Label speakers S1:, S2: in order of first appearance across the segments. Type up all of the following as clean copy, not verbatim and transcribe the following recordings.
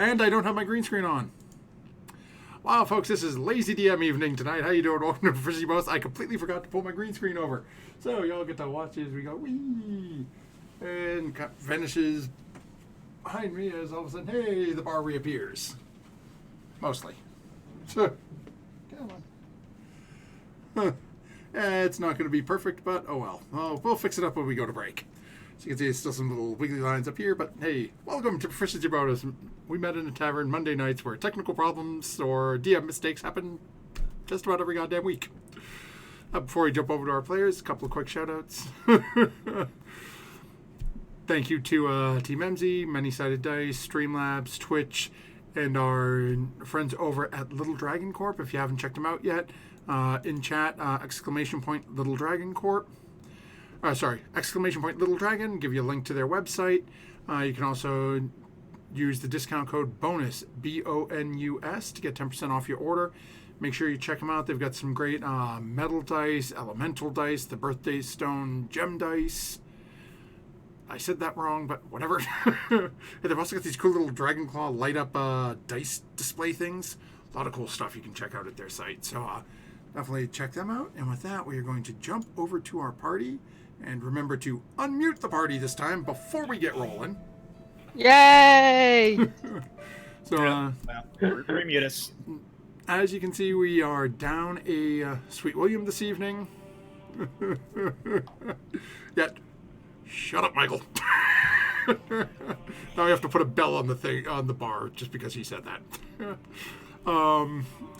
S1: And I don't have my green screen on. Wow, folks, this is Lazy DM evening tonight. How you doing? Welcome to Frizzy Boast. I completely forgot to pull my green screen over. So y'all get to watch as we go, wee! And vanishes behind me as all of a sudden, hey, the bar reappears. Mostly. So, come on. It's not going to be perfect, but oh well. We'll fix it up when we go to break. So you can see there's still some little wiggly lines up here, but hey, welcome to Proficiency Bonus. We met in a tavern Monday nights where technical problems or DM mistakes happen just about every goddamn week. Before we jump over to our players, a couple of quick shout-outs. Thank you to Team MZ, Many Sided Dice, Streamlabs, Twitch, and our friends over at Little Dragon Corp. If you haven't checked them out yet, in chat, exclamation point Little Dragon Corp. Exclamation point Little Dragon. Give you a link to their website. You can also use the discount code BONUS, BONUS, to get 10% off your order. Make sure you check them out. They've got some great metal dice, elemental dice, the birthday stone gem dice. I said that wrong, but whatever. They've also got these cool little Dragon Claw light up dice display things. A lot of cool stuff you can check out at their site. So definitely check them out. And with that, we are going to jump over to our party. And remember to unmute the party this time before we get rolling.
S2: Yay!
S1: So,
S3: remute us.
S1: As you can see, we are down a Sweet William this evening. Yet, shut up, Michael. Now we have to put a bell on the bar just because he said that.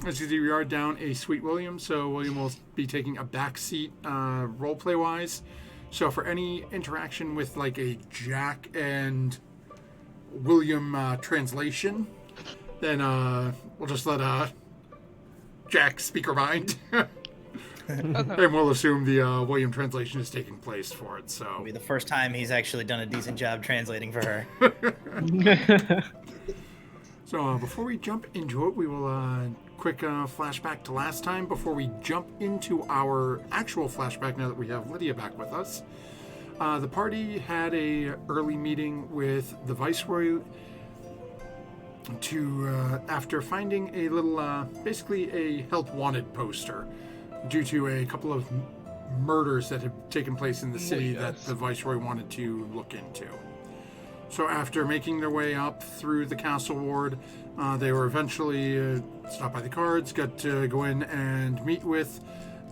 S1: As you see, we are down a Sweet William, so William will be taking a back seat roleplay wise. So for any interaction with like a Jack and William translation, then we'll just let Jack speak her mind. And we'll assume the William translation is taking place for it. So
S3: It'll be the first time he's actually done a decent job translating for her.
S1: So before we jump into it, we will quick flashback to last time before we jump into our actual flashback now that we have Lydia back with us. The party had a early meeting with the Viceroy to after finding a little, basically a help wanted poster due to a couple of murders that had taken place in the city that the Viceroy wanted to look into. So after making their way up through the castle ward, they were eventually stopped by the guards, got to go in and meet with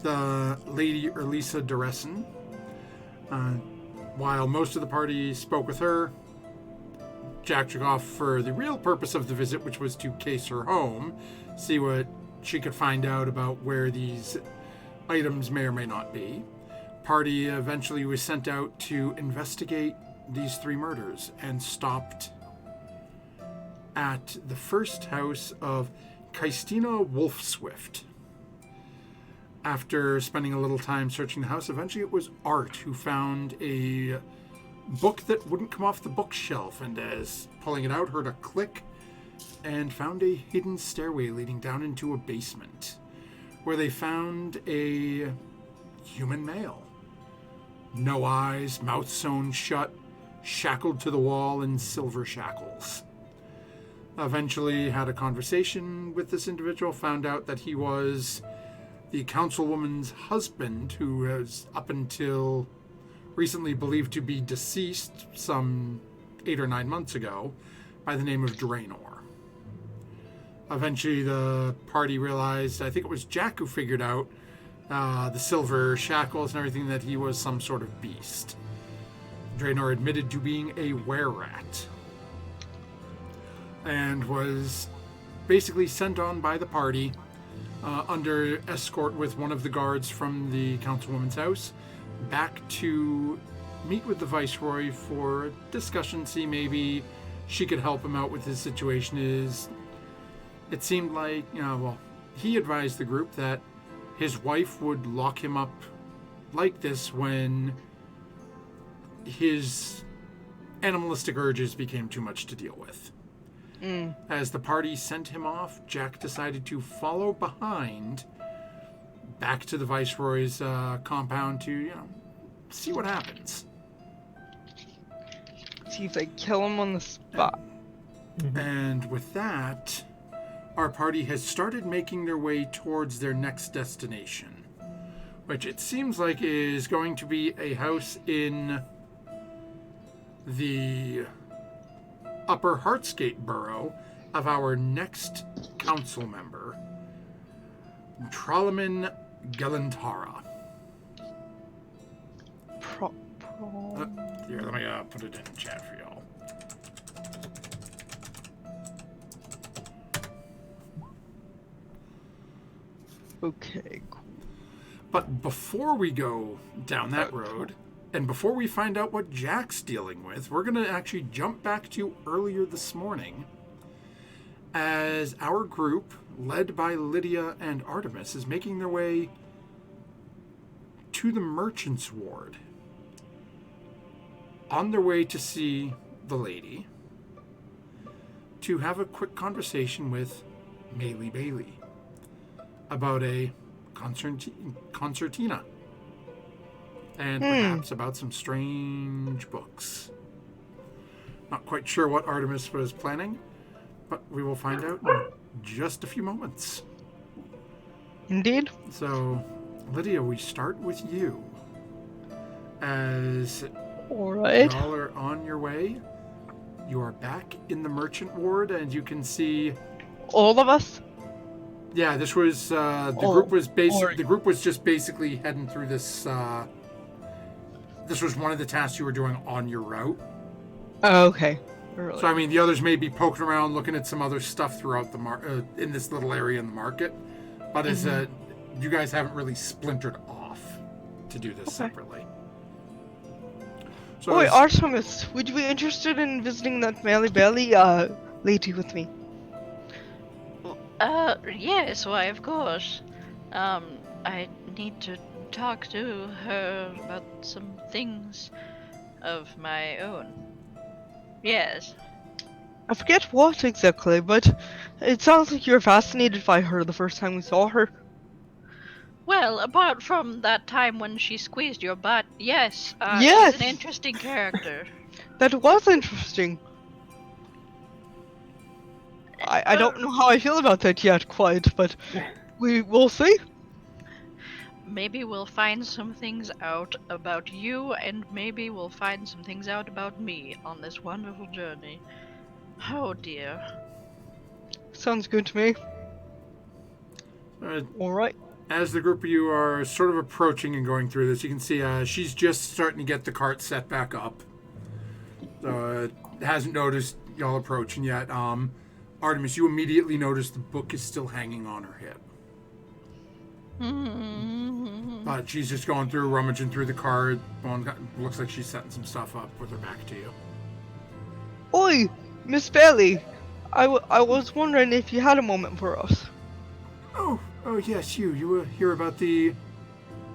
S1: the Lady Erlisa Duressen. While most of the party spoke with her, Jack took off for the real purpose of the visit, which was to case her home, see what she could find out about where these items may or may not be. Party eventually was sent out to investigate these three murders and stopped at the first house of Christina Wolfswift. After spending a little time searching the house, eventually it was Art who found a book that wouldn't come off the bookshelf, and as pulling it out, heard a click and found a hidden stairway leading down into a basement where they found a human male. No eyes, mouth sewn shut, shackled to the wall in silver shackles. Eventually had a conversation with this individual, found out that he was the councilwoman's husband, who was up until recently believed to be deceased some 8 or 9 months ago, by the name of Draenor. Eventually the party realized, I think it was Jack who figured out the silver shackles and everything, that he was some sort of beast. Draenor admitted to being a were-rat and was basically sent on by the party under escort with one of the guards from the councilwoman's house back to meet with the Viceroy for discussion, see maybe she could help him out with his situation. It seemed like, he advised the group that his wife would lock him up like this when his animalistic urges became too much to deal with. As the party sent him off, Jack decided to follow behind back to the Viceroy's compound to, see what happens.
S2: See if they kill him on the spot.
S1: And with that, our party has started making their way towards their next destination, which it seems like is going to be a house in the upper Heartsgate borough of our next council member, Tralaman Galantara. Here, let me put it in chat for y'all.
S2: Okay, cool.
S1: But before we go down that road, and before we find out what Jack's dealing with, we're going to actually jump back to earlier this morning as our group, led by Lydia and Artemis, is making their way to the Merchant's Ward. On their way to see the lady, to have a quick conversation with Maylie Bailey about a concertina. And perhaps about some strange books. Not quite sure what Artemis was planning, but we will find out in just a few moments.
S2: Indeed.
S1: So, Lydia, we start with you. As
S2: Alright.
S1: y'all are on your way, you are back in the Merchant Ward, and you can see...
S2: All of us?
S1: Yeah, this was the group was just basically heading through this. This was one of the tasks you were doing on your route.
S2: Oh, okay. Really?
S1: So I mean, the others may be poking around, looking at some other stuff throughout the in this little area in the market. But as you guys haven't really splintered off to do this separately. So
S2: wait, Artemis, would you be interested in visiting that Maylie Bailey lady with me?
S4: Yes, why, of course. I need to talk to her about some things of my own. Yes.
S2: I forget what exactly, but it sounds like you were fascinated by her the first time we saw her.
S4: Well, apart from that time when she squeezed your butt, yes,
S2: Yes!
S4: she's an interesting character.
S2: That was interesting. I don't know how I feel about that yet, quite, but we will see.
S4: Maybe we'll find some things out about you, and maybe we'll find some things out about me on this wonderful journey. Oh dear.
S2: Sounds good to me. Alright.
S1: As the group of you are sort of approaching and going through this, you can see she's just starting to get the cart set back up. Hasn't noticed y'all approaching yet. Artemis, you immediately notice the book is still hanging on her hip. But she's just going through, rummaging through the cart. Looks like she's setting some stuff up with her back to you.
S2: Oi, Miss Bailey. I was wondering if you had a moment for us.
S1: Oh, yes, you were here about the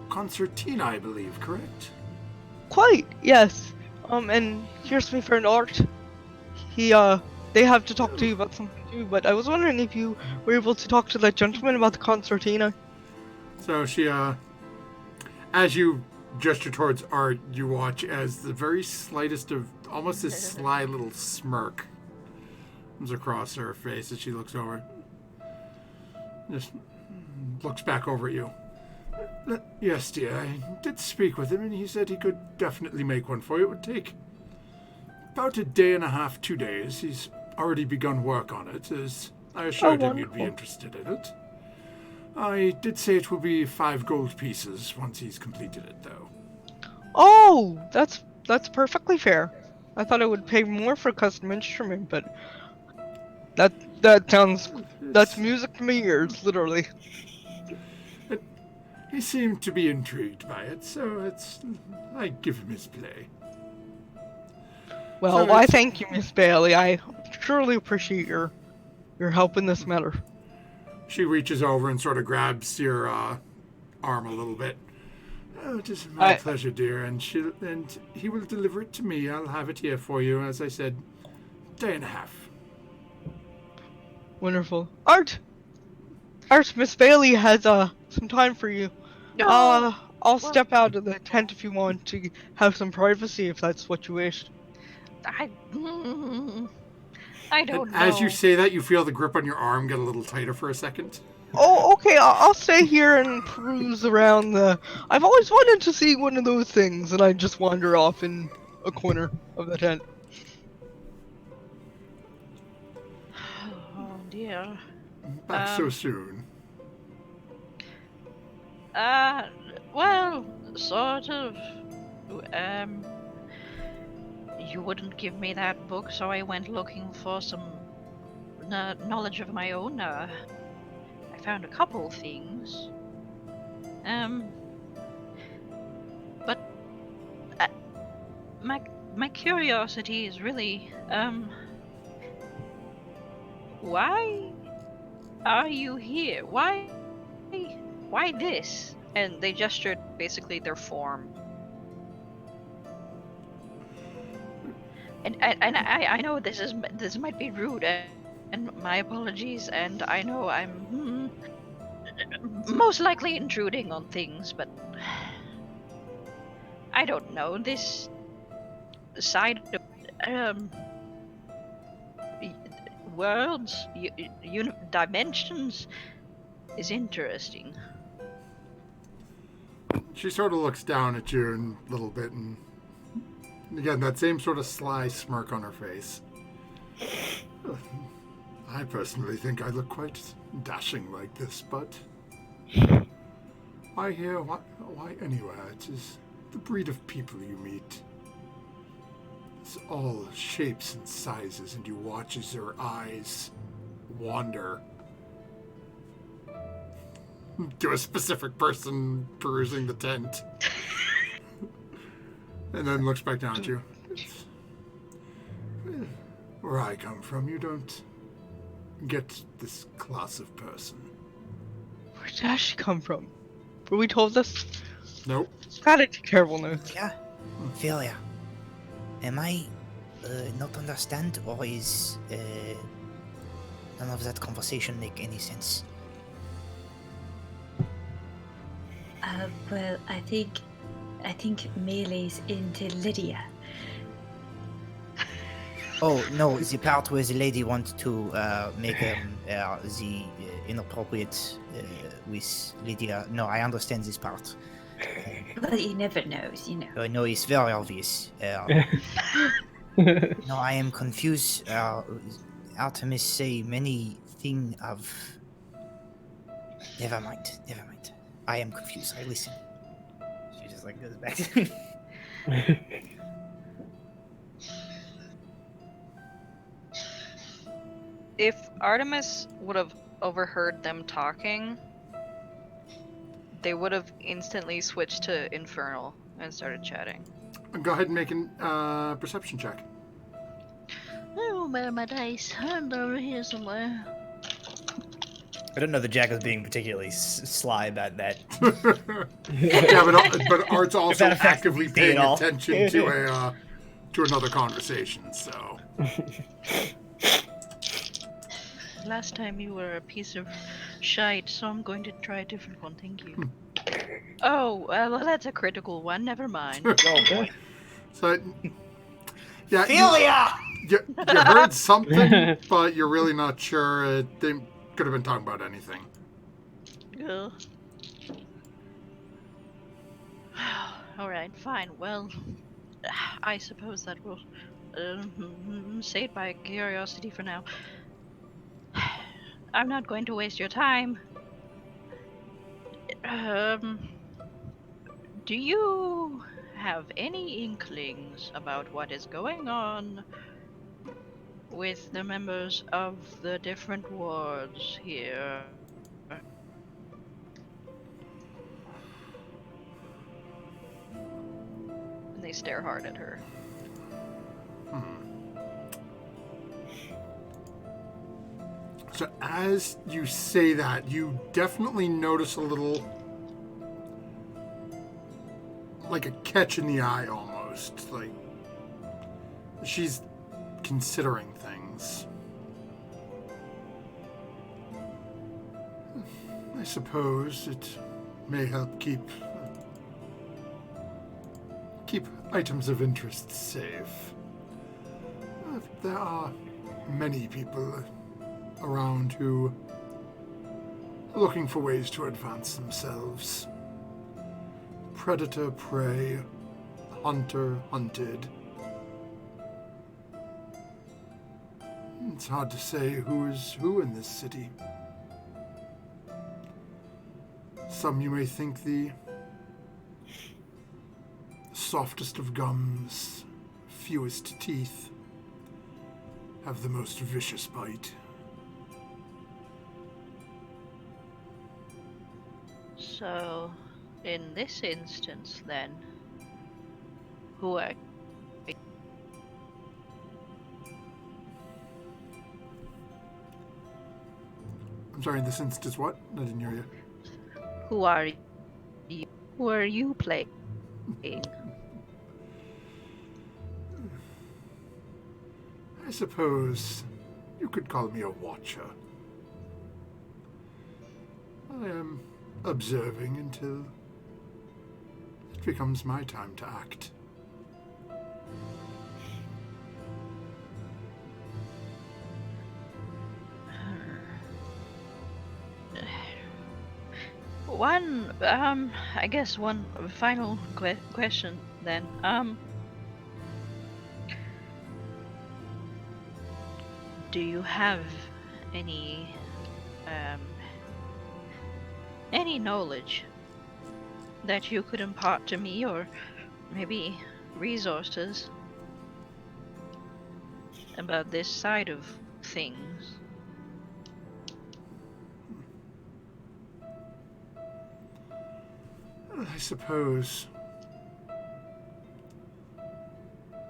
S1: concertina, I believe, correct?
S2: Quite, yes. And here's my friend Art. They have to talk to you about something too, but I was wondering if you were able to talk to that gentleman about the concertina.
S1: So she, as you gesture towards Art, you watch as the very slightest of, almost this sly little smirk comes across her face as she looks over. Just looks back over at you. Yes, dear, I did speak with him, and he said he could definitely make one for you. It would take about a day and a half, 2 days. He's already begun work on it, as I assured him you'd be interested in it. I did say it will be 5 gold pieces once he's completed it, though.
S2: Oh, that's perfectly fair. I thought I would pay more for a custom instrument, but that's music to my ears, literally.
S1: He seemed to be intrigued by it, so I give him his play.
S2: Well, why thank you, Miss Bailey. I surely appreciate your help in this matter.
S1: She reaches over and sort of grabs your arm a little bit. Oh, it is my pleasure, dear, and he will deliver it to me. I'll have it here for you, as I said, day and a half.
S2: Wonderful. Art, Miss Bailey has some time for you. I'll step out of the tent if you want to have some privacy, if that's what you wish.
S4: I don't
S1: And
S4: know.
S1: as you say that, you feel the grip on your arm get a little tighter for a second.
S2: Oh, okay, I'll stay here and peruse around the... I've always wanted to see one of those things, and I just wander off in a corner of the tent.
S4: Oh dear.
S1: Back so
S4: Um,
S1: soon.
S4: Well, sort of. Um, you wouldn't give me that book, so I went looking for some knowledge of my own. I found a couple things. But uh, my curiosity is really, why are you here? Why this? And they gestured basically their form. And I know this might be rude, and my apologies, and I know I'm most likely intruding on things, but I don't know, this side of y- worlds, dimensions is interesting.
S1: She sort of looks down at you a little bit, and again, that same sort of sly smirk on her face. I personally think I look quite dashing like this, but why here? Why anywhere? It is the breed of people you meet. It's all shapes and sizes, and you watch as their eyes wander to a specific person perusing the tent. And then looks back down at you. Where I come from, you don't get this class of person.
S2: Where did she come from? Were we told this?
S1: Nope.
S2: Gotta be careful now.
S3: Yeah, Philia. Am I not understand, or is none of that conversation make any sense?
S5: Well, I think Melee's into Lydia.
S3: Oh no, the part where the lady wants to make the inappropriate with Lydia. No, I understand this part.
S5: Well, he never knows, you know.
S3: No, it's very obvious. No, I am confused. Artemis say many things of. Never mind. I am confused. I listen. She just like goes back.
S4: If Artemis would have overheard them talking, they would have instantly switched to Infernal and started chatting.
S1: Go ahead and make a perception check.
S4: Oh, where are my dice? I'm over here somewhere.
S3: I don't know that Jack was being particularly sly about that.
S1: Yeah, but Art's also
S3: that affects
S1: actively
S3: DC
S1: paying
S3: at all.
S1: attention to another conversation. So
S4: Last time you were a piece of shite, so I'm going to try a different one. Thank you. Oh, well, that's a critical one. Never mind.
S3: Oh boy.
S1: so yeah,
S3: Philia!
S1: you heard something, but you're really not sure. They could have been talking about anything.
S4: Ugh. All right, fine. Well, I suppose that will sate my curiosity for now. I'm not going to waste your time. Do you have any inklings about what is going on with the members of the different wards here? And they stare hard at her.
S1: So as you say that, you definitely notice a little, like a catch in the eye almost. Like she's considering things. I suppose it may help keep items of interest safe. If there are many people around who are looking for ways to advance themselves. Predator, prey, hunter, hunted. It's hard to say who is who in this city. Some you may think the softest of gums, fewest teeth, have the most vicious bite.
S4: So, in this instance, then, who are
S1: I'm sorry, in this instance, what? I didn't hear you.
S4: who are you? Who are you playing?
S1: I suppose you could call me a watcher. I am observing until it becomes my time to act.
S4: I guess one final question then. Do you have any knowledge that you could impart to me, or maybe resources about this side of things?
S1: I suppose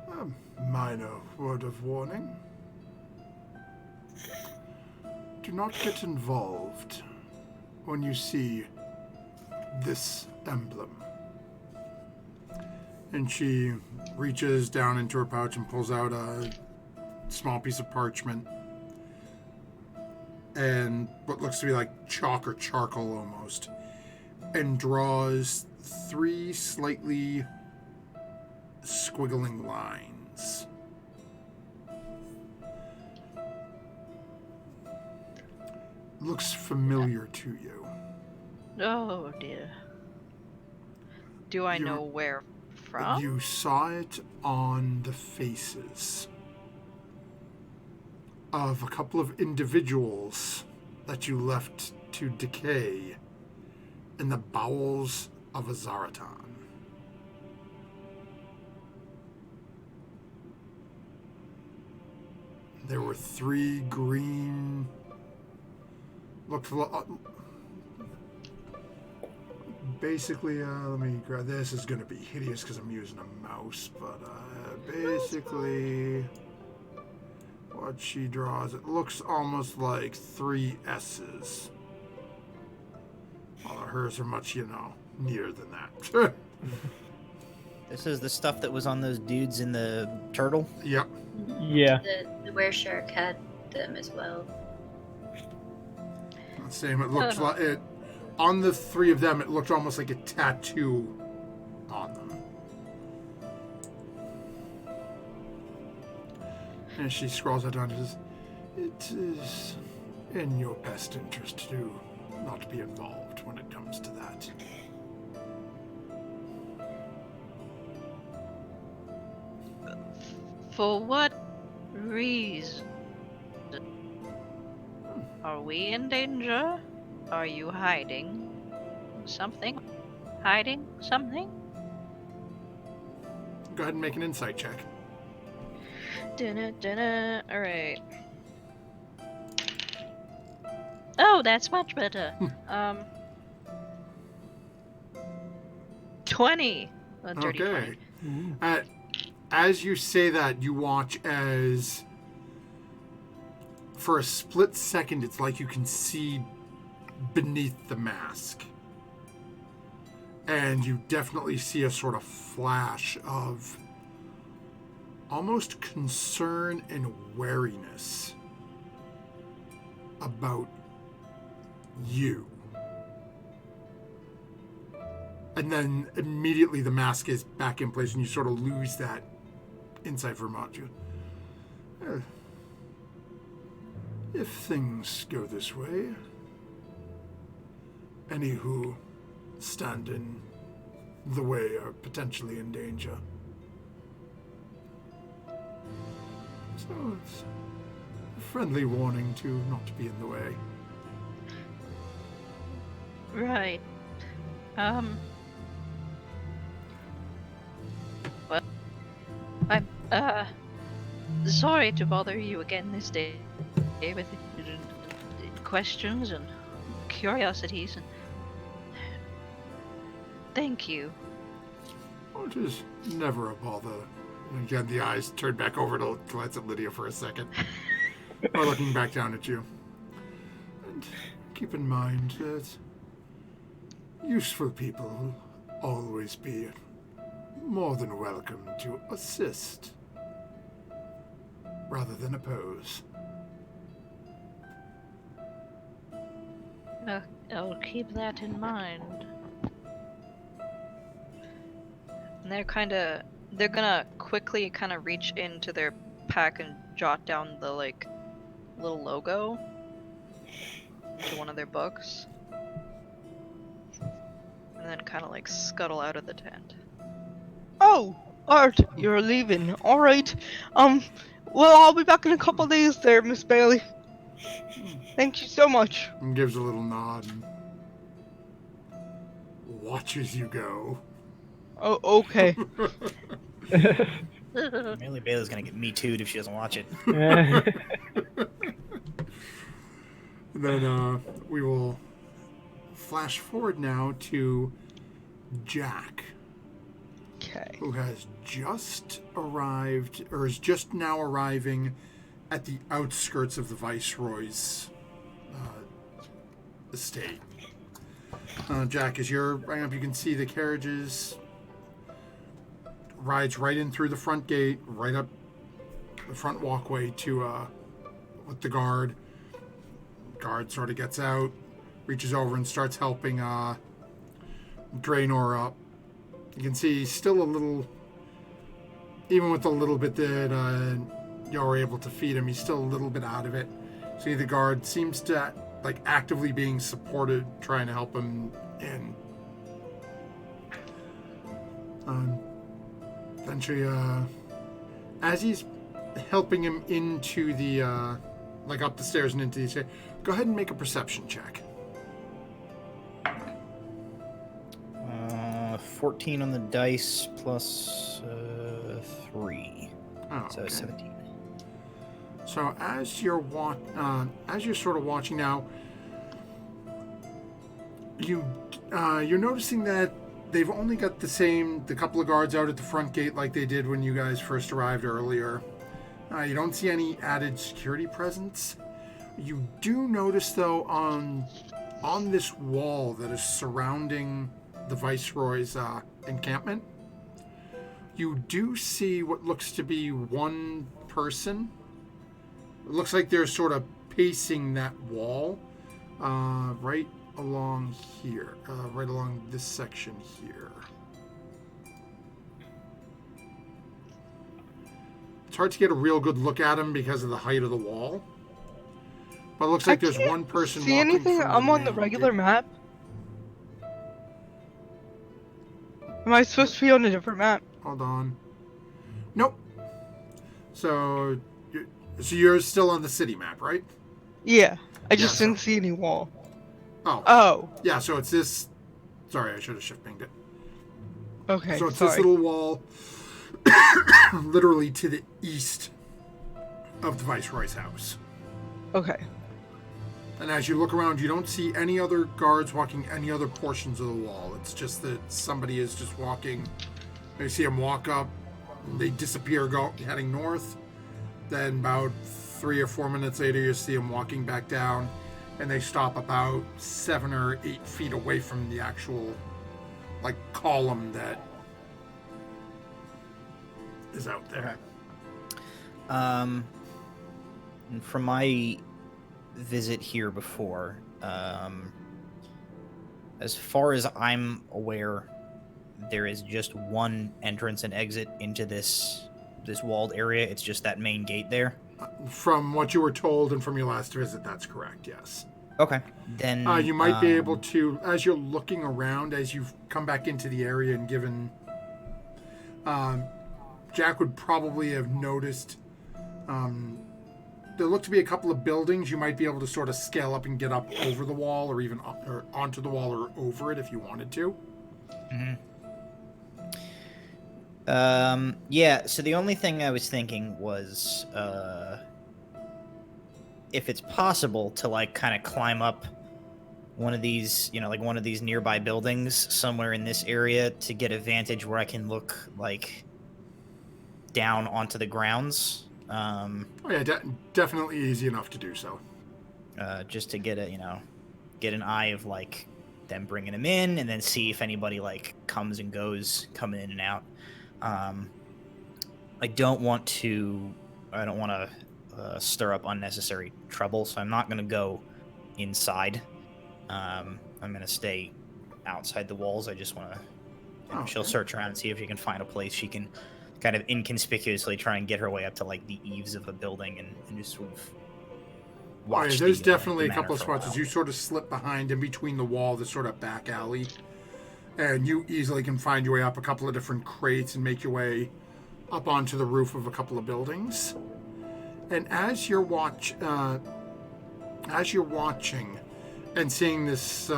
S1: a minor word of warning. Do not get involved when you see this emblem. And she reaches down into her pouch and pulls out a small piece of parchment and what looks to be like chalk or charcoal almost, and draws 3 slightly squiggling lines. Looks familiar to you.
S4: Oh dear. Do I know where from?
S1: You saw it on the faces of a couple of individuals that you left to decay in the bowels of a Zaratan. There were 3 green... basically, let me grab this. Is going to be hideous because I'm using a mouse, but basically what she draws, it looks almost like 3 S's. Although hers are much, neater than that.
S3: This is the stuff that was on those dudes in the turtle?
S1: Yep.
S6: Yeah.
S5: The were-shark had them as well.
S1: Same, it looks like it. On the 3 of them, it looked almost like a tattoo on them. And she scrolls that down and says, "It is in your best interest to not be involved when it comes to that."
S4: For what reason? Are we in danger? Are you hiding something? Hiding something?
S1: Go ahead and make an insight check.
S4: Alright. Oh, that's much better. 20 on dirty
S1: Okay.
S4: 20.
S1: As you say that, you watch as, for a split second, it's like you can see beneath the mask. And you definitely see a sort of flash of almost concern and wariness about you. And then immediately the mask is back in place and you sort of lose that insight for a moment. If things go this way, any who stand in the way are potentially in danger. So it's a friendly warning to not be in the way.
S4: Right. Well, I'm, sorry to bother you again this day with questions and curiosities, and thank you.
S1: Oh, it is never a bother. And again, the eyes turn back over to glance at Lydia for a second, or looking back down at you. And keep in mind that useful people will always be more than welcome to assist, rather than oppose.
S4: I'll keep that in mind. And they're gonna quickly kind of reach into their pack and jot down the, like, little logo into one of their books. And then kind of, like, scuttle out of the tent.
S2: Oh, Art, you're leaving. Alright. Well, I'll be back in a couple days there, Miss Bailey. Thank you so much.
S1: And gives a little nod and watches you go.
S2: Oh, okay.
S3: Mainly Bailey's gonna get me too'd if she doesn't watch it.
S1: Then we will flash forward now to Jack,
S2: Okay.
S1: who has just arrived, or is just now arriving at the outskirts of the Viceroy's estate. Jack, as you're right up, you can see the carriages rides right in through the front gate, right up the front walkway to with the guard. Guard sort of gets out, reaches over and starts helping Draenor up. You can see he's still a little, even with the little bit that you were able to feed him, he's still a little bit out of it. See, the guard seems to like actively being supported, trying to help him in. Eventually, as he's helping him into the, like up the stairs and into the stairs, go ahead and make a perception check.
S3: 14 on the dice plus 3.
S1: Oh,
S3: So
S1: okay.
S3: 17.
S1: So as you're sort of watching now, you're noticing that they've only got the couple of guards out at the front gate like they did when you guys first arrived earlier. You don't see any added security presence. You do notice, though, on this wall that is surrounding the Viceroy's encampment, you do see what looks to be one person. It looks like they're sort of pacing that wall right along here, right along this section here. It's hard to get a real good look at him because of the height of the wall. But it looks like there's one person
S2: See
S1: walking
S2: anything?
S1: from
S2: I'm on the
S1: main
S2: regular
S1: gate.
S2: map. Am I supposed to be on a different map?
S1: Hold on. Nope. So you're still on the city map, right?
S2: Yeah. I just
S1: so-
S2: didn't see any wall.
S1: Oh.
S2: Oh.
S1: Yeah, so it's this... Sorry, I should have shift pinged it.
S2: Okay.
S1: So it's
S2: sorry.
S1: this little wall literally to the east of the Viceroy's house.
S2: Okay.
S1: And as you look around, you don't see any other guards walking any other portions of the wall. It's just that somebody is just walking. You see them walk up, they disappear, heading north. Then about 3 or 4 minutes later, you see them walking back down, and they stop about 7 or 8 feet away from the actual, like, column that is out there.
S3: And from my visit here before, as far as I'm aware, there is just one entrance and exit into this walled area. It's just that main gate there.
S1: From what you were told and from your last visit, that's correct, yes.
S3: Okay. Then
S1: You might be able to, as you're looking around, as you've come back into the area and given... Jack would probably have noticed... there look to be a couple of buildings. You might be able to sort of scale up and get up over the wall, or even up, or onto the wall or over it if you wanted to.
S3: Yeah, so the only thing I was thinking was, if it's possible to, like, kind of climb up one of these, you know, like one of these nearby buildings somewhere in this area to get a vantage where I can look, like, down onto the grounds.
S1: Oh yeah, definitely easy enough to do so.
S3: Just to get get an eye of, like, them bringing them in, and then see if anybody, like, comes and goes, coming in and out. I don't want to stir up unnecessary trouble, so I'm not going to go inside. I'm going to stay outside the walls. I just want to... She'll search around and see if she can find a place she can kind of inconspicuously try and get her way up to, like, the eaves of a building and just sort of watch.
S1: There's definitely
S3: the
S1: a couple
S3: manor
S1: of
S3: for a
S1: spots as
S3: while.
S1: you sort of slip behind in between the wall, this sort of back alley, and you easily can find your way up a couple of different crates and make your way up onto the roof of a couple of buildings. And as you're watching and seeing this,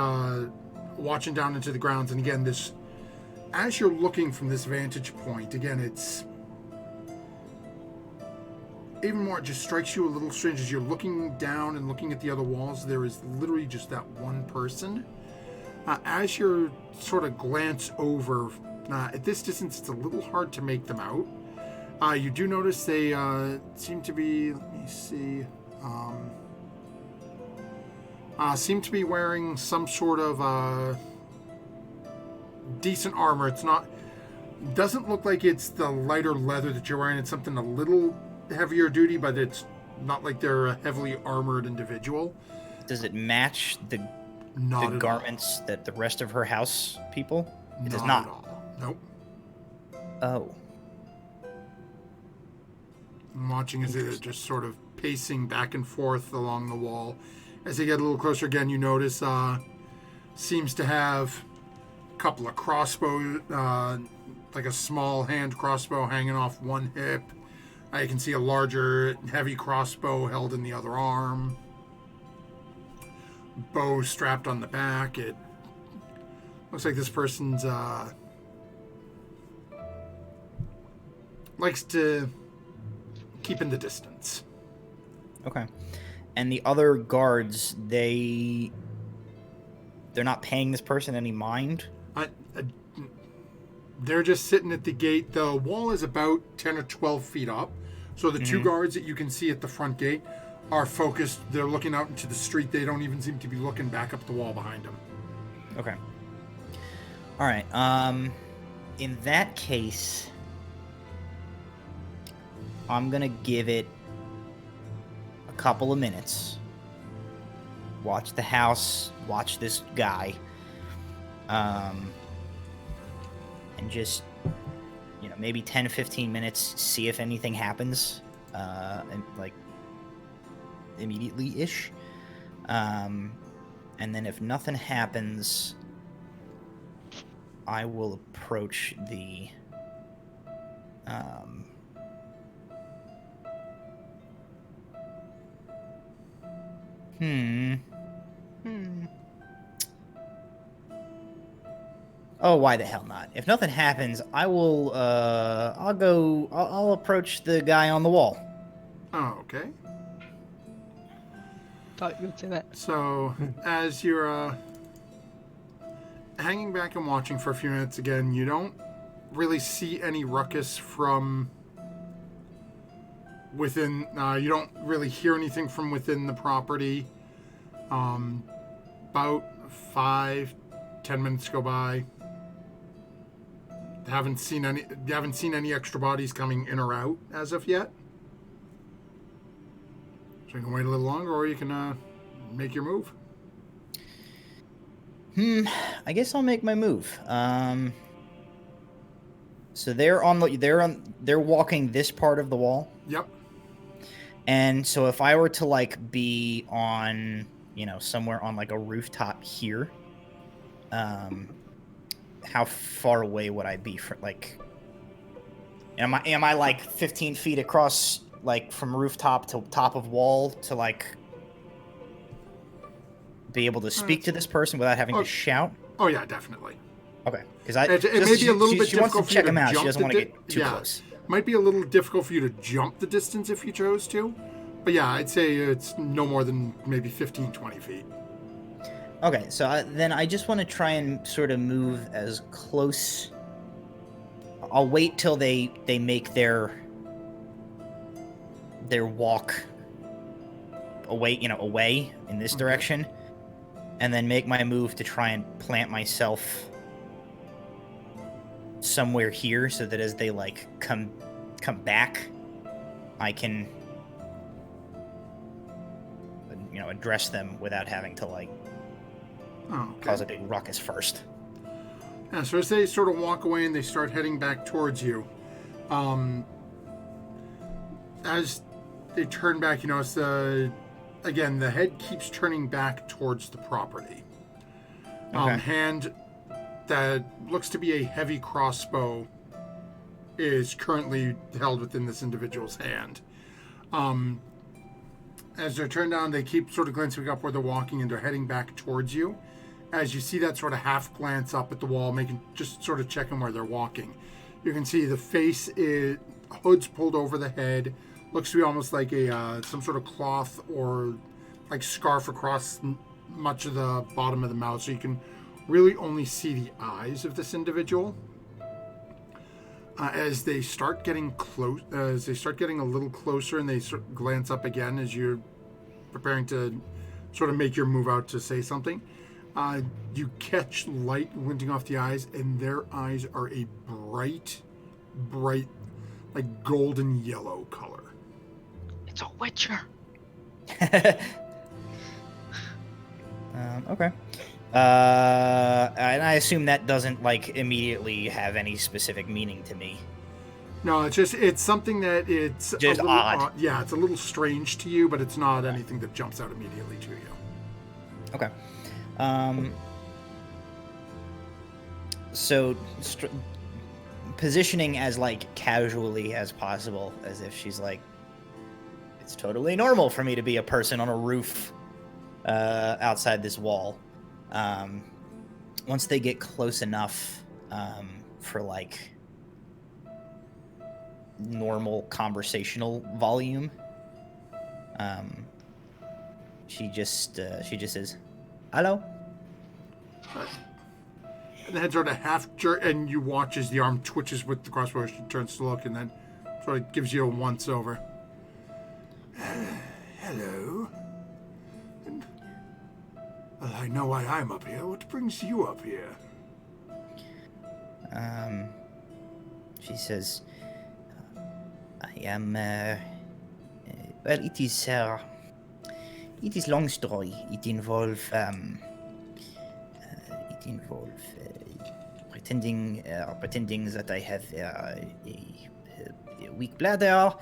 S1: watching down into the grounds, and again, this, as you're looking from this vantage point, again, it's even more, it just strikes you a little strange as you're looking down and looking at the other walls. There is literally just that one person. As you sort of glance over, at this distance, it's a little hard to make them out. You do notice they seem to be, let me see, seem to be wearing some sort of decent armor. It's not, doesn't look like it's the lighter leather that you're wearing. It's something a little heavier duty, but it's not like they're a heavily armored individual.
S3: Does it match the garments that the rest of her house people? It does not.
S1: At all. Nope.
S3: Oh.
S1: I'm watching as they're just sort of pacing back and forth along the wall. As they get a little closer again, you notice seems to have a couple of crossbows, like a small hand crossbow hanging off one hip. You can see a larger, heavy crossbow held in the other arm. Bow strapped on the back. It looks like this person's likes to keep in the distance.
S3: Okay. And the other guards, they're not paying this person any mind?
S1: They're just sitting at the gate. The wall is about 10 or 12 feet up. So the two guards that you can see at the front gate are focused. They're looking out into the street. They don't even seem to be looking back up the wall behind them.
S3: Okay. All right. In that case, I'm going to give it a couple of minutes. Watch the house, watch this guy. And just, maybe 10, 15 minutes, see if anything happens, and like immediately-ish. And then if nothing happens, I will approach the, Oh, why the hell not? If nothing happens, I will, I'll approach the guy on the wall.
S1: Oh, okay.
S2: Thought you would say that.
S1: So, as you're hanging back and watching for a few minutes again, you don't really see any ruckus from within. You don't really hear anything from within the property. About 5-10 minutes go by. You haven't seen any extra bodies coming in or out as of yet. So you can wait a little longer, or you can make your move.
S3: I guess I'll make my move. So they're walking this part of the wall.
S1: Yep.
S3: And so if I were to like be on, somewhere on like a rooftop here, how far away would I be from like? Am I like 15 feet across, like from rooftop to top of wall to like be able to speak to this person without having to shout?
S1: Oh yeah, definitely.
S3: Okay, because
S1: It may be a little bit
S3: she wants to
S1: difficult for you
S3: check
S1: to
S3: him out. She
S1: jump
S3: doesn't
S1: the
S3: want to get too close.
S1: Might be a little difficult for you to jump the distance if you chose to. But yeah, I'd say it's no more than maybe 15, 20 feet.
S3: Okay, so then I just want to try and sort of move as close. I'll wait till they make their walk away, away in this direction, and then make my move to try and plant myself somewhere here so that as they like come back, I can address them without having to like cause a big ruckus first.
S1: Yeah, so as they sort of walk away and they start heading back towards you, as they turn back, you notice the head keeps turning back towards the property.
S3: Okay.
S1: Hand that looks to be a heavy crossbow is currently held within this individual's hand. As they're turned down, they keep sort of glancing up where they're walking and they're heading back towards you. As you see that sort of half glance up at the wall, just sort of checking where they're walking. You can see the face is hood's pulled over the head. Looks to be almost like some sort of cloth or like scarf across much of the bottom of the mouth, so you can really only see the eyes of this individual. As they start getting close, as they start getting a little closer, and they sort of glance up again as you're preparing to sort of make your move out to say something, you catch light glinting off the eyes, and their eyes are a bright, like golden yellow color.
S2: It's a witcher.
S3: Okay. And I assume that doesn't like immediately have any specific meaning to me.
S1: No, it's something that it's
S3: just
S1: a little
S3: odd.
S1: Yeah, it's a little strange to you, but it's not anything that jumps out immediately to you.
S3: Okay. So positioning as like casually as possible, as if she's like, it's totally normal for me to be a person on a roof outside this wall. Once they get close enough for like normal conversational volume, she just says, "Hello."
S1: And the head sort of half jerk, and you watch as the arm twitches with the crossbow. She turns to look, and then sort of gives you a once over. Hello. Well, I know why I'm up here. What brings you up here?
S3: She says, I am, well, it is long story. It involve pretending that I have a weak bladder,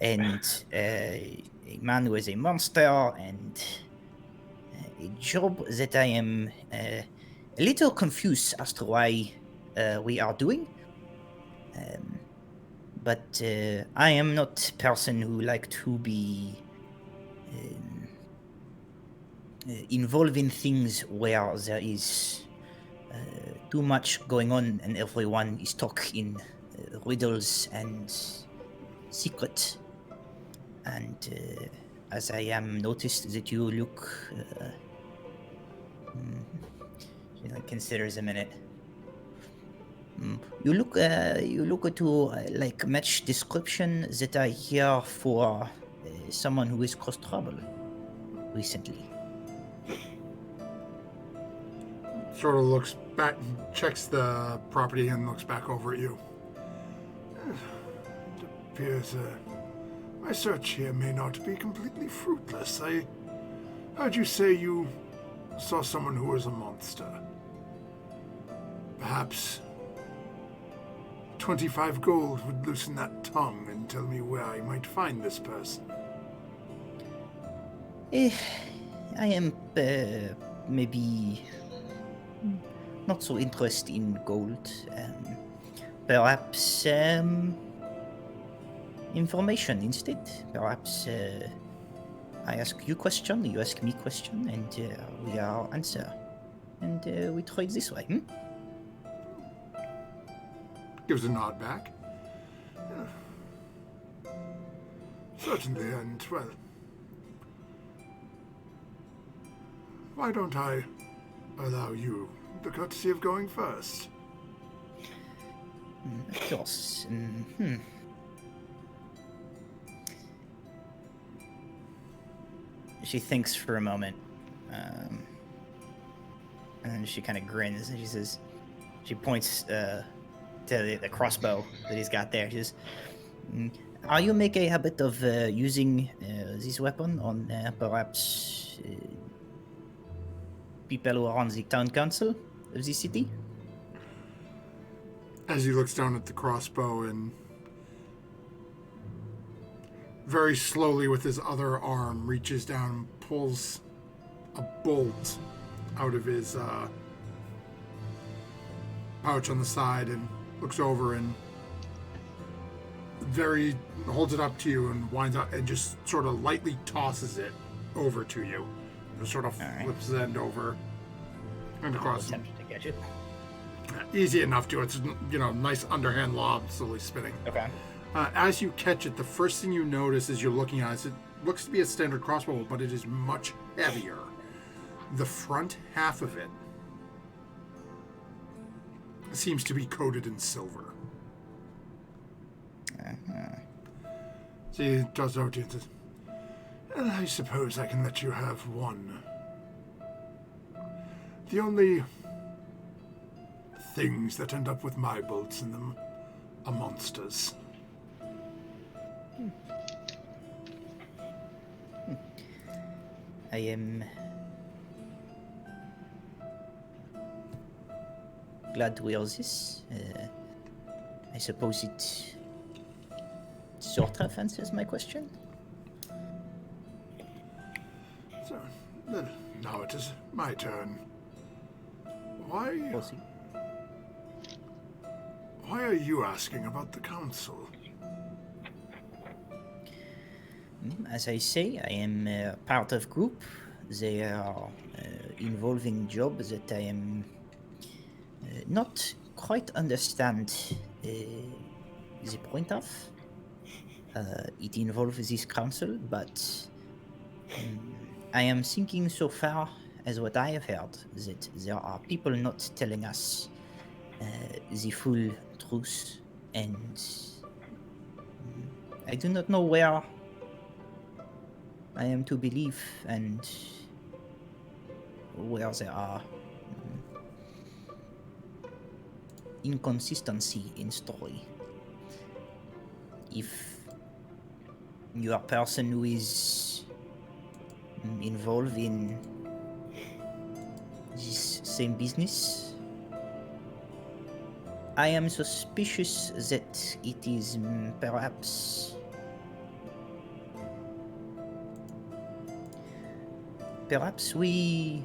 S3: and a man who is a monster, and a job that I am a little confused as to why we are doing. But I am not a person who like to be involved in things where there is too much going on and everyone is stuck in riddles and secret. And as I am noticed that you look... she like considers a minute. You look to like match description that I hear for someone who has caused trouble recently.
S1: Sort of looks back, checks the property, and looks back over at you. It appears my search here may not be completely fruitless. I heard you say you saw someone who was a monster. Perhaps 25 gold would loosen that tongue and tell me where I might find this person.
S3: Eh, I am maybe not so interested in gold. Perhaps information instead. Perhaps I ask you question, you ask me question, and we are answer. And we trade this way.
S1: Gives a nod back. Certainly, and well, why don't I allow you the courtesy of going first?
S3: Of course. She thinks for a moment, and then she kind of grins and she points to the crossbow that he's got there. She says, "Are you make a habit of using this weapon on perhaps people who are on the town council of the city?"
S1: As he looks down at the crossbow and very slowly with his other arm reaches down and pulls a bolt out of his pouch on the side and looks over and very holds it up to you and winds up and just sort of lightly tosses it over to you. Just sort of flips the end over and across.
S3: Attempting to catch it.
S1: Easy enough to. It's, nice underhand lob slowly spinning.
S3: Okay.
S1: As you catch it, the first thing you notice as you're looking at it looks to be a standard crossbow, but it is much heavier. The front half of it seems to be coated in silver. So he does over to you and says, I suppose I can let you have one. The only things that end up with my bolts in them are monsters.
S3: I am glad to hear this. I suppose it sort of answers my question.
S1: So, then, now it is my turn. Why are you asking about the council?
S3: As I say, I am part of group. They are involving job that I am not quite understand the point of. It involves this council, but I am thinking so far as what I have heard that there are people not telling us the full truth, and I do not know where I am to believe and where there are inconsistency in story. If you are a person who is involved in this same business, I am suspicious that it is perhaps we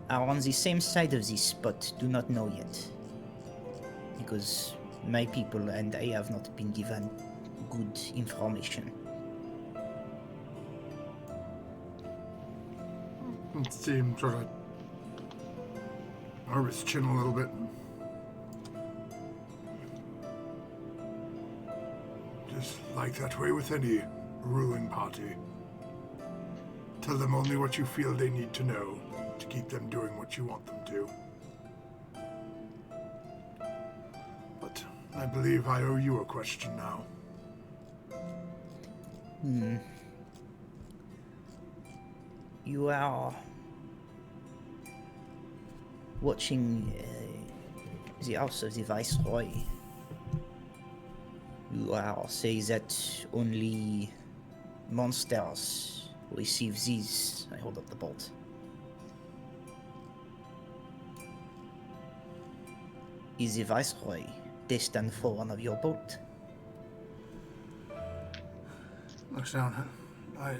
S3: are on the same side of this, but do not know yet. Because my people and I have not been given good information.
S1: See him sort of arm his chin a little bit. Just like that way with any ruling party. Tell them only what you feel they need to know to keep them doing what you want them to. But I believe I owe you a question now.
S3: You are watching the house of the Viceroy. You are say that only monsters receive these. I hold up the bolt. Is the Viceroy destined for one of your bolt?
S1: Looks down. I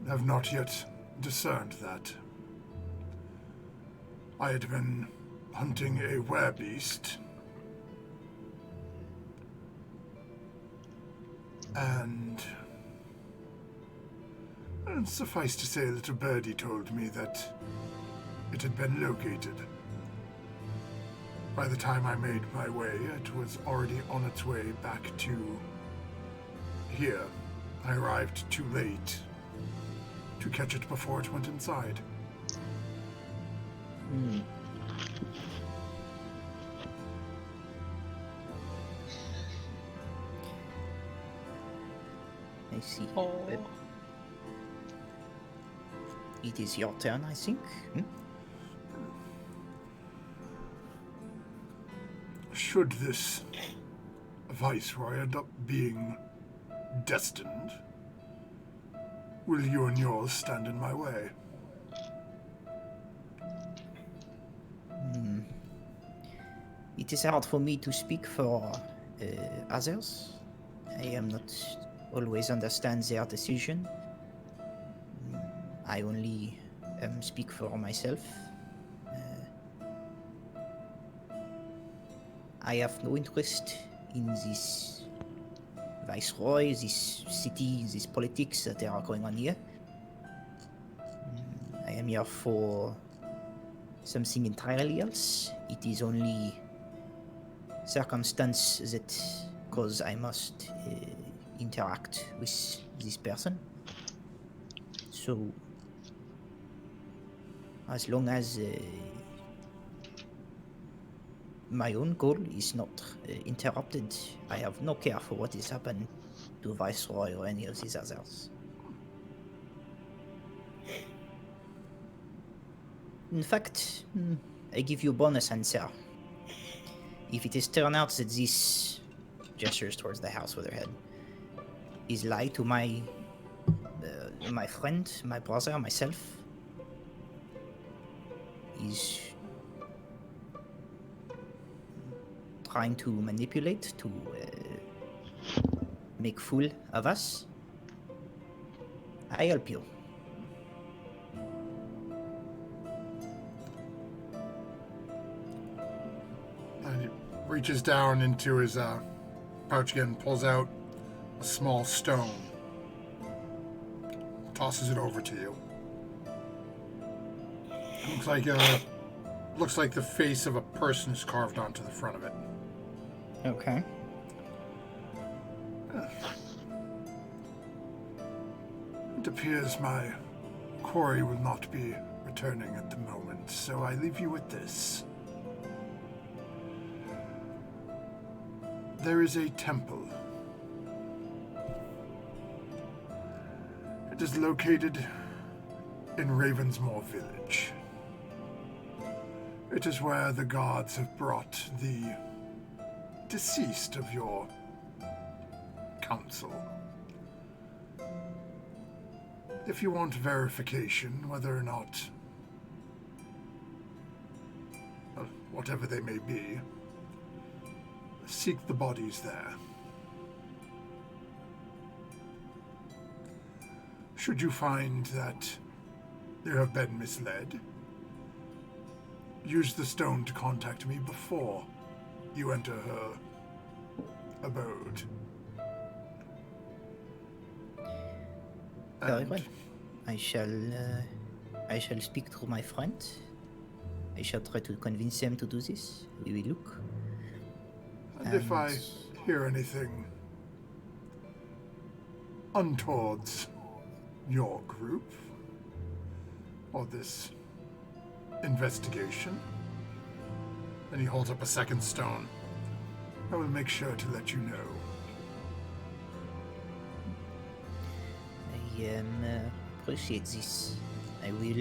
S1: have not yet discerned that. I had been hunting a werebeast, and suffice to say, little birdie told me that it had been located. By the time I made my way, it was already on its way back to here. I arrived too late to catch it before it went inside.
S3: Hmm. I see.
S2: Oh.
S3: It is your turn, I think.
S1: Should this viceroy end up being destined, will you and yours stand in my way?
S3: It is hard for me to speak for others. I am not always understand their decision. I only speak for myself. I have no interest in this viceroy, this city, this politics that are going on here. I am here for something entirely else. It is only circumstance that cause I must interact with this person. So, as long as my own goal is not interrupted, I have no care for what is happened to Viceroy or any of these others. In fact, I give you a bonus answer. If it is turned out that this gestures towards the house with her head is lie to my friend, my brother, myself, is trying to manipulate, to make fool of us, I help you.
S1: And he reaches down into his pouch again, pulls out a small stone, tosses it over to you. Looks like the face of a person is carved onto the front of it.
S3: Okay.
S1: It appears my quarry will not be returning at the moment, so I leave you with this. There is a temple. It is located in Ravensmoor Village. It is where the gods have brought the deceased of your council. If you want verification, whether or not, whatever they may be, seek the bodies there. Should you find that you have been misled, use the stone to contact me before you enter her abode.
S3: Very well. I shall speak to my friend. I shall try to convince them to do this. We will look.
S1: And if I hear anything untowards your group or this investigation, and he holds up a second stone, I will make sure to let you know.
S3: I appreciate this. I will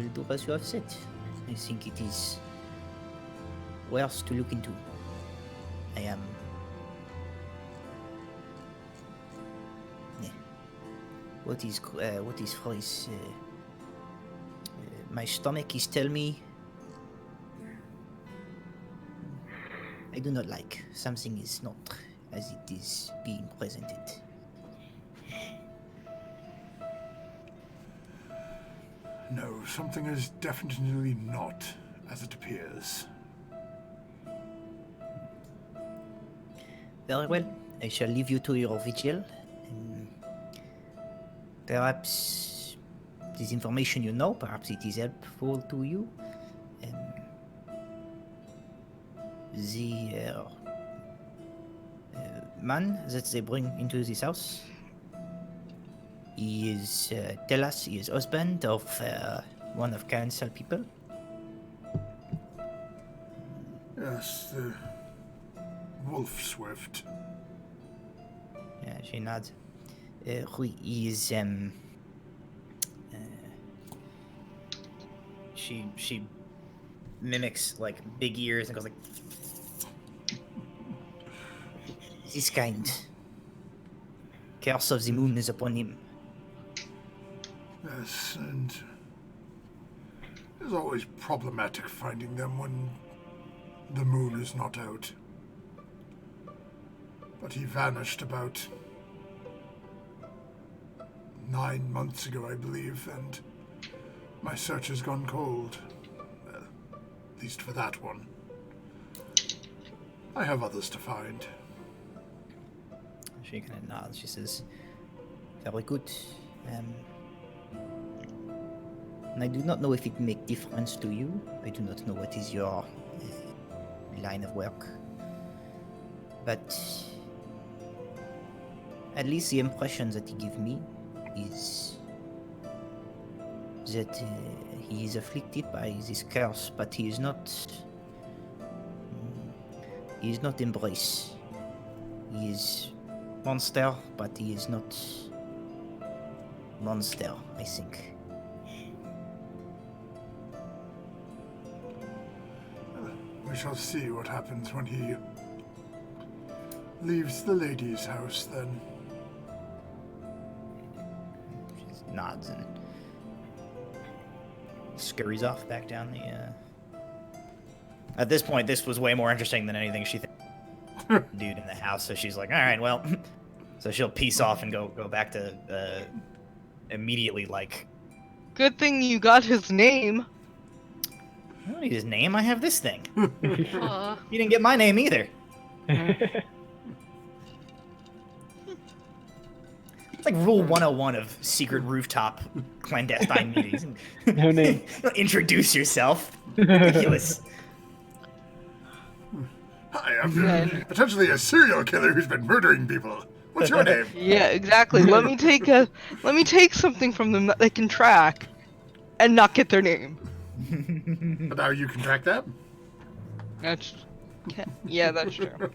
S3: do as you have said. I think it is worth to look into. I am. Yeah. What is phrase? My stomach is tell me I do not like something is not as it is being presented.
S1: No, something is definitely not as it appears.
S3: Very well. I shall leave you to your vigil. Um, perhaps this information you know, perhaps it is helpful to you. The man that they bring into this house, he is, tell us, he is husband of one of council people.
S1: Yes, the Wolf Swift.
S3: Yeah, she nods. He is, she mimics like big ears and goes like, this kind. Curse of the moon is upon him.
S1: Yes, and it's always problematic finding them when the moon is not out. But he vanished about 9 months ago, I believe, and my search has gone cold. Well, at least for that one. I have others to find.
S3: She kind of nods. She says, very good. And I do not know if it make difference to you. I do not know what is your line of work. But at least the impression that he give me is that he is afflicted by this curse, but he is not embrace. He is monster, but he is not monster, I think.
S1: We shall see what happens when he leaves the lady's house, then.
S3: She nods and scurries off back down the. At this point, this was way more interesting than anything she dude in the house. So she's like, "All right, well," so she'll peace off and go back to immediately like.
S2: Good thing you got his name.
S3: I don't need his name. I have this thing.
S4: Uh,
S3: You didn't get my name either. It's like rule 101 of secret rooftop clandestine meetings.
S6: No name.
S3: Introduce yourself. Ridiculous.
S1: Hi, I'm potentially a serial killer who's been murdering people. What's your name?
S2: Yeah, exactly. Let me take something from them that they can track, and not get their name.
S1: But now you can track that?
S2: Yeah, that's true.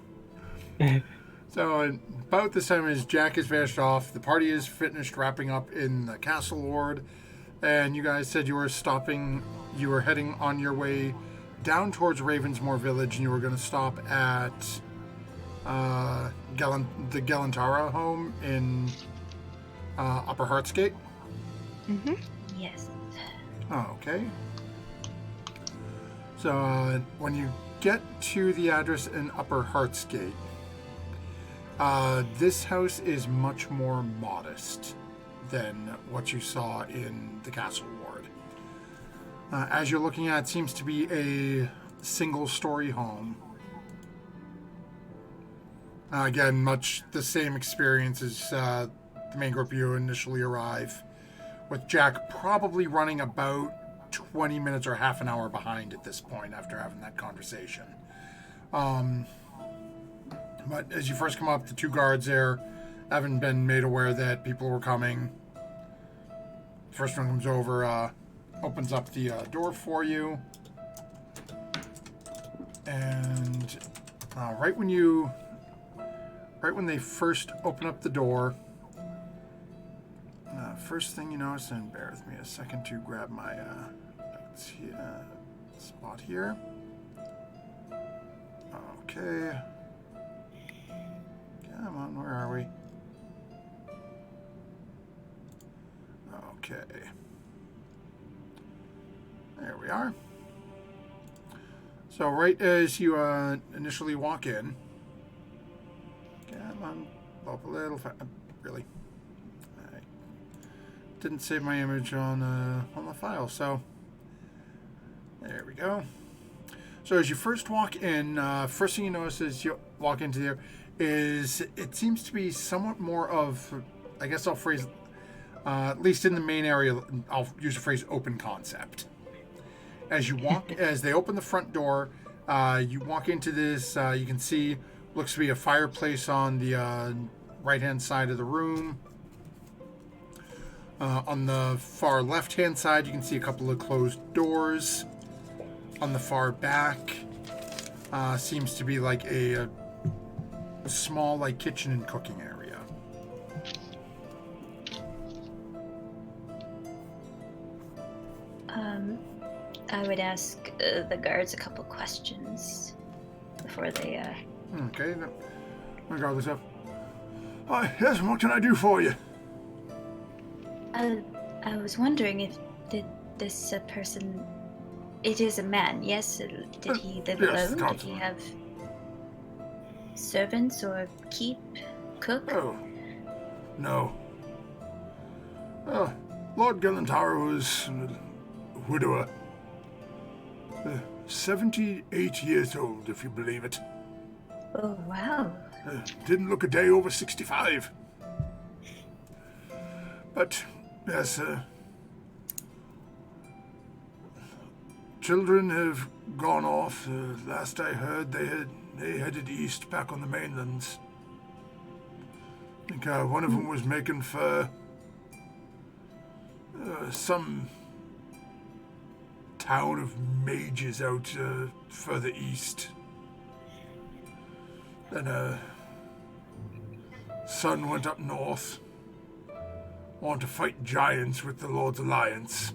S1: So, about this time as Jack has vanished off, the party is finished wrapping up in the castle ward, and you guys said you were heading on your way down towards Ravensmoor Village, and you were going to stop at the Galantara home in Upper Heartsgate.
S2: Mm-hmm.
S5: Yes.
S1: Oh, okay. So, when you get to the address in Upper Heartsgate, this house is much more modest than what you saw in the castle ward. As you're looking at, it seems to be a single-story home. Again, much the same experience as the main group you initially arrive, with Jack probably running about 20 minutes or half an hour behind at this point after having that conversation. But as you first come up, the two guards there haven't been made aware that people were coming. First one comes over, opens up the door for you. And right when they first open up the door, first thing you notice, and bear with me a second to grab my spot here. Okay. Come on, where are we? Okay. There we are. So right as you initially walk in, come on, up a little, really. didn't save my image on the file, so there we go. So as you first walk in, first thing you notice as you walk into there is it seems to be somewhat more of, I guess I'll phrase, at least in the main area, I'll use the phrase open concept. As you walk, as they open the front door, you walk into this, you can see, looks to be a fireplace on the right-hand side of the room. On the far left-hand side, you can see a couple of closed doors. On the far back, seems to be like a small, like, kitchen and cooking area.
S5: I would ask the guards a couple questions before they.
S1: Okay, no, regardless of. Yes, what can I do for you?
S5: I was wondering if this person. It is a man, yes? Did he live
S1: yes,
S5: alone? Did he have servants or keep, cook?
S1: Oh, no. Lord Gellentara was a widower. 78 years old, if you believe it.
S5: Oh, wow.
S1: Didn't look a day over 65. But, yes, children have gone off. Last I heard, they headed east back on the mainlands. I think one of them was making for some town of mages out further east. Then son went up north, wanted to fight giants with the Lord's Alliance.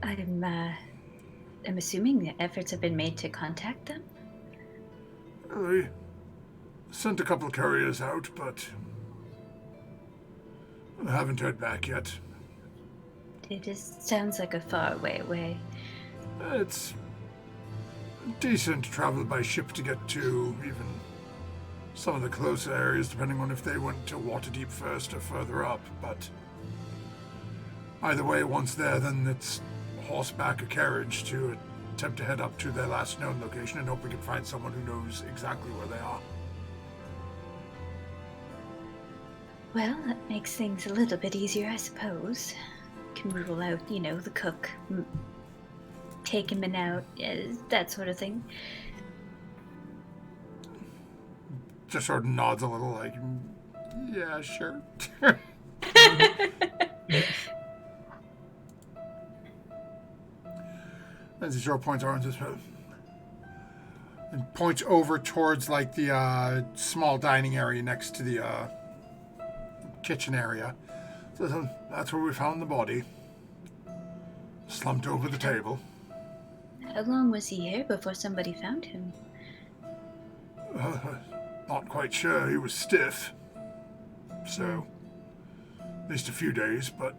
S5: I'm assuming that efforts have been made to contact them?
S1: They sent a couple couriers out, but I haven't heard back yet.
S5: It just sounds like a far way away.
S1: It's decent to travel by ship to get to even some of the closer areas, depending on if they went to Waterdeep first or further up, but either way, once there, then it's horseback or carriage to attempt to head up to their last known location and hope we can find someone who knows exactly where they are.
S5: Well, that makes things a little bit easier, I suppose. Can rule out, the cook, take him in out, that sort of thing.
S1: Just sort of nods a little like, yeah, sure. As he sort of points over and points over towards like the small dining area next to the kitchen area. So that's where we found the body. Slumped over the table.
S5: How long was he here before somebody found him?
S1: Not quite sure. He was stiff. So, at least a few days, but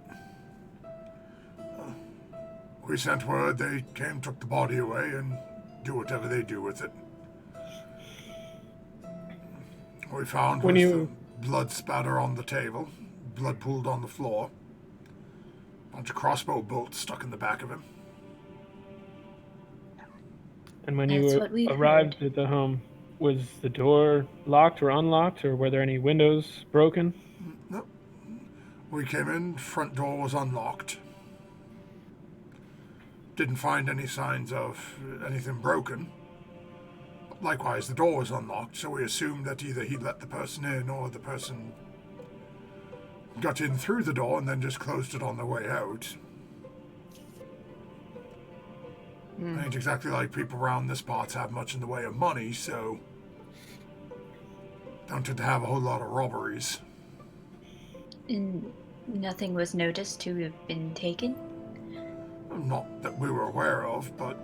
S1: we sent word, they came, took the body away, and do whatever they do with it. What we found was the blood spatter on the table, blood pooled on the floor, bunch of crossbow bolts stuck in the back of him.
S6: And when you arrived at the home, was the door locked or unlocked, or were there any windows broken?
S1: No. We came in, front door was unlocked. Didn't find any signs of anything broken. Likewise, the door was unlocked, so we assumed that either he'd let the person in or the person got in through the door and then just closed it on their way out. Ain't exactly like people around this parts have much in the way of money, so don't tend to have a whole lot of robberies.
S5: And nothing was noticed to have been taken?
S1: Not that we were aware of, but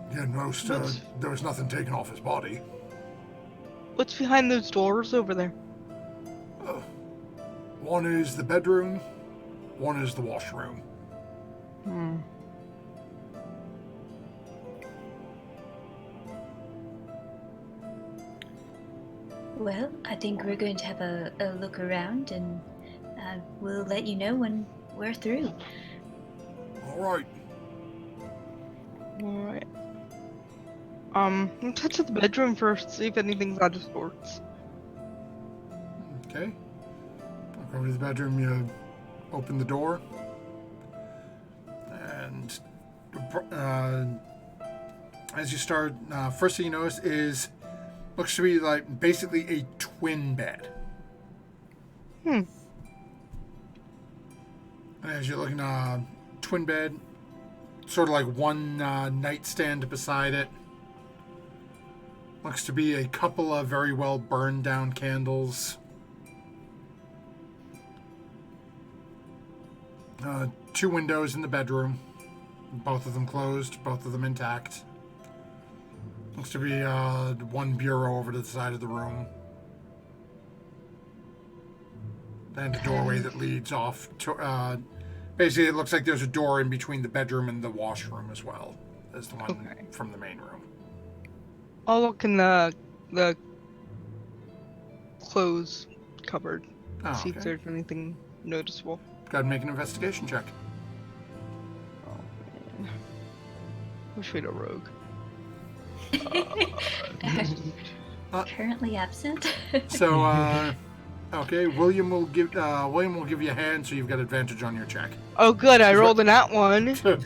S1: again, there was nothing taken off his body.
S2: What's behind those doors over there?
S1: One is the bedroom, one is the washroom.
S5: Well, I think we're going to have a look around, and we'll let you know when we're through.
S1: All right.
S2: Alright. Let's head to the bedroom first, see if anything's out of sorts.
S1: Okay. Walk over to the bedroom. You open the door, and as you start, first thing you notice is looks to be like basically a twin bed. And as you're looking, twin bed, sort of like one nightstand beside it. Looks to be a couple of very well burned down candles. Two windows in the bedroom. Both of them closed, both of them intact. Looks to be one bureau over to the side of the room. And a doorway that leads off to... basically, it looks like there's a door in between the bedroom and the washroom as well as the one from the main room.
S2: I'll look in the clothes cupboard. See if there's anything noticeable.
S1: Go ahead and make an investigation check.
S2: Oh man. Wish we had a rogue.
S5: Currently absent.
S1: So, okay, William will give you a hand, so you've got advantage on your check.
S2: Oh good, I rolled in that one.
S1: So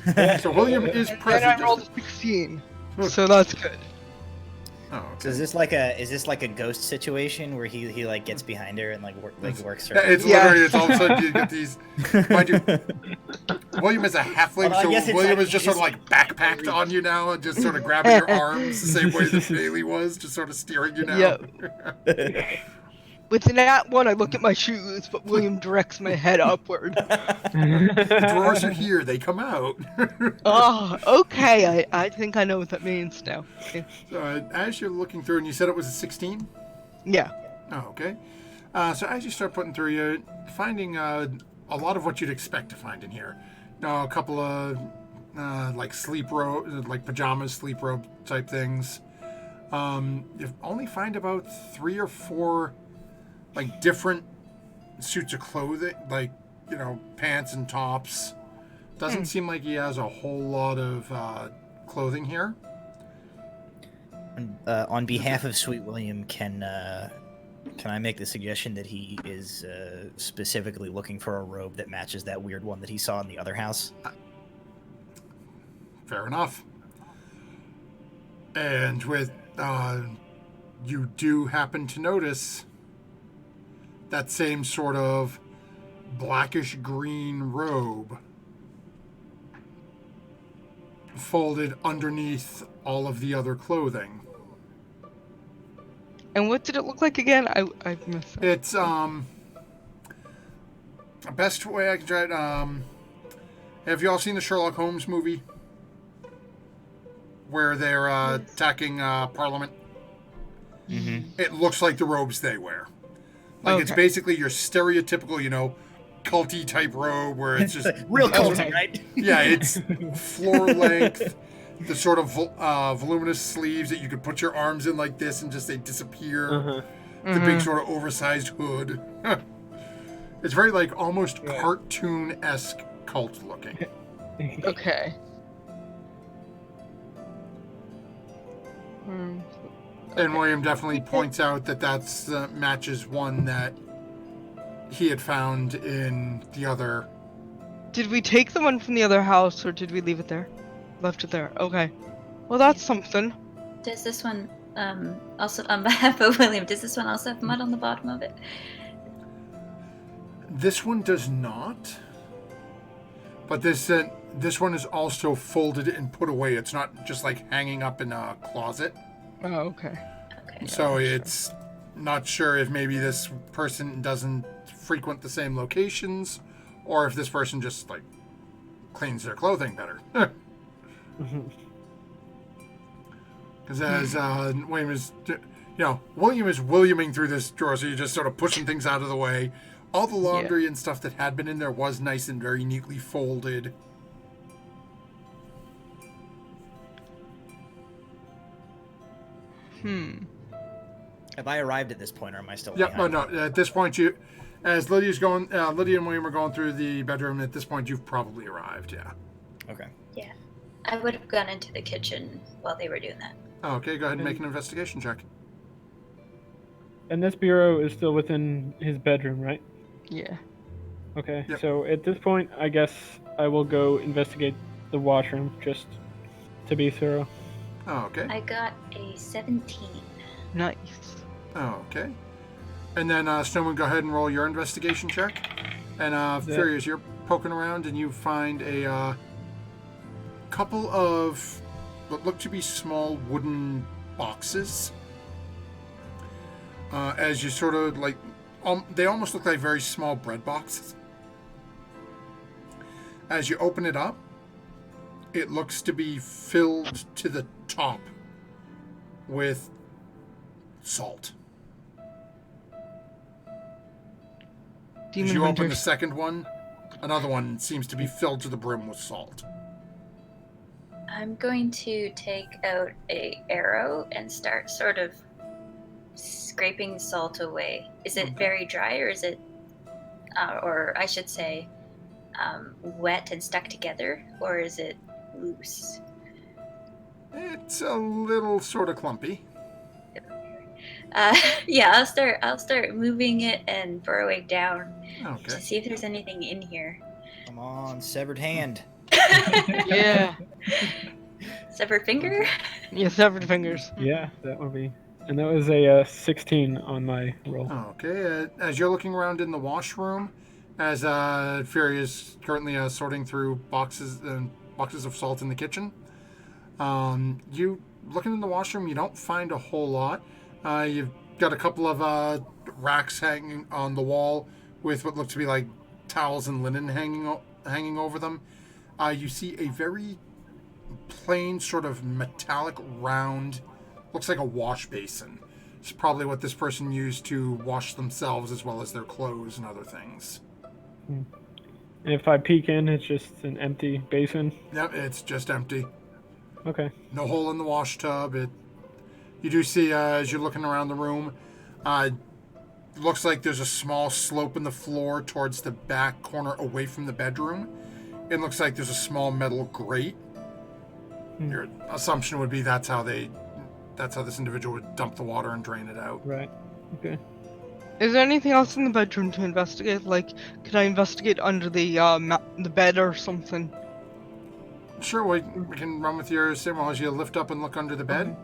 S1: William is present.
S2: And I rolled a 16. So that's good.
S1: Oh, okay.
S3: So is this like a ghost situation where he like gets behind her and works her?
S1: It's literally it's all of a sudden you get these. Mind you, William is a halflight, so William is just sort of like backpacked on you now and just sort of grabbing your arms the same way that Bailey was, just sort of steering you now.
S2: Yep. With that one, I look at my shoes, but William directs my head upward.
S1: The drawers are here; they come out.
S2: Oh, okay. I think I know what that means now. Okay.
S1: So, as you're looking through, and you said it was a 16?
S2: Yeah.
S1: Oh, okay. So as you start putting through, you're finding a lot of what you'd expect to find in here. A couple of like sleep robe, like pajamas, sleep robe type things. You only find about 3 or 4 like different suits of clothing, like pants and tops. Doesn't seem like he has a whole lot of clothing here.
S3: On behalf of Sweet William, can I make the suggestion that he is specifically looking for a robe that matches that weird one that he saw in the other house?
S1: Fair enough. And with you do happen to notice that same sort of blackish green robe folded underneath all of the other clothing.
S2: And what did it look like again? I missed it.
S1: It's best way I can try it. Have you all seen the Sherlock Holmes movie where they're attacking Parliament?
S3: Mm-hmm.
S1: It looks like the robes they wear. Like it's basically your stereotypical, culty type robe where it's just
S3: real culty, right?
S1: Yeah, it's floor length, the sort of voluminous sleeves that you could put your arms in like this and just they disappear. The big sort of oversized hood. It's very like almost cartoon-esque cult looking.
S2: Okay.
S1: And William definitely points out that that's matches one that he had found in the other.
S2: Did we take the one from the other house, or did we leave it there? Left it there. Okay. Well, that's something.
S5: Does this one, also on behalf of William, does this one also have mud on the bottom of it?
S1: This one does not. But this one is also folded and put away. It's not just like hanging up in a closet.
S2: Oh, okay.
S1: So it's not sure if maybe this person doesn't frequent the same locations, or if this person just like cleans their clothing better. Because as William is, William is Williaming through this drawer, so you're just sort of pushing things out of the way. All the laundry and stuff that had been in there was nice and very neatly folded.
S3: Have I arrived at this point, or am I still?
S1: Yeah, no. At this point, as Lydia and William are going through the bedroom. At this point, you've probably arrived. Yeah.
S3: Okay.
S5: Yeah. I would have gone into the kitchen while they were doing that.
S1: Okay, go ahead and make an investigation check.
S6: And this bureau is still within his bedroom, right?
S2: Yeah.
S6: Okay,
S1: Yep.
S6: so at this point, I guess I will go investigate the washroom just to be thorough.
S1: Okay.
S5: I got a 17.
S2: Nice.
S1: Okay. And then, Snowman, go ahead and roll your investigation check. And, Furious, you're poking around and you find a couple of what look to be small wooden boxes. As you sort of, like, they almost look like very small bread boxes. As you open it up, it looks to be filled to the top with salt.
S2: Demon
S1: As you open the
S2: hunters.
S1: second one, another one seems to be filled to the brim with salt.
S5: I'm going to take out a arrow and start sort of scraping the salt away. Is it very dry, or is it, or I should say, wet and stuck together, or is it loose?
S1: It's a little sort of clumpy.
S5: Yeah, I'll start moving it and burrowing down to
S1: Okay.
S5: see if there's anything in here.
S3: Come on, severed hand.
S2: Yeah.
S5: Severed finger?
S2: Yeah, severed fingers.
S6: Yeah, that would be. And that was a 16 on my roll.
S1: Okay. As you're looking around in the washroom, as Fury is currently sorting through boxes of salt in the kitchen, you looking in the washroom, you don't find a whole lot. You've got a couple of racks hanging on the wall with what look to be like towels and linen hanging over them. You see a very plain sort of metallic round, looks like a wash basin. It's probably what this person used to wash themselves as well as their clothes and other things.
S6: And if I peek in, it's just an empty basin.
S1: Yep, it's just empty.
S6: Okay.
S1: No hole in the wash tub. You do see, as you're looking around the room, looks like there's a small slope in the floor towards the back corner away from the bedroom. It looks like there's a small metal grate. Your assumption would be that's how this individual would dump the water and drain it out.
S6: Right. Okay.
S2: Is there anything else in the bedroom to investigate? Like, could I investigate under the bed or something?
S1: Sure, we can run with your signal as you lift up and look under the bed.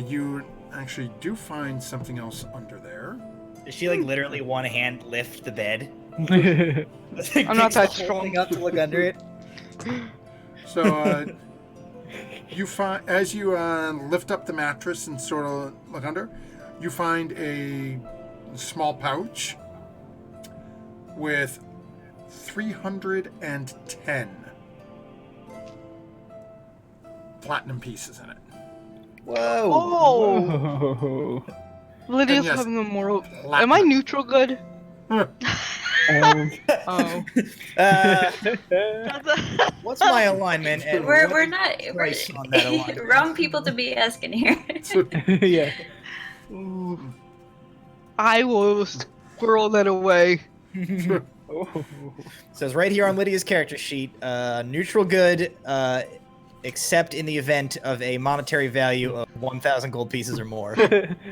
S1: You actually do find something else under there.
S3: Does she like literally one hand lift the bed?
S2: I'm not that strong.
S3: Up to look under it.
S1: So you find, as you lift up the mattress and sort of look under, you find a small pouch with 310 platinum pieces in it.
S3: Whoa.
S2: Oh!
S6: Whoa.
S2: Lydia's
S1: yes,
S2: having a moral.
S1: platinum.
S2: Am I neutral good?
S6: Um,
S2: Oh.
S3: What's my alignment? And
S5: We're
S3: what
S5: not.
S3: is the price on that alignment?
S5: Wrong people to be asking here.
S6: yeah.
S2: Ooh. I will squirrel that away.
S6: Oh.
S3: Says right here on Lydia's character sheet, neutral good, except in the event of a monetary value of 1,000 gold pieces or more.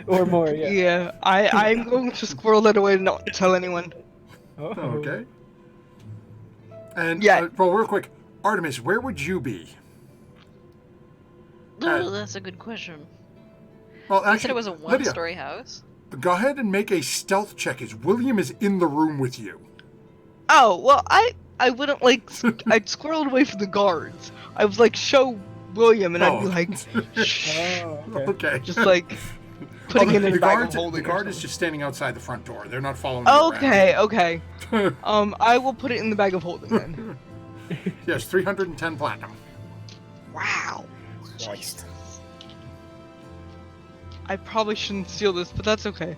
S6: Or more, yeah.
S2: Yeah, I'm going to squirrel that away and not tell anyone.
S6: Oh.
S1: Okay. And,
S2: Yeah.
S1: well, real quick, Artemis, where would you be?
S4: Oh, that's a good question.
S1: Well,
S4: You
S1: actually,
S4: said it was a
S1: Lydia,
S4: one-story house?
S1: go ahead and make a stealth check as William is in the room with you.
S2: Oh, well, I wouldn't like, I'd squirreled away from the guards. I would like show William and I'd be like, shh,
S6: Oh, okay.
S1: Okay.
S2: just like putting it in
S1: the
S2: a bag
S1: guard,
S2: of holding.
S1: the
S2: or
S1: guard is
S2: something.
S1: just standing outside the front door. They're not following you
S2: Okay, okay.
S1: around.
S2: I will put it in the bag of holding then.
S1: Yes, 310 platinum.
S2: Wow.
S3: Christ.
S2: I probably shouldn't steal this, but that's okay.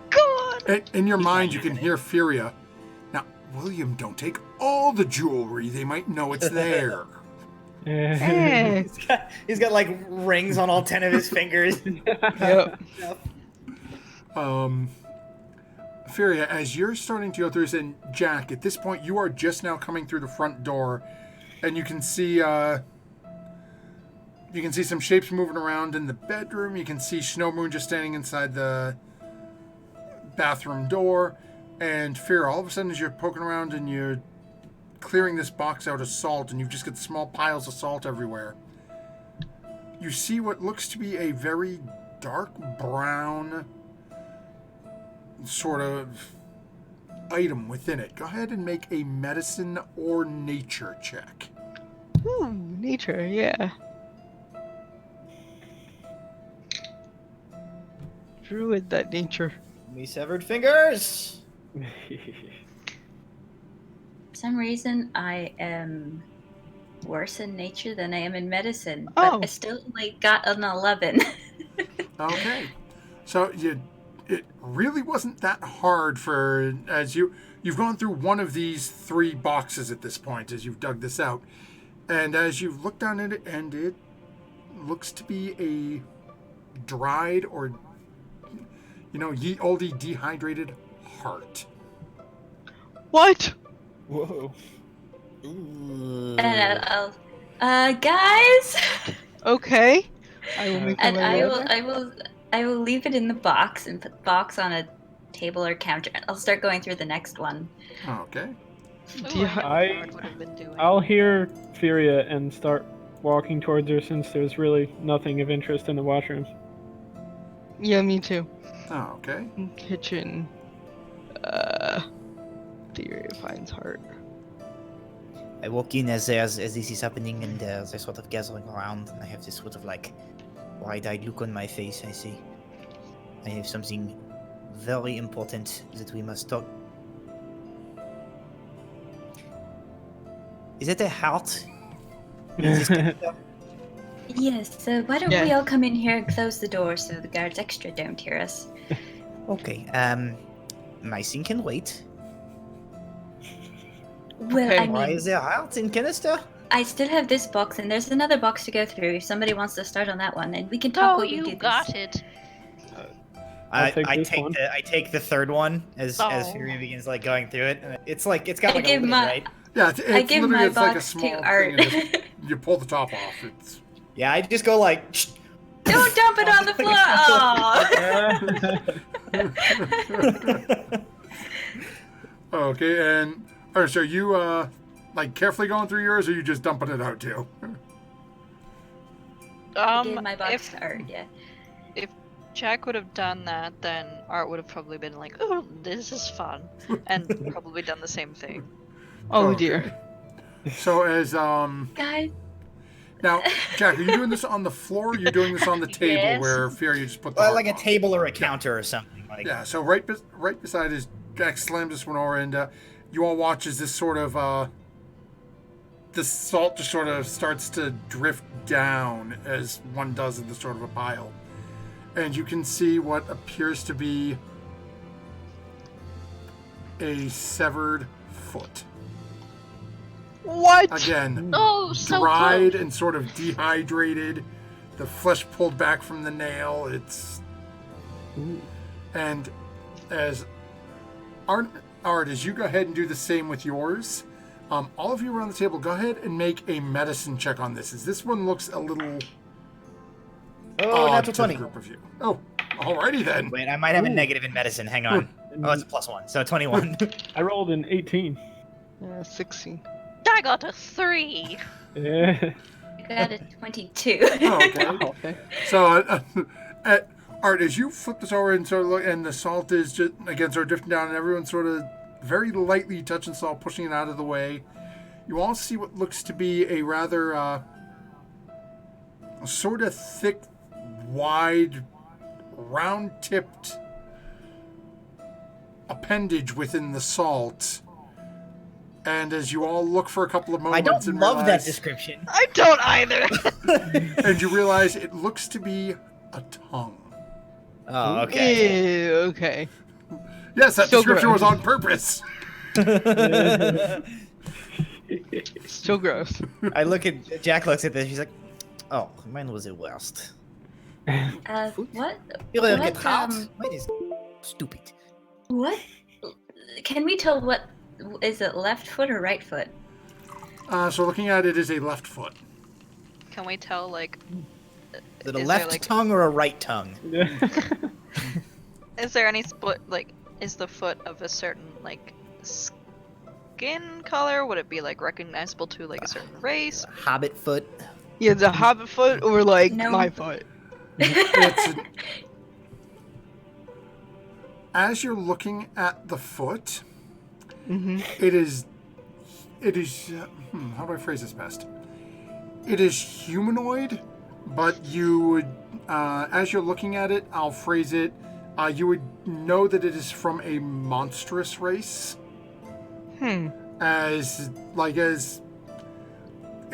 S2: God!
S1: In your mind, you can hear Furia. Now, William, don't take all the jewelry. They might know it's there.
S2: Eh.
S3: He's got like rings on all 10 of his fingers.
S2: Yep.
S1: Furia, as you're starting to go through this, and Jack, at this point, you are just now coming through the front door, and you can see some shapes moving around in the bedroom. You can see Snow Moon just standing inside the bathroom door, and Furia, all of a sudden, as you're poking around and you're clearing this box out of salt, and you've just got small piles of salt everywhere, you see what looks to be a very dark brown sort of item within it. Go ahead and make a medicine or nature check.
S2: Ooh, nature, yeah. Druid that nature.
S3: Me severed fingers.
S5: For some reason, I am worse in nature than I am in medicine, but I still only got an 11.
S1: Okay. So it really wasn't that hard for, as you've gone through one of these 3 boxes at this point as you've dug this out. And as you've looked down at it, and it looks to be a dried or, ye olde dehydrated heart.
S2: What?
S6: Whoa.
S5: And I'll, guys.
S2: Okay. I will make
S5: And
S2: my way over.
S5: I will leave it in the box and put the box on a table or counter. I'll start going through the next one.
S1: Okay.
S4: Ooh, I know what Bard would have been doing.
S6: I'll hear Furia and start walking towards her since there's really nothing of interest in the washroom.
S2: Yeah, me too.
S1: Oh, okay.
S2: Kitchen. Theory finds heart.
S3: I walk in as this is happening, and they're sort of gathering around, and I have this sort of like wide-eyed look on my face. I say, I have something very important that we must talk. Is it a heart? Is this
S5: Yes, so why don't we all come in here and close the door so the guards extra don't hear us?
S3: Okay, my thing can wait.
S5: Well,
S2: Okay.
S5: I
S3: Why
S5: mean,
S3: is there heart in canister?
S5: I still have this box, and there's another box to go through if somebody wants to start on that one, and we can talk
S4: Oh,
S5: while you
S4: you
S5: do
S4: got
S5: this.
S4: it.
S6: I'll take this one.
S3: I take the third one as
S4: Oh.
S3: Fury begins like going through it. It's like it's got
S5: I
S3: like a
S5: give
S3: lid,
S5: my-
S3: right?
S1: Yeah, it's
S5: I give
S1: literally
S5: my
S1: it's like a
S5: box
S1: small
S5: to
S1: thing
S5: Art.
S1: and just, you pull the top off. It's
S3: Yeah, I just go like.
S5: Don't dump it on the floor! Aw.
S1: okay. And so you like carefully going through yours, or you just dumping it out too?
S5: I gave my box
S4: If
S5: to Art, yeah.
S4: Jack would have done that, then Art would have probably been like, "Oh, this is fun," and probably done the same thing.
S2: Oh
S1: Okay.
S2: dear.
S1: So as
S5: Guys,
S1: now, Jack, are you doing this on the floor? Or are you doing this on the table
S5: Yes.
S1: where Fury you just put the
S3: Well,
S1: heart
S3: like a
S1: on?
S3: table or a counter or something. Like.
S1: Yeah. So right beside his Jack slams this one over, and you all watch as this sort of the salt just sort of starts to drift down as one does in this sort of a pile. And you can see what appears to be a severed foot.
S2: What?
S1: Again,
S4: Oh, so
S1: dried
S4: close.
S1: and sort of dehydrated. The flesh pulled back from the nail. It's... And as Art, as you go ahead and do the same with yours, all of you around the table, go ahead and make a medicine check on this, as this one looks a little
S3: Oh,
S1: odd
S3: natural
S1: to the
S3: 20.
S1: group of you. Oh, alrighty then.
S3: Wait, I might have a negative in medicine. Hang on. Oh, it's a +1, so 21.
S6: I rolled an 18.
S2: 16.
S4: I got a 3.
S6: Yeah.
S5: I got a 22.
S1: Oh, okay.
S2: Okay.
S1: So, Art, as you flip this over and sort of look, and the salt is just again sort of drifting down, and everyone's sort of very lightly touching salt, pushing it out of the way. You all see what looks to be a rather sort of thick, wide, round-tipped appendage within the salt. And as you all look for a couple of
S3: I
S1: moments,
S3: don't
S1: and
S3: love that
S1: realize,
S3: description.
S2: I don't either.
S1: and you realize it looks to be a tongue.
S3: Oh, okay.
S2: Ew, okay.
S1: Yes, that
S2: So
S1: description
S2: gross.
S1: was on purpose.
S2: So gross.
S3: I look at Jack. Looks at this. She's like, "Oh, mine was the worst."
S5: What?
S3: You don't
S5: What,
S3: get out. Mine is stupid.
S5: What? Can we tell what is it? Left foot or right foot?
S1: So looking at it is a left foot.
S4: Can we tell, like...
S3: Is it a
S4: is
S3: left
S4: there, like,
S3: tongue or a right tongue?
S4: Is there any split, like, is the foot of a certain, like, skin color? Would it be, like, recognizable to, like, a certain race?
S3: Hobbit foot.
S2: Yeah, the hobbit foot or like
S5: No.
S2: my foot.
S1: As you're looking at the foot,
S2: Mm-hmm.
S1: it is, how do I phrase this best? It is humanoid, but you would, as you're looking at it, I'll phrase it, you would know that it is from a monstrous race. As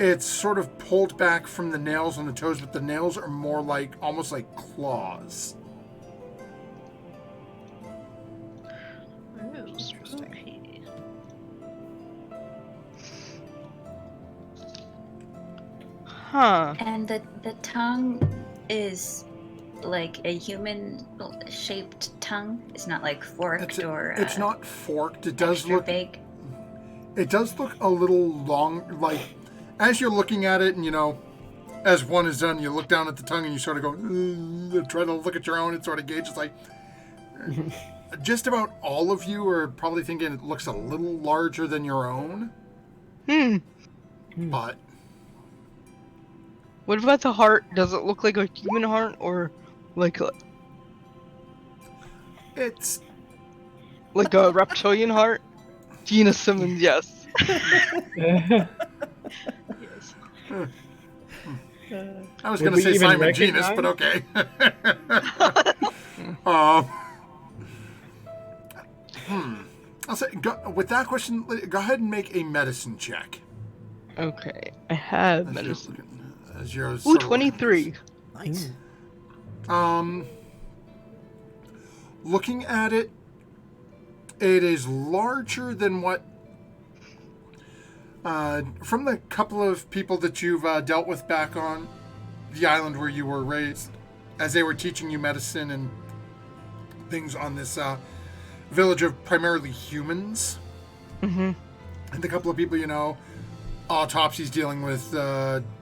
S1: it's sort of pulled back from the nails on the toes, but the nails are more like, almost like claws.
S4: Interesting.
S2: Huh.
S5: And the tongue is like a human-shaped tongue. It's not like forked or.
S1: It's not forked. It does
S5: extra
S1: look
S5: big.
S1: It does look a little long. Like as you're looking at it, and as one is done, you look down at the tongue and you sort of go, try to look at your own and sort of gauge. It's like just about all of you are probably thinking it looks a little larger than your own. But
S2: what about the heart? Does it look like a human heart or like a
S1: it's
S2: reptilian heart? Gina Simmons, yes.
S4: Yes.
S1: I was going to say Simon Genus, but okay. I'll say, with that question, go ahead and make a medicine check.
S2: Okay, I have medicine.
S1: As you're
S2: Ooh, 23.
S3: Nice.
S1: Looking at it, it is larger than what. From the couple of people that you've dealt with back on the island where you were raised, as they were teaching you medicine and things on this village of primarily humans.
S2: Mm-hmm.
S1: And the couple of people, autopsies dealing with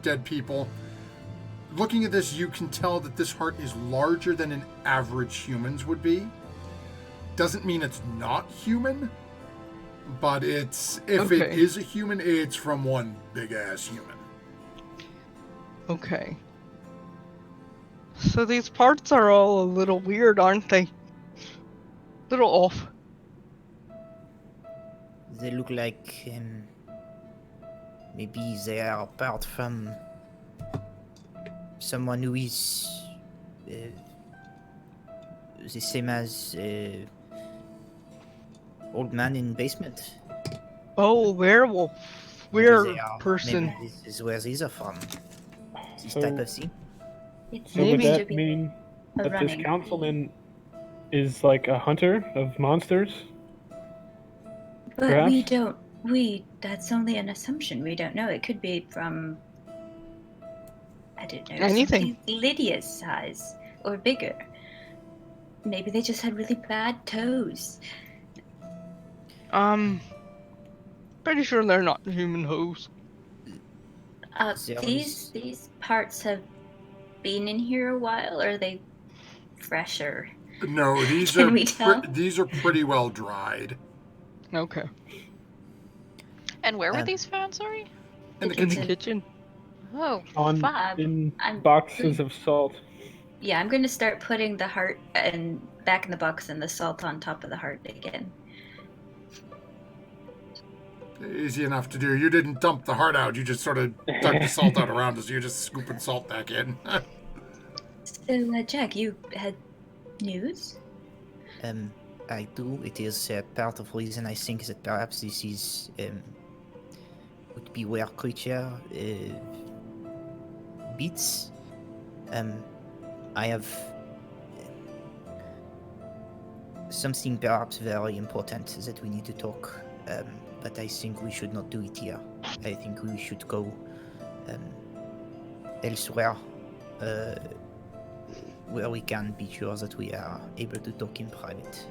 S1: dead people. Looking at this, you can tell that this heart is larger than an average human's would be. Doesn't mean it's not human, but if it is a human, it's from one big ass human.
S2: Okay. So these parts are all a little weird, aren't they? Little off.
S3: They look like maybe they are apart from someone who is the same as old man in basement.
S2: Oh, werewolf.
S3: Maybe
S2: Weird
S3: they are-
S2: person.
S3: Maybe this is where these are from. This type of scene.
S5: It's
S6: So would
S2: Maybe
S6: that
S5: to be
S6: mean
S5: a
S6: that
S5: running.
S6: this councilman is like a hunter of monsters?
S5: But
S6: perhaps?
S5: we don't. That's only an assumption. We don't know. It could be from. I don't know.
S2: Anything.
S5: something Lydia's size or bigger. Maybe they just had really bad toes.
S2: Pretty sure they're not human hoes.
S3: There
S5: These parts have been in here a while, or are they fresher?
S1: No, these
S5: Can
S1: are
S5: we tell?
S1: these are pretty well dried.
S2: Okay.
S4: And where were these found, sorry?
S1: In the
S2: In the
S1: kitchen.
S2: kitchen.
S4: Oh,
S6: In
S5: I'm-
S6: boxes of salt.
S5: Yeah, I'm going to start putting the heart and back in the box and the salt on top of the heart again.
S1: Easy enough to do. You didn't dump the heart out. You just sort of dug the salt out around us. You're just scooping salt back in.
S5: So, Jack, you had news?
S3: I do. It is part of the reason I think that perhaps this is would be where creature beats. I have something perhaps very important that we need to talk but I think we should not do it here. I think we should go elsewhere, where we can be sure that we are able to talk in private.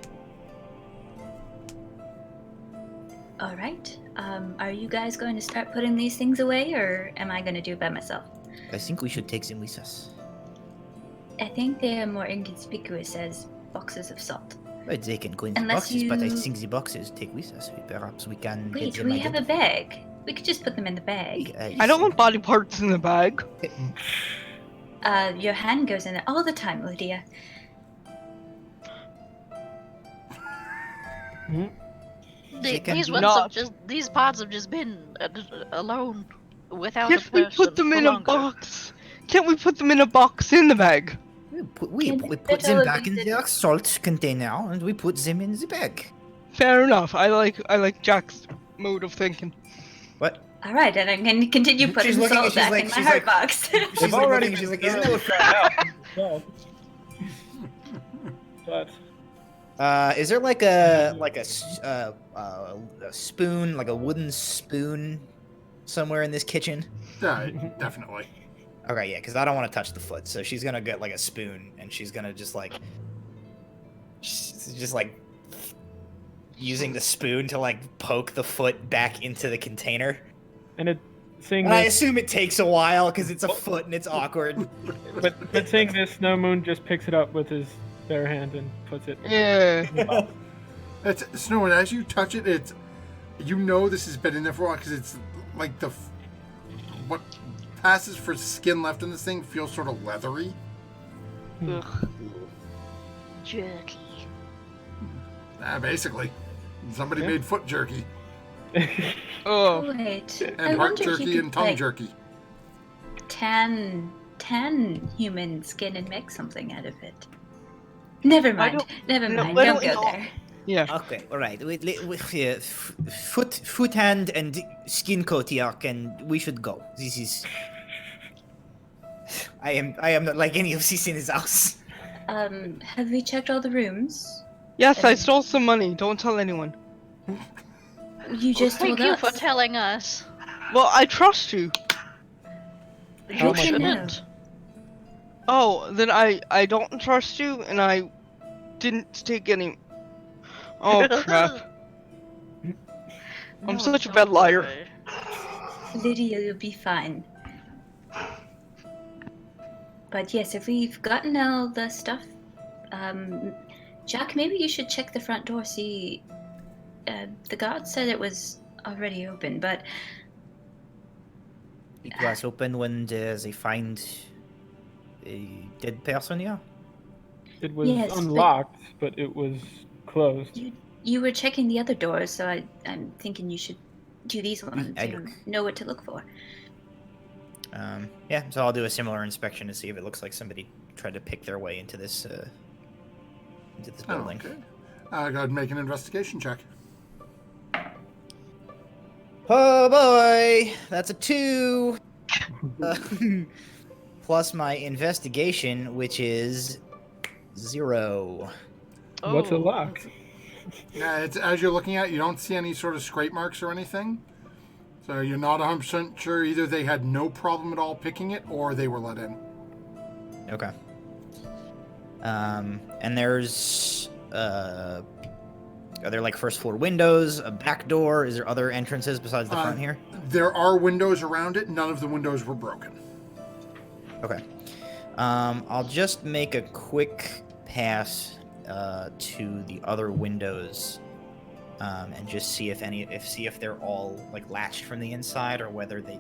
S5: All right. Are you guys going to start putting these things away, or am I going to do it by myself?
S3: I think we should take them with us.
S5: I think they are more inconspicuous as boxes of salt.
S3: Well, they can go in the
S5: Unless
S3: boxes, but I
S5: you-
S3: think the boxes take with us. Perhaps we can get
S5: Wait,
S3: them
S5: we have a
S3: identified.
S5: bag. We could just put them in the bag.
S2: I don't want body parts in the bag.
S5: Your hand goes in there all the time, Lydia.
S3: They can
S4: These
S3: do-
S4: ones
S2: Not-
S4: have just these pods have just been alone without
S2: If
S4: a
S2: we
S4: person
S2: put them
S4: for
S2: in a
S4: longer.
S2: box, can't we put them in a box in the bag?
S3: We
S5: Can
S3: put
S5: fit
S3: them
S5: all
S3: back in
S5: these
S3: their salt container, and we put them in the bag.
S2: Fair enough. I like Jack's mode of thinking.
S3: What?
S5: All right, and I'm going to continue putting
S3: She's looking
S5: salt
S3: at- she's
S5: back
S3: like-
S5: in my
S3: she's
S5: heart
S3: like-
S5: box.
S3: She's like
S6: already
S3: looking, she's like,
S6: been
S3: isn't it?
S6: Well, but
S3: Is there like a spoon, like a wooden spoon, somewhere in this kitchen?
S1: Yeah, definitely.
S3: Okay, yeah, because I don't want to touch the foot, so she's gonna get like a spoon, and she's gonna just like using the spoon to like poke the foot back into the container.
S6: and it saying
S3: And I
S6: this,
S3: assume it takes a while because it's a foot and it's awkward.
S6: but saying this, Snow Moon just picks it up with his bare hand and puts it.
S2: Yeah.
S6: in the box.
S1: It's Snow, and as you touch it, it's this has been in there for a while because it's like what passes for skin left in this thing feels sort of leathery.
S2: Ugh.
S4: Jerky.
S1: Basically, somebody
S6: Yeah.
S1: made foot jerky
S2: Oh.
S5: Wait, I
S1: and heart
S5: wonder if
S1: jerky
S5: you
S1: and
S5: could
S1: tongue
S5: like
S1: jerky.
S5: tan human skin and make something out of it. Never mind. Never
S2: no,
S5: mind.
S2: why
S5: Don't
S2: don't
S5: go
S2: we-
S5: there.
S2: Yeah.
S3: Okay, all right. Foot, hand, and skin coat here, and we should go. This is. I am not like any of this in his house.
S5: Have we checked all the rooms?
S2: Yes, I stole some money. Don't tell anyone.
S5: You just
S4: Thank
S5: told
S4: you
S5: us.
S4: for telling us.
S2: Well, I trust you.
S5: How
S6: much?
S5: can you?
S4: Shouldn't.
S2: Oh, then I don't trust you, and I didn't take any. Oh crap! I'm such a bad
S4: don't
S2: liar.
S4: worry.
S5: Lydia, you'll be fine. But yes, if we've gotten all the stuff, Jack, maybe you should check the front door. See, the guard said it was already open, but
S3: It was open when they find a dead person here.
S6: It was
S5: Yes, but-
S6: unlocked, but it was closed.
S5: you were checking the other doors, so I'm thinking you should do these ones.
S3: I
S5: You
S3: look.
S5: know what to look for.
S3: Yeah, so I'll do a similar inspection to see if it looks like somebody tried to pick their way into this building.
S1: Okay. Go ahead and make an investigation check.
S3: Oh boy, that's a 2. Plus my investigation, which is 0.
S6: What's a
S4: Oh.
S6: lock?
S1: Yeah, it's as you're looking at it, you don't see any sort of scrape marks or anything. So you're not 100% sure either they had no problem at all picking it or they were let in.
S3: Okay. And there's are there like first floor windows, a back door? Is there other entrances besides the front here?
S1: There are windows around it. None of the windows were broken.
S3: Okay. I'll just make a quick pass to the other windows, and just see if they're all like latched from the inside, or whether they,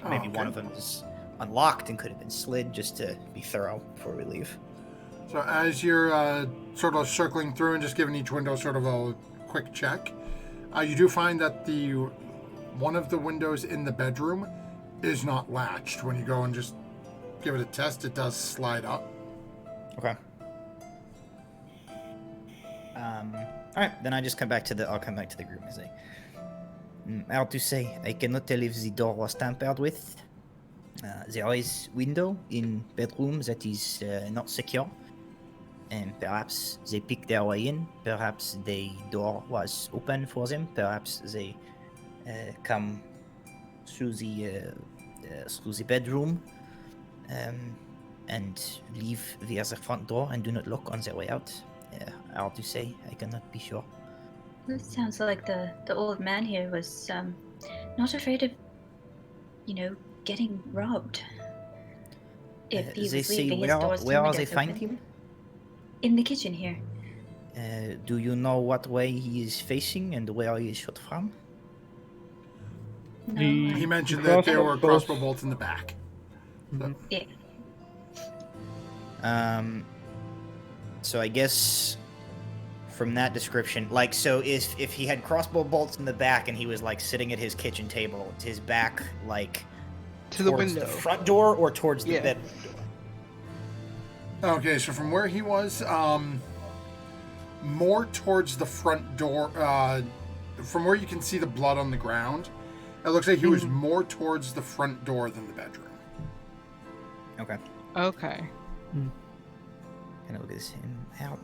S3: maybe one of them is unlocked and could have been slid, just to be thorough before we leave.
S1: So as you're sort of circling through and just giving each window sort of a quick check, you do find that one of the windows in the bedroom is not latched. When you go and just give it a test, it does slide up.
S3: Okay. All right, then I'll come back to the group and say, how to say, I cannot tell if the door was tampered with. There is window in bedroom that is not secure. and perhaps they picked their way in. Perhaps the door was open for them. Perhaps they come through the bedroom and leave via the front door and do not lock on their way out. Hard to say. I cannot be sure.
S5: It sounds like the old man here was not afraid of, getting robbed. If he
S3: They
S5: was
S3: say
S5: leaving his doors
S3: where
S5: to
S3: they
S5: windows
S3: find
S5: open.
S3: him?
S5: In the kitchen here.
S3: Do you know what way he is facing and where he is shot from?
S5: No,
S1: He mentioned
S6: The
S1: that there were
S6: crossbow
S1: crossbow bolts in the back.
S6: Mhm.
S5: yeah.
S3: So I guess from that description, like, so if he had crossbow bolts in the back and he was like sitting at his kitchen table, is his back like
S2: To the
S3: towards
S2: window.
S3: the front door or towards the
S2: Yeah.
S3: bedroom door?
S1: Okay, so from where he was, more towards the front door, from where you can see the blood on the ground, it looks like he was more towards the front door than the bedroom.
S3: Okay.
S2: Okay.
S3: I know this.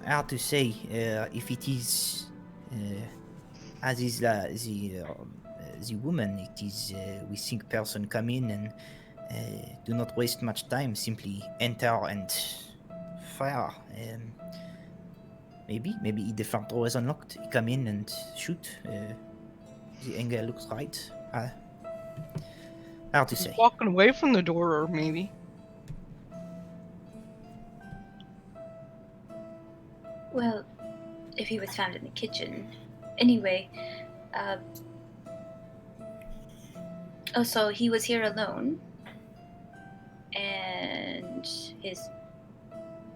S3: Hard to say if it is as is the woman. It is we think person come in and do not waste much time. Simply enter and fire. Maybe the front door is unlocked. He come in and shoot. The angle looks right. Hard to
S2: He's
S3: say.
S2: walking away from the door, or maybe.
S5: Well, if he was found in the kitchen. Anyway, so he was here alone, and his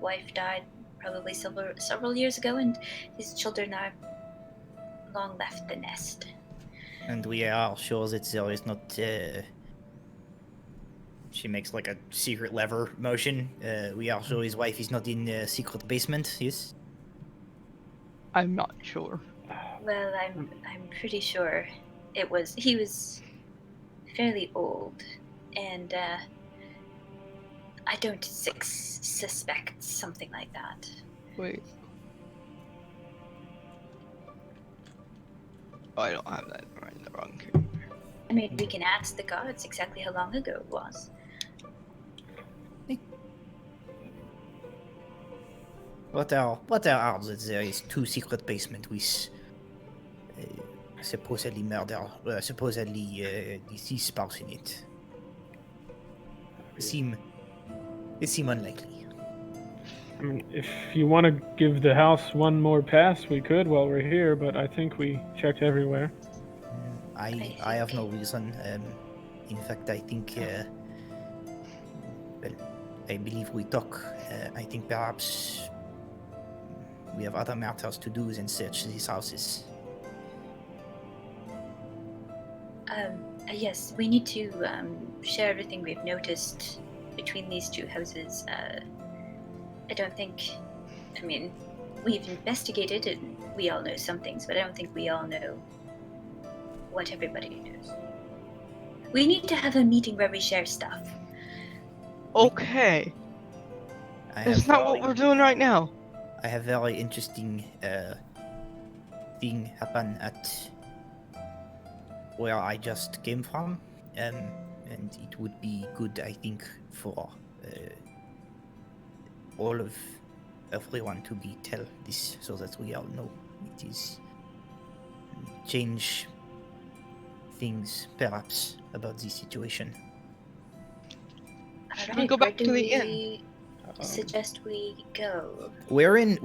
S5: wife died probably several years ago, and his children are long left the nest.
S3: And we are sure that there is not. She makes like a secret lever motion. We are sure his wife is not in the secret basement. Yes.
S2: I'm not sure.
S5: Well, I'm pretty sure he was fairly old, and I don't suspect something like that.
S2: Wait. Oh, I don't have that right in the wrong character.
S5: I mean, we can ask the gods exactly how long ago it was.
S3: What are odds that there is two secret basement with supposedly deceased spouse in it? It seem unlikely.
S6: I mean, if you want to give the house one more pass, we could while we're here, but I think we checked everywhere.
S3: I have no reason. In fact, I think. Well, I believe we talk. I think perhaps we have other matters to do than search these houses.
S5: Yes, we need to share everything we've noticed between these two houses. I don't think. I mean, we've investigated and we all know some things, but I don't think we all know what everybody knows. We need to have a meeting where we share stuff.
S2: Okay.
S3: I
S2: That's
S3: have
S2: not what we're doing right now.
S3: I have very interesting thing happen at where I just came from, and it would be good, I think, for all of everyone to be tell this so that we all know. It is change things perhaps about this situation.
S2: Should we go back to the inn?
S5: Suggest we go.
S3: We're in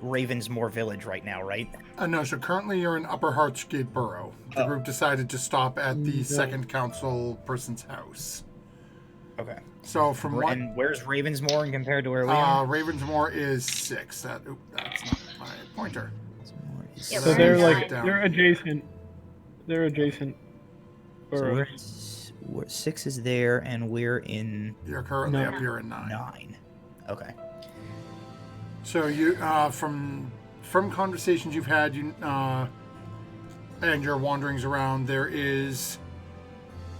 S3: Ravensmoor Village right now, right?
S1: No, so currently you're in Upper Hartsgate Borough. The group decided to stop at the second council person's house.
S3: Okay.
S1: So from what...
S3: And where's Ravensmoor compared to where we are?
S1: Ravensmoor is 6. That's not my pointer.
S5: Yeah,
S6: So
S5: we're
S6: they're
S5: in
S6: like
S5: nine.
S6: they're adjacent. They're adjacent.
S3: So
S6: boroughs.
S3: we're 6 is there, and we're in
S1: You're currently
S6: No.
S1: up here in 9.
S3: 9. Okay.
S1: So you, from conversations you've had, and your wanderings around, there is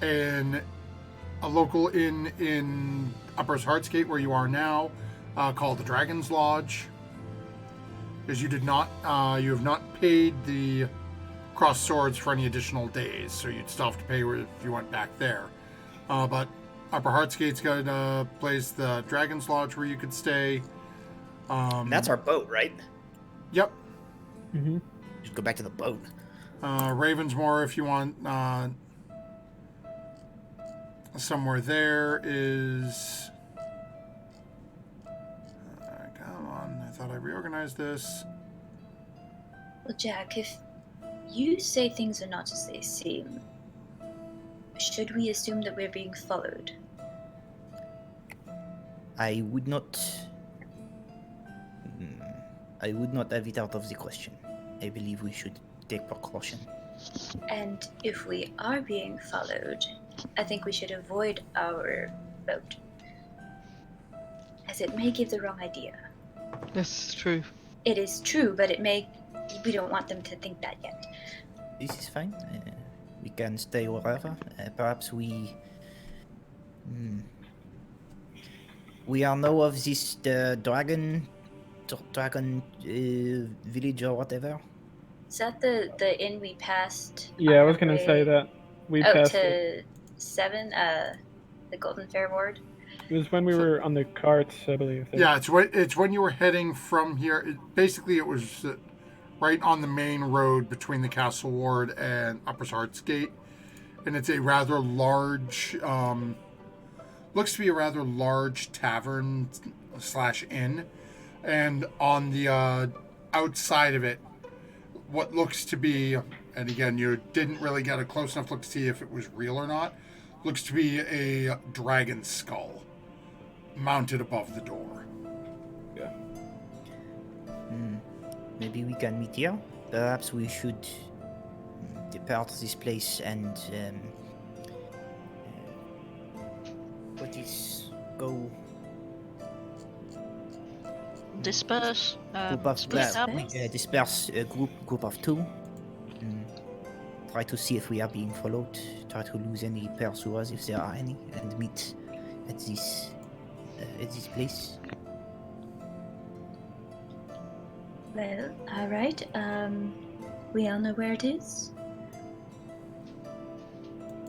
S1: a local inn in Upper Hartsgate where you are now, called the Dragon's Lodge. is you have not paid the cross swords for any additional days, so you'd still have to pay if you went back there. But Upper Heartsgate's got a place, the Dragon's Lodge, where you could stay.
S3: That's our boat, right?
S1: Yep.
S6: Mm-hmm.
S3: Just go back to the boat.
S1: Ravensmoor, if you want somewhere there, is... come on, I thought I reorganized this.
S5: Well, Jack, if you say things are not as they seem, should we assume that we're being followed?
S3: I would not have it out of the question. I believe we should take precaution.
S5: And if we are being followed, I think we should avoid our boat, as it may give the wrong idea.
S2: This is true.
S5: It is true, but we don't want them to think that yet.
S3: This is fine. We can stay wherever. Perhaps we are know of this dragon village or whatever.
S5: Is that the inn we passed?
S6: Yeah, I was gonna say that we passed
S5: to
S6: it.
S5: 7, the Golden Fair Ward.
S6: It was when we were on the carts, I believe.
S1: Yeah, it's when you were heading from here. Basically, it was right on the main road between the Castle Ward and Upper Heartsgate, and it's a rather large, looks to be a rather large tavern / inn, and on the outside of it, what looks to be, and again, you didn't really get a close enough look to see if it was real or not, looks to be a dragon skull mounted above the door.
S6: Yeah.
S3: Maybe we can meet here. Perhaps we should depart this place and go
S4: Disperse.
S3: group of
S4: Split up.
S3: disperse a group of 2. Try to see if we are being followed. Try to lose any pursuers if there are any, and meet at this place.
S5: Well, alright. We all know where it is?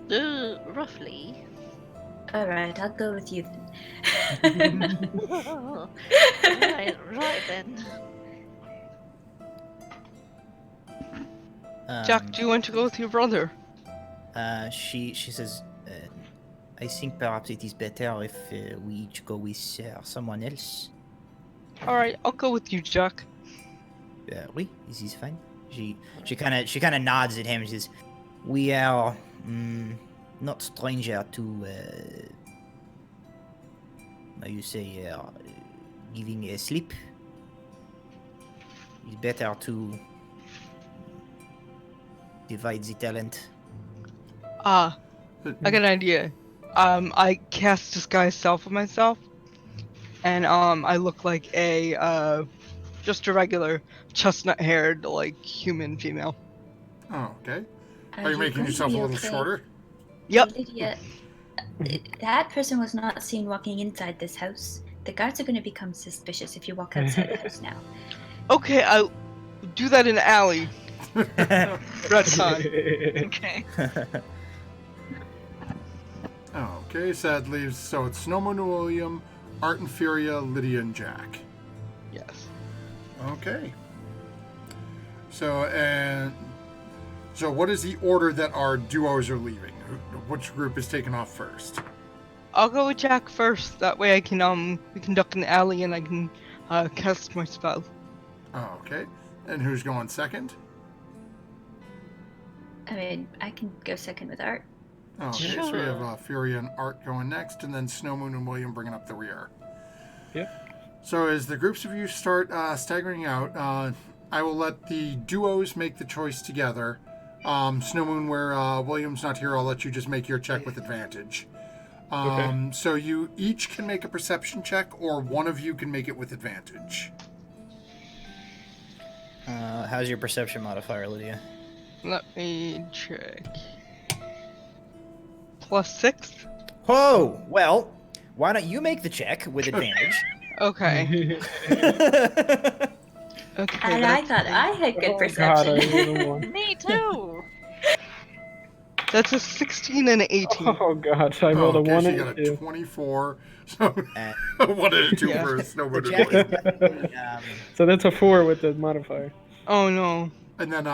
S4: Roughly.
S5: Alright, I'll go with you then.
S4: right then.
S2: Jack, do you want to go with your brother?
S3: She says, I think perhaps it is better if we each go with someone else.
S2: Alright, I'll go with you, Jack.
S3: Oui, this is fine. She kind of nods at him. She says, "We are not stranger to how you say giving a sleep. It's better to divide the talent."
S2: I got an idea. I cast disguise self of myself, and I look like a just a regular chestnut-haired like human female.
S1: Oh, okay. Are you making yourself a little shorter?
S2: Yep.
S5: Lydia, that person was not seen walking inside this house. The guards are going to become suspicious if you walk outside the house now.
S2: Okay, I'll do that in the alley. Retcon.
S4: Okay.
S1: Okay, so that leaves, so it's Snowman and William, Art and Furia, Lydia and Jack.
S2: Yes.
S1: Okay. So what is the order that our duos are leaving? Which group is taking off first?
S2: I'll go with Jack first. That way I can we can duck in the alley and I can cast my spell.
S1: Okay. And who's going second?
S5: I mean, I can go second with Art.
S1: Okay, so we have Furia and Art going next, and then Snowmoon and William bringing up the rear.
S6: Yep.
S1: So as the groups of you start staggering out, I will let the duos make the choice together. Snowmoon, where William's not here, I'll let you just make your check with advantage.
S6: Okay.
S1: So you each can make a perception check, or one of you can make it with advantage.
S3: How's your perception modifier, Lydia?
S2: Let me check. +6.
S3: Oh, well, why don't you make the check with advantage?
S2: Okay. Okay.
S5: And I thought I had good
S6: God,
S5: perception.
S6: I rolled a 1.
S4: Me too.
S2: That's a 16 and an 18.
S6: Oh god, I rolled a 1
S1: so
S6: and
S1: you
S6: a
S1: got a
S6: 2.
S1: 24. So
S3: And
S1: 1 and a 2
S2: Yeah.
S1: for
S3: so
S1: Snowbird and
S3: Jack is
S1: William.
S3: definitely
S6: So that's a 4 with the modifier.
S2: Oh no.
S1: And then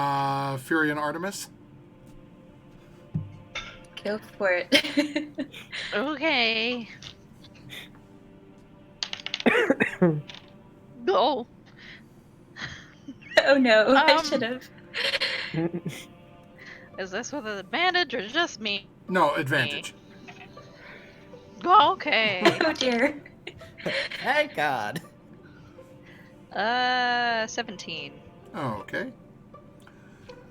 S1: Fury and Artemis.
S5: Go for it.
S4: Okay. Go.
S5: Oh no, I
S4: Um,
S5: should have.
S4: Is this with an advantage or just me?
S1: No, advantage.
S4: Okay.
S5: Oh dear.
S3: Thank God.
S4: 17.
S1: Oh, okay.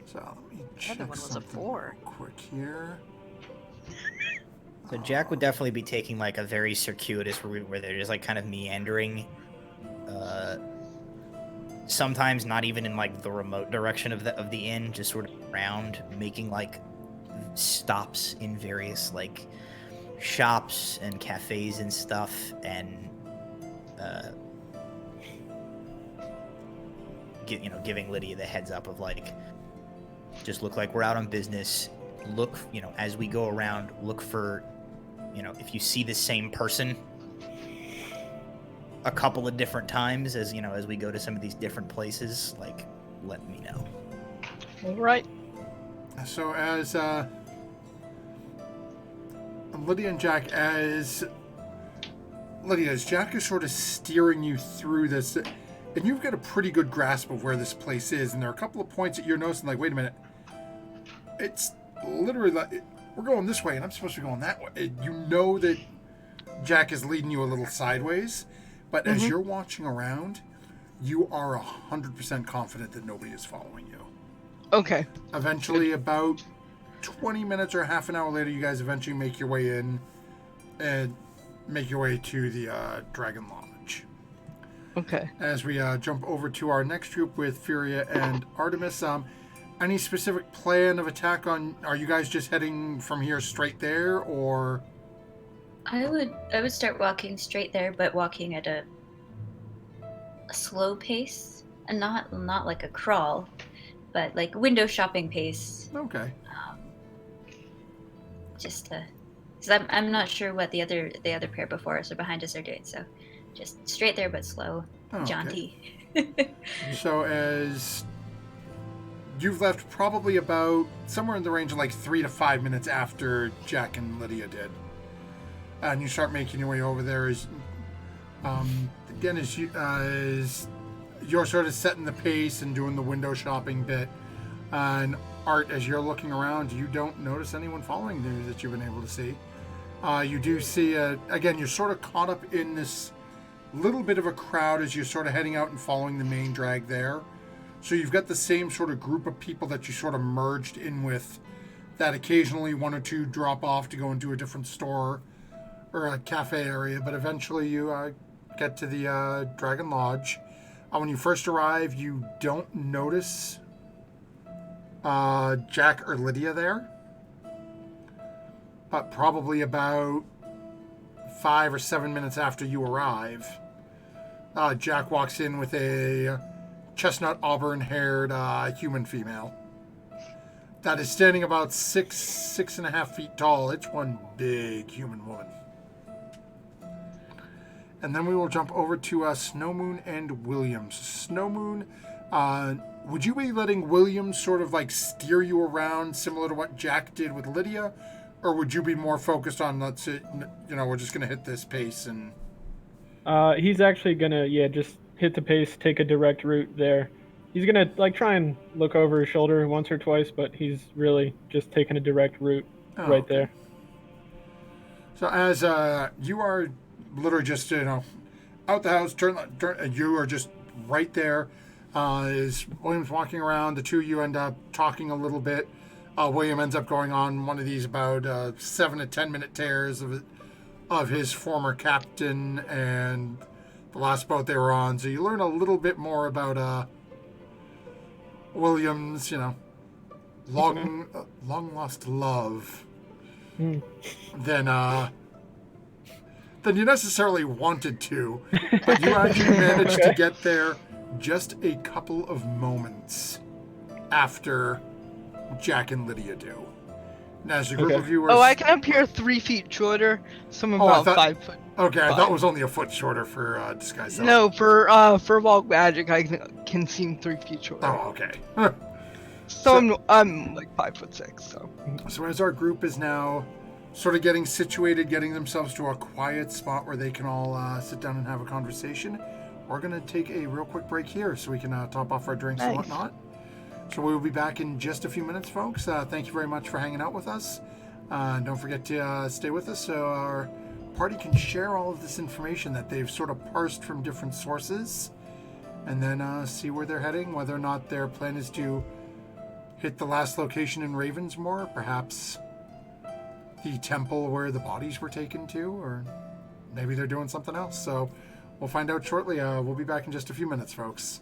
S1: So let me
S4: The
S1: check
S4: other one was a
S1: something
S4: 4.
S1: real quick here.
S3: So Jack would definitely be taking like a very circuitous route where they're just like kind of meandering. Sometimes not even in like the remote direction of the inn, just sort of around, making like stops in various like shops and cafes and stuff, and giving Lydia the heads up of like, just look like we're out on business. Look, as we go around, look for, if you see the same person a couple of different times as we go to some of these different places, like, let me know.
S2: All right.
S1: So as Lydia and Jack, as Jack is sort of steering you through this, and you've got a pretty good grasp of where this place is, and there are a couple of points that you're noticing, like, wait a minute, it's literally like, we're going this way, and I'm supposed to be going that way. You know that Jack is leading you a little sideways, but as you're watching around, you are 100% confident that nobody is following you.
S2: Okay.
S1: Eventually, about 20 minutes or half an hour later, you guys eventually make your way in and make your way to the Dragon Lodge.
S2: Okay.
S1: As we jump over to our next group with Furia and Artemis, any specific plan of attack are you guys just heading from here straight there, or?
S5: I would start walking straight there, but walking at a slow pace, and not like a crawl, but like window shopping pace.
S1: Okay.
S5: Just to, because I'm not sure what the other pair before us or behind us are doing. So, just straight there but slow, jaunty.
S1: So as you've left probably about somewhere in the range of like 3 to 5 minutes after Jack and Lydia did. And you start making your way over there as you're sort of setting the pace and doing the window shopping bit. And Art, as you're looking around, you don't notice anyone following you that you've been able to see. You do see, again, you're sort of caught up in this little bit of a crowd as you're sort of heading out and following the main drag there. So you've got the same sort of group of people that you sort of merged in with, that occasionally one or two drop off to go into a different store or a cafe area, but eventually you get to the Dragon Lodge. When you first arrive, you don't notice Jack or Lydia there, but probably about 5 or 7 minutes after you arrive, Jack walks in with a chestnut auburn-haired human female that is standing about 6.5 feet tall. It's one big human woman. And then we will jump over to Snowmoon and Williams. Snowmoon, would you be letting Williams sort of like steer you around similar to what Jack did with Lydia? Or would you be more focused on, let's say, we're just going to hit this pace and...
S6: He's actually going to, just hit the pace, take a direct route there. He's going to like try and look over his shoulder once or twice, but he's really just taking a direct route there.
S1: So as you are literally just, out the house, turn, you are just right there. As William's walking around, the two of you end up talking a little bit. William ends up going on one of these about 7 to 10 minute tears of his former captain and the last boat they were on. So you learn a little bit more about William's, long lost love than you necessarily wanted to. But you actually managed to get there just a couple of moments after Jack and Lydia do. And as your group
S6: Okay.
S1: of you are...
S2: Oh, I can appear 3 feet shorter. So I'm
S1: Oh, I
S2: about
S1: thought-
S2: 5 foot.
S1: Okay, I thought
S2: Fine.
S1: it was only a foot shorter for disguise self.
S2: No, for Wild Magic, I can seem 3 feet shorter.
S1: Oh, okay.
S2: So I'm like 5'6".
S1: So as our group is now sort of getting situated, getting themselves to a quiet spot where they can all sit down and have a conversation, we're going to take a real quick break here so we can top off our drinks and
S2: Nice.
S1: whatnot. So we will be back in just a few minutes, folks. Thank you very much for hanging out with us. Don't forget to stay with us so our party can share all of this information that they've sort of parsed from different sources, and then see where they're heading, whether or not their plan is to hit the last location in Ravensmoor, perhaps the temple where the bodies were taken to, or maybe they're doing something else. So we'll find out shortly. We'll be back in just a few minutes, folks.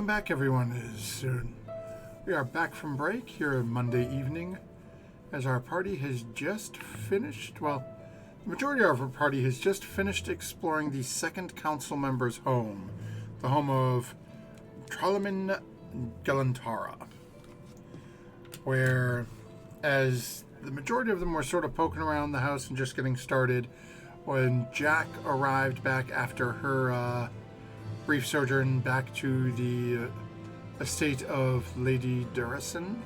S1: welcome back, everyone. We are back from break here Monday evening, as our party has just finished. Well, the majority of our party has just finished exploring the second council member's home, the home of Tralaman Galantara, where, as the majority of them were sort of poking around the house and just getting started, when Jack arrived back after her brief sojourn back to the estate of Lady Durison,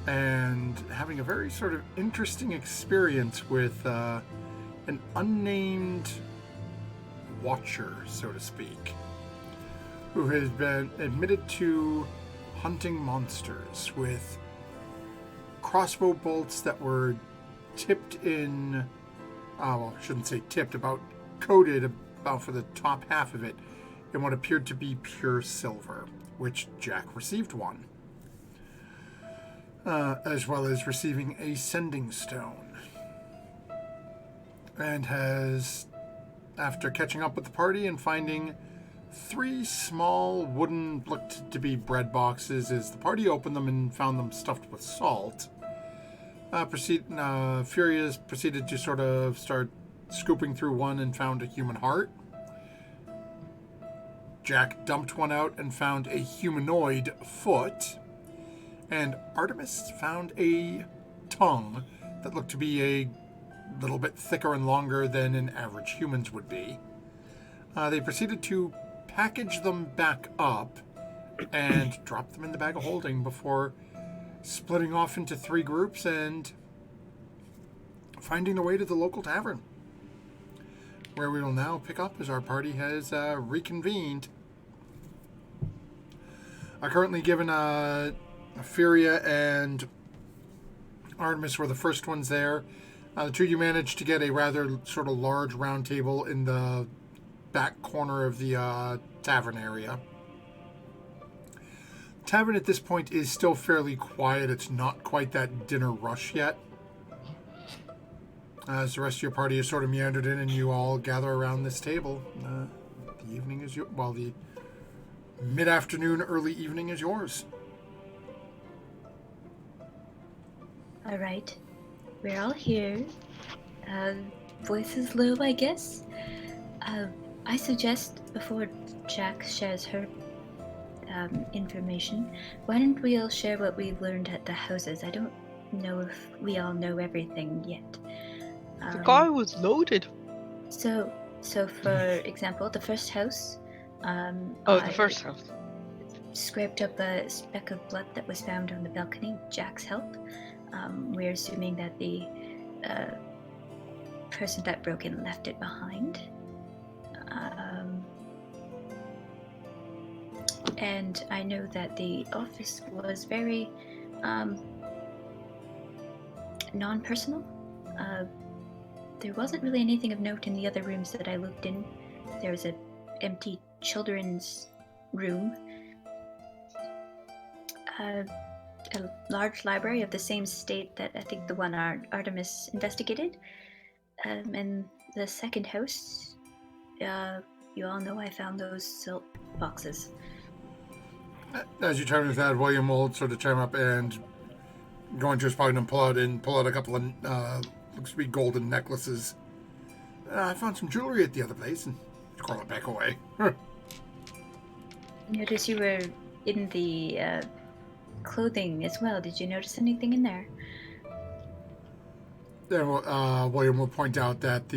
S1: and having a very sort of interesting experience with an unnamed watcher, so to speak, who has been admitted to hunting monsters with crossbow bolts that were tipped in, well, I shouldn't say tipped, about coated about for the top half of it in what appeared to be pure silver, which Jack received one, as well as receiving a sending stone, and has, after catching up with the party and finding 3 small wooden, looked to be bread boxes, as the party opened them and found them stuffed with salt, Furious proceeded to sort of start scooping through one and found a human heart. Jack dumped one out and found a humanoid foot, and Artemis found a tongue that looked to be a little bit thicker and longer than an average human's would be. They proceeded to package them back up and drop them in the bag of holding before splitting off into 3 groups and finding their way to the local tavern, where we will now pick up as our party has reconvened. Currently given Furia and Artemis were the first ones there. The 2 of you managed to get a rather sort of large round table in the back corner of the tavern area. Tavern at this point is still fairly quiet. It's not quite that dinner rush yet, as the rest of your party is sort of meandered in and you all gather around this table. The evening is the mid-afternoon, early evening is yours.
S5: All right, we're all here. Voices low, I guess. I suggest before Jack shares her information, why don't we all share what we've learned at the houses? I don't know if we all know everything yet.
S2: The guy was loaded.
S5: So for example, the first house.
S2: The first house.
S5: Scraped up a speck of blood that was found on the balcony with Jack's help. We're assuming that the person that broke in left it behind. And I know that the office was very non-personal. There wasn't really anything of note in the other rooms that I looked in. There was an empty children's room, a large library of the same state that I think the one Artemis investigated, and the second house, you all know I found those silt boxes.
S1: As you chime in with that, William will sort of chime up and go into his pocket and pull out a couple of looks to be golden necklaces. I found some jewelry at the other place and crawl it back away.
S5: Notice you were in the clothing as well. Did you notice anything in there?
S1: Then William will point out that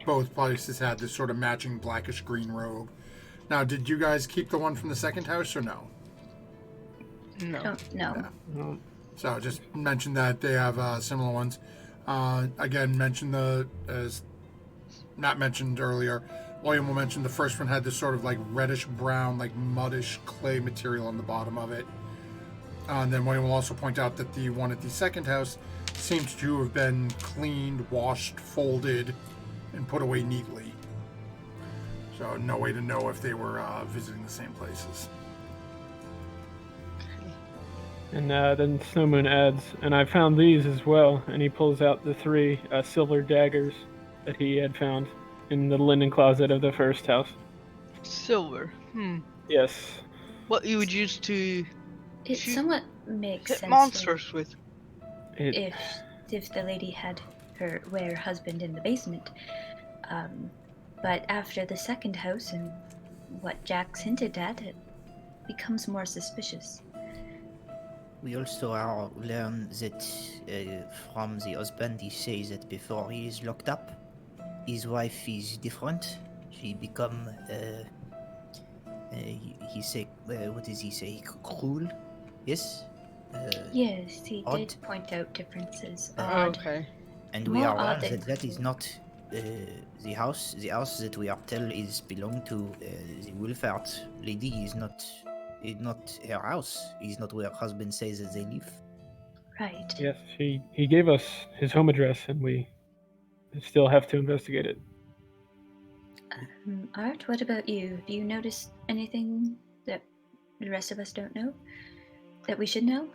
S1: both places had this sort of matching blackish green robe. Now, did you guys keep the one from the second house or no?
S2: No.
S5: No.
S1: Yeah. No. So just mention that they have similar ones. Again, mention as Matt mentioned earlier, William will mention the first one had this sort of like reddish brown, like muddish clay material on the bottom of it. And then William will also point out that the one at the second house seems to have been cleaned, washed, folded, and put away neatly. So no way to know if they were visiting the same places.
S6: And then Snowmoon adds, and I found these as well, and he pulls out the 3 silver daggers that he had found in the linen closet of the first house.
S2: Silver.
S6: Yes.
S2: what you would use to
S5: It
S2: shoot
S5: somewhat makes
S2: hit
S5: sense
S2: monsters with.
S5: if the lady had her husband in the basement. But after the second house and what Jack's hinted at, it becomes more suspicious.
S3: We also learn that from the husband, he says that before he is locked up, his wife is different. She become, he say, what does he say? Cruel? Yes?
S5: Yes, he
S3: odd.
S5: did point out differences.
S3: Oh,
S5: Odd.
S2: Okay.
S3: And we
S5: More
S3: are
S5: odd
S3: aware
S5: than
S3: that that is
S5: cruel.
S3: not the house. The house that we are told is belong to the Wolfart lady is not her house. Is not where her husband says that they live.
S5: Right.
S6: Yes, he gave us his home address, and we still have to investigate it.
S5: Art, what about you? Have you noticed anything that the rest of us don't know? That we should know?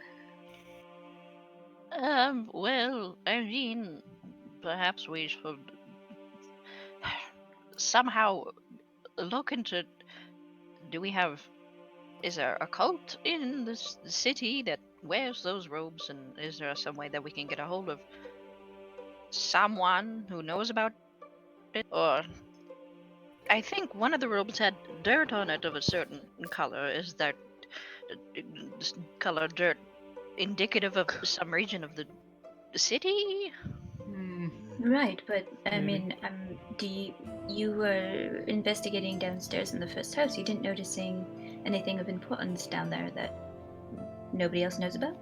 S4: Well, I mean, perhaps we should somehow look into. Is there a cult in this city that wears those robes, and is there some way that we can get a hold of someone who knows about it? Or I think one of the robes had dirt on it of a certain color. Is that color dirt indicative of some region of the city?
S5: Right, but I
S6: Maybe.
S5: mean, you were investigating downstairs in the first house. You didn't noticing anything of importance down there that nobody else knows about?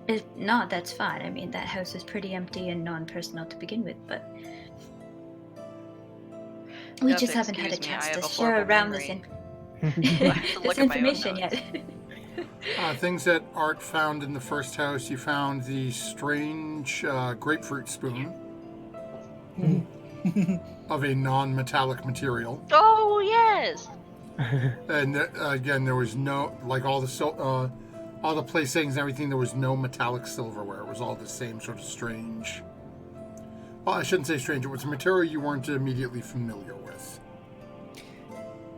S5: If not, that's fine. I mean, that house is pretty empty and non-personal to begin with, but we
S4: You'll
S5: just
S4: have to
S5: haven't had a
S4: excuse me, I
S5: chance
S4: have
S5: to
S4: a
S5: share
S4: horrible
S5: around
S4: memory.
S5: this,
S4: I have to look
S5: this
S4: at my own
S5: information
S4: notes.
S5: yet.
S1: Things that Art found in the first house, you found the strange grapefruit spoon of a non-metallic material.
S4: Oh yes.
S1: And again, there was no, like all the place things and everything, there was no metallic silverware. It was all the same sort of strange. Well, I shouldn't say strange. It was a material you weren't immediately familiar with.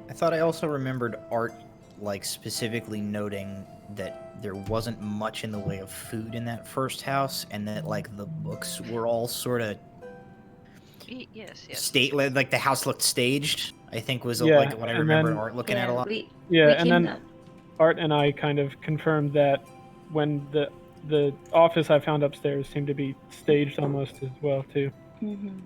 S3: I thought I also remembered Art, like, specifically noting that there wasn't much in the way of food in that first house, and that, like, the books were all sort of
S4: Yes.
S3: like the house looked staged. I think was
S6: Yeah,
S3: like what I
S6: and
S3: remember
S6: then-
S3: Art looking at a lot.
S5: We
S6: Yeah, and
S5: came
S6: then
S5: up.
S6: Art and I kind of confirmed that when the office I found upstairs seemed to be staged almost as well too.
S5: Mm-hmm.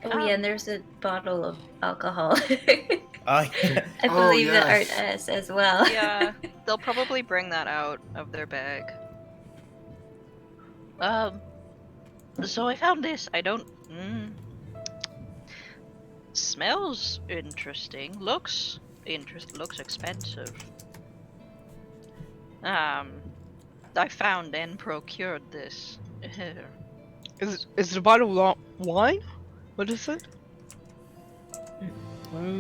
S5: Oh yeah, and there's a bottle of alcohol.
S3: Yeah.
S5: I
S1: Oh,
S5: believe that Art
S1: yes.
S5: has as well.
S4: Yeah, they'll probably bring that out of their bag. So I found this. I don't. Smells interesting. Looks expensive. I found and procured this.
S2: Is it a bottle of wine? What is it?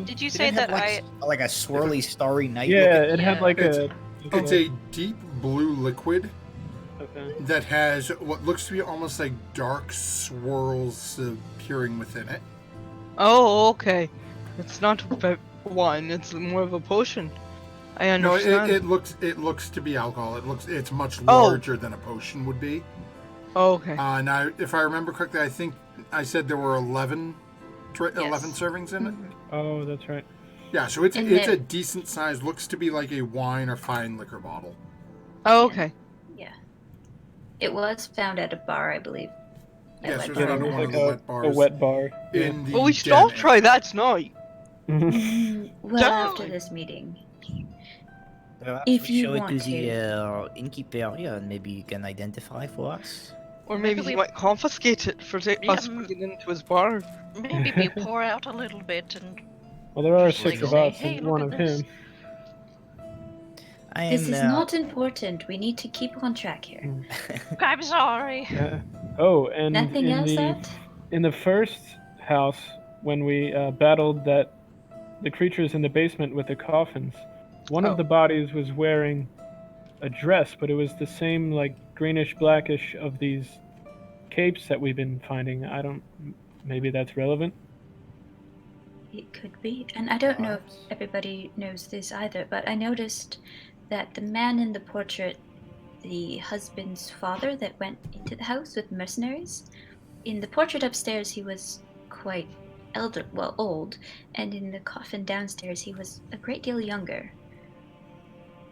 S4: Did you
S3: Did
S4: say
S3: it have
S4: that
S3: like a swirly starry night?
S6: Yeah,
S3: looking?
S6: it had like
S1: It's-
S6: a.
S1: It's a deep blue liquid
S6: Okay.
S1: that has what looks to be almost like dark swirls appearing within it.
S2: Oh, okay. It's not wine. It's more of a potion. I
S1: No,
S2: understand.
S1: it looks to be alcohol. It's much
S2: Oh.
S1: larger than a potion would be.
S2: Oh, okay.
S1: Now, if I remember correctly, I think I said there were 11 servings in it.
S6: Oh, that's right.
S1: Yeah, so it's
S5: And
S1: a
S5: there-
S1: decent size. Looks to be like a wine or fine liquor bottle.
S2: Oh, okay.
S5: Yeah. It was found at a bar, I believe. At
S1: Yes,
S5: Wet
S1: it was
S6: Yeah,
S1: found
S6: it
S1: at
S6: was
S1: one of
S6: like
S1: the wet
S6: a
S1: bars
S6: wet bar.
S1: in the
S2: Well, we should
S1: den
S2: all
S1: area.
S2: try that tonight.
S5: Well, after
S2: Definitely.
S5: this meeting.
S3: Perhaps
S5: If
S3: we
S5: you
S3: show it
S5: want
S3: to the innkeeper here, and maybe you can identify for us.
S2: Or
S4: Maybe
S2: maybe he
S4: we-
S2: might confiscate it for
S4: Yeah,
S2: us putting it into his bar.
S4: maybe we pour out a little bit and
S6: Well, there are
S4: Just
S6: six
S4: like
S6: of
S4: say,
S6: us
S4: "Hey,
S6: and
S4: look
S6: one
S4: at
S6: of
S4: this."
S6: him.
S3: I am.
S5: This is not important. We need to keep on track here.
S4: I'm sorry.
S6: Oh, and
S5: Nothing
S6: in
S5: else,
S6: the
S5: Art?
S6: in the first house when we battled the creatures in the basement with the coffins, one
S2: Oh.
S6: of the bodies was wearing a dress, but it was the same like greenish blackish of these capes that we've been finding. I don't. Maybe that's relevant.
S5: It could be. And I don't know if
S3: Perhaps.
S5: everybody knows this either, but I noticed that the man in the portrait, the husband's father that went into the house with mercenaries, in the portrait upstairs he was quite old, and in the coffin downstairs he was a great deal younger.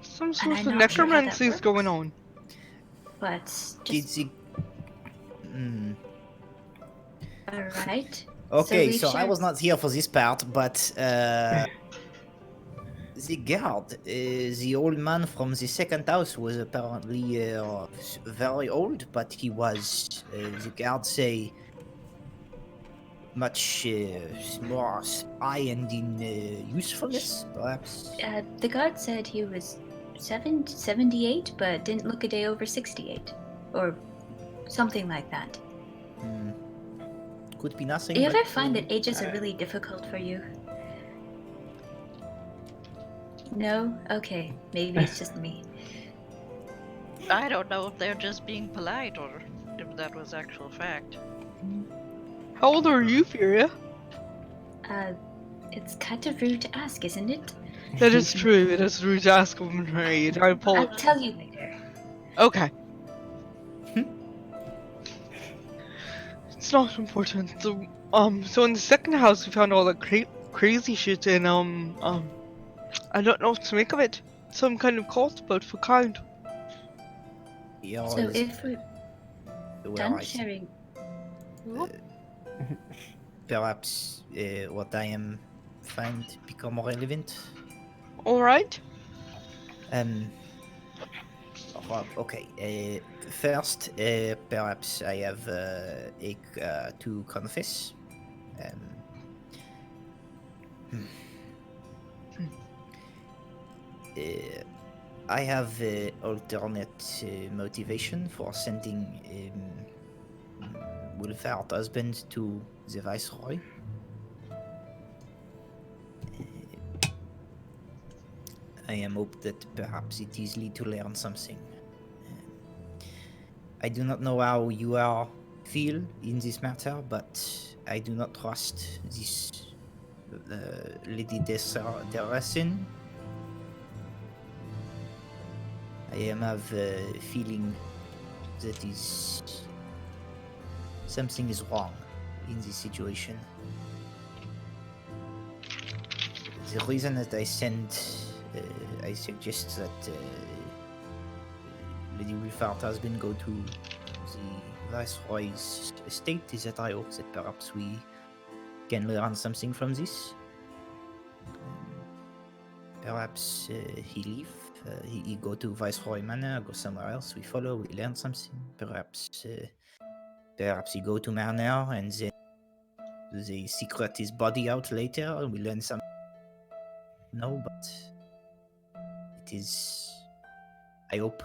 S2: Some
S5: And
S2: sort
S5: I'm
S2: of
S5: not sure how that
S2: necromancy is
S5: works.
S2: going on.
S5: But
S3: Did
S5: just
S3: the...
S5: all right.
S3: Okay,
S5: we've
S3: so I
S5: shared-
S3: was not here for this part, but the guard, the old man from the second house was apparently very old, but he was, the guards say, much more spry and in usefulness, perhaps.
S5: The guard said he was 78, but didn't look a day over 68, or something like that.
S3: Could be nothing.
S5: Do you
S3: but,
S5: ever find that ages are really difficult for you? No? Okay, maybe it's just me.
S4: I don't know if they're just being polite or if that was actual fact.
S2: How old are you, Furia?
S5: It's kind of rude to ask, isn't it?
S2: That is true. It is rude to ask a woman her age. I
S5: I'll
S2: apologize.
S5: tell you later.
S2: Okay. It's not important. So in the second house we found all that crazy shit and I don't know what to make of it. Some kind of cult, but for kind.
S3: yeah,
S5: So if we're
S3: well,
S5: done
S3: I think,
S5: sharing,
S3: perhaps what I am find become relevant.
S2: Alright.
S3: Okay. First, perhaps I have to confess. I have alternate motivation for sending Wolfhard husband to the Viceroy. I am hope that perhaps it is lead to learn something. I do not know how you are feel in this matter, but I do not trust this Lady Deresin. I am have a feeling that is something is wrong in this situation. The reason that I suggest that Lady Wolfhard husband go to the Viceroy's estate is that I hope that perhaps we can learn something from this. Perhaps he leave, he go to Viceroy Manor, go somewhere else, we follow, we learn something. Perhaps he go to Manor and then they secret his body out later and we learn something. No, but it is, I hope,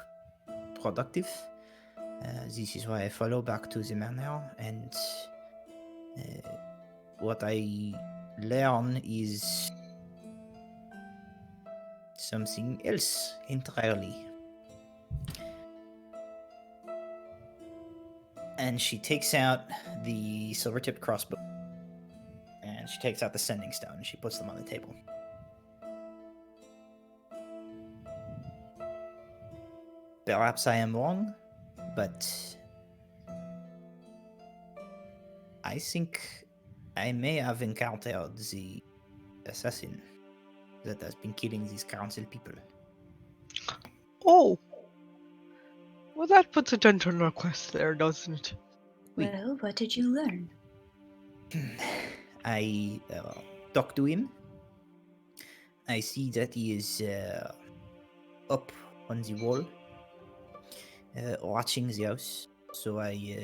S3: productive. This is why I follow back to the manor, and what I learn is something else entirely. And she takes out the silver-tipped crossbow, and she takes out the sending stone, and she puts them on the table. Perhaps I am wrong, but I think I may have encountered the assassin that has been killing these council people.
S2: Oh. Well, that puts a dent on our quest there, doesn't it?
S5: well, what did you learn?
S3: I talk to him. I see that he is up on the wall, watching the house. So I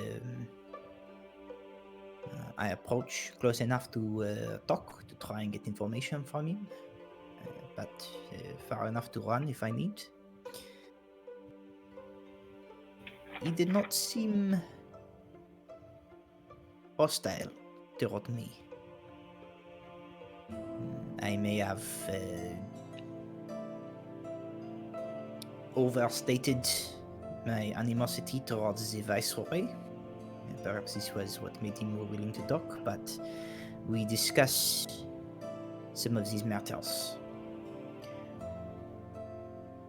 S3: approach close enough to talk, to try and get information from him, but far enough to run if I need. He did not seem hostile toward me. I may have overstated my animosity towards the Viceroy. Perhaps this was what made him more willing to talk, but we discuss some of these matters.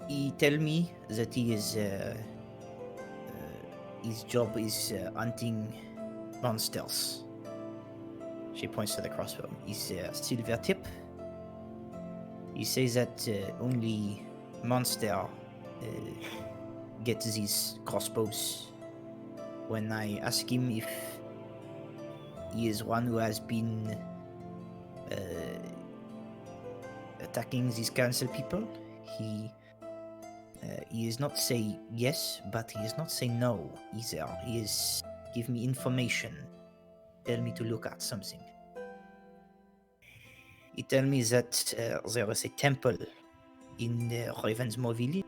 S3: He tell me that he is his job is hunting monsters. She points to the crossbow. He's silver tip. He says that only monster get these crossbows. When I ask him if he is one who has been attacking these council people, he is not say yes, but he is not say no either. He is give me information, tell me to look at something. He tell me that there is a temple in the Ravensmoor village.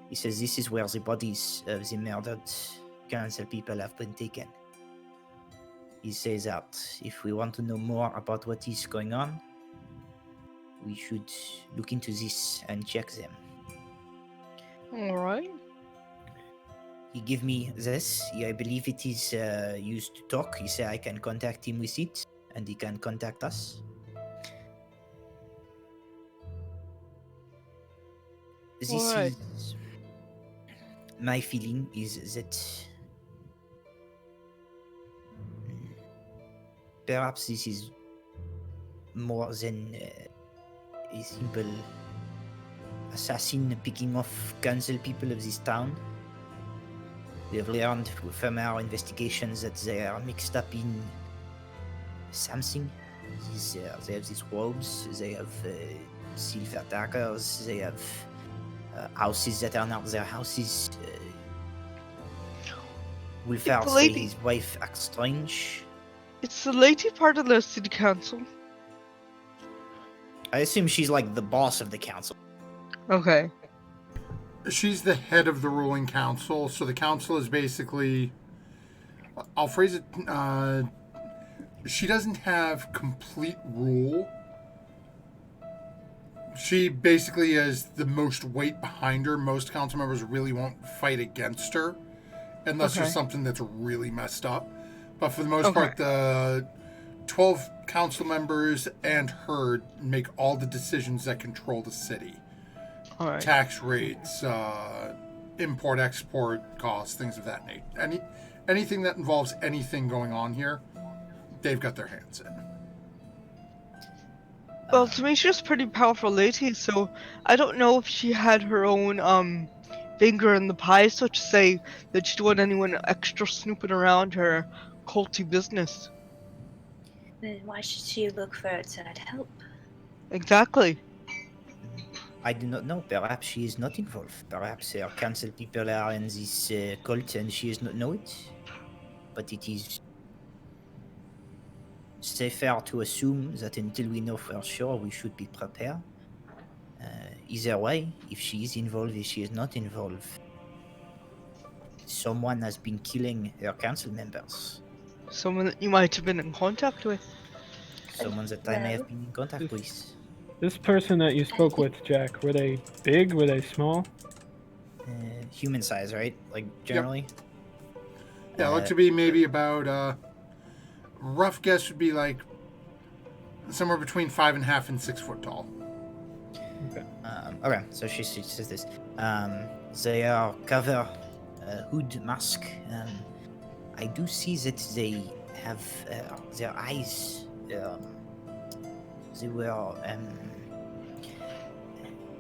S3: He says this is where the bodies of the murdered council people have been taken. He says that if we want to know more about what is going on, we should look into this and check them.
S2: Alright.
S3: He give me this. I believe it is used to talk. He said I can contact him with it, and he can contact us. This
S2: Alright.
S3: is my feeling is that perhaps this is more than a simple assassin picking off council people of this town. We have learned from our investigations that they are mixed up in something. They have these robes, they have silver daggers, they have houses that are not their houses. Wilford say
S2: lady-
S3: his wife acts strange.
S2: It's the lady part of the city council.
S3: I assume she's like the boss of the council.
S2: Okay.
S1: She's the head of the ruling council, so the council is basically, I'll phrase it, she doesn't have complete rule. She basically has the most weight behind her. Most council members really won't fight against her unless there's
S2: Okay.
S1: something that's really messed up. But for the most
S2: Okay.
S1: part, the 12 council members and her make all the decisions that control the city.
S2: Alright.
S1: Tax rates, import, export costs, things of that nature. Anything that involves anything going on here, they've got their hands in.
S2: Well, to me, she's a pretty powerful lady, so I don't know if she had her own, finger in the pie, so to say, that she'd want anyone extra snooping around her culty business.
S5: Then why should she look for outside help?
S2: Exactly.
S3: I do not know. Perhaps she is not involved. Perhaps her council people are in this cult and she does not know it. But it is safer to assume that until we know for sure, we should be prepared. Either way, if she is involved, if she is not involved, someone has been killing her council members.
S2: Someone that you might have been in contact with.
S3: Someone that I may have
S5: Well-
S3: been in contact with.
S6: This person that you spoke with, Jack, were they big? Were they small?
S3: Human size, right? Like generally.
S1: Yeah, look to be maybe about, rough guess would be like somewhere between 5.5 and 6 foot tall.
S3: Okay, so she says this. They are cover hood mask. I do see that they have their eyes. They were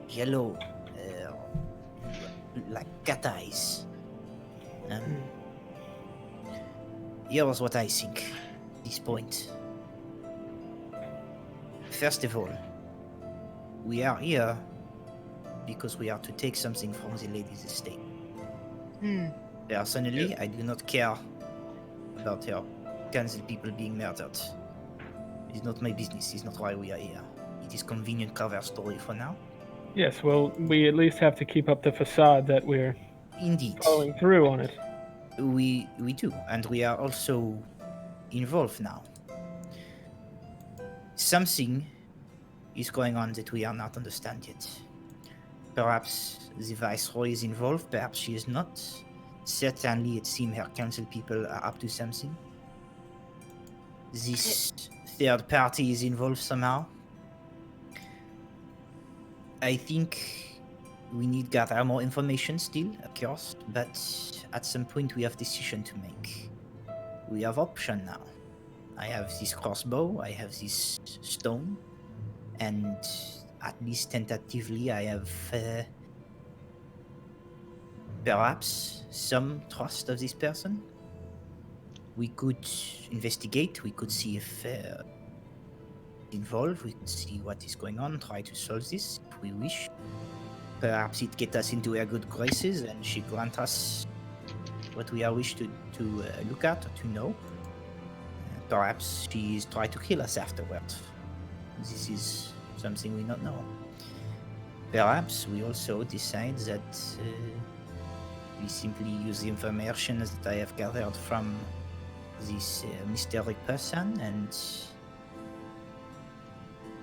S3: yellow, like cat eyes. Here's what I think. At this point. First of all, we are here because we are to take something from the lady's estate. Personally, I do not care about her council people being murdered. It is not my business. It's not why we are here. It is convenient cover story for now.
S6: Yes, well, we at least have to keep up the facade that we're
S3: Indeed,
S6: following through on it.
S3: we do, and we are also involved now. Something is going on that we are not understand yet. Perhaps the Viceroy is involved, perhaps she is not. Certainly it seems her council people are up to something. This third party is involved somehow. I think we need gather more information still, of course, but at some point we have decision to make. We have option now. I have this crossbow, I have this stone, and at least tentatively I have perhaps some trust of this person. We could investigate, we could see if involved, we could see what is going on, try to solve this if we wish. Perhaps it get us into her good graces and she grant us what we are wish to look at or to know. Perhaps she is try to kill us afterward. This is something we don't know. Perhaps we also decide that we simply use the information that I have gathered from this mysterious person and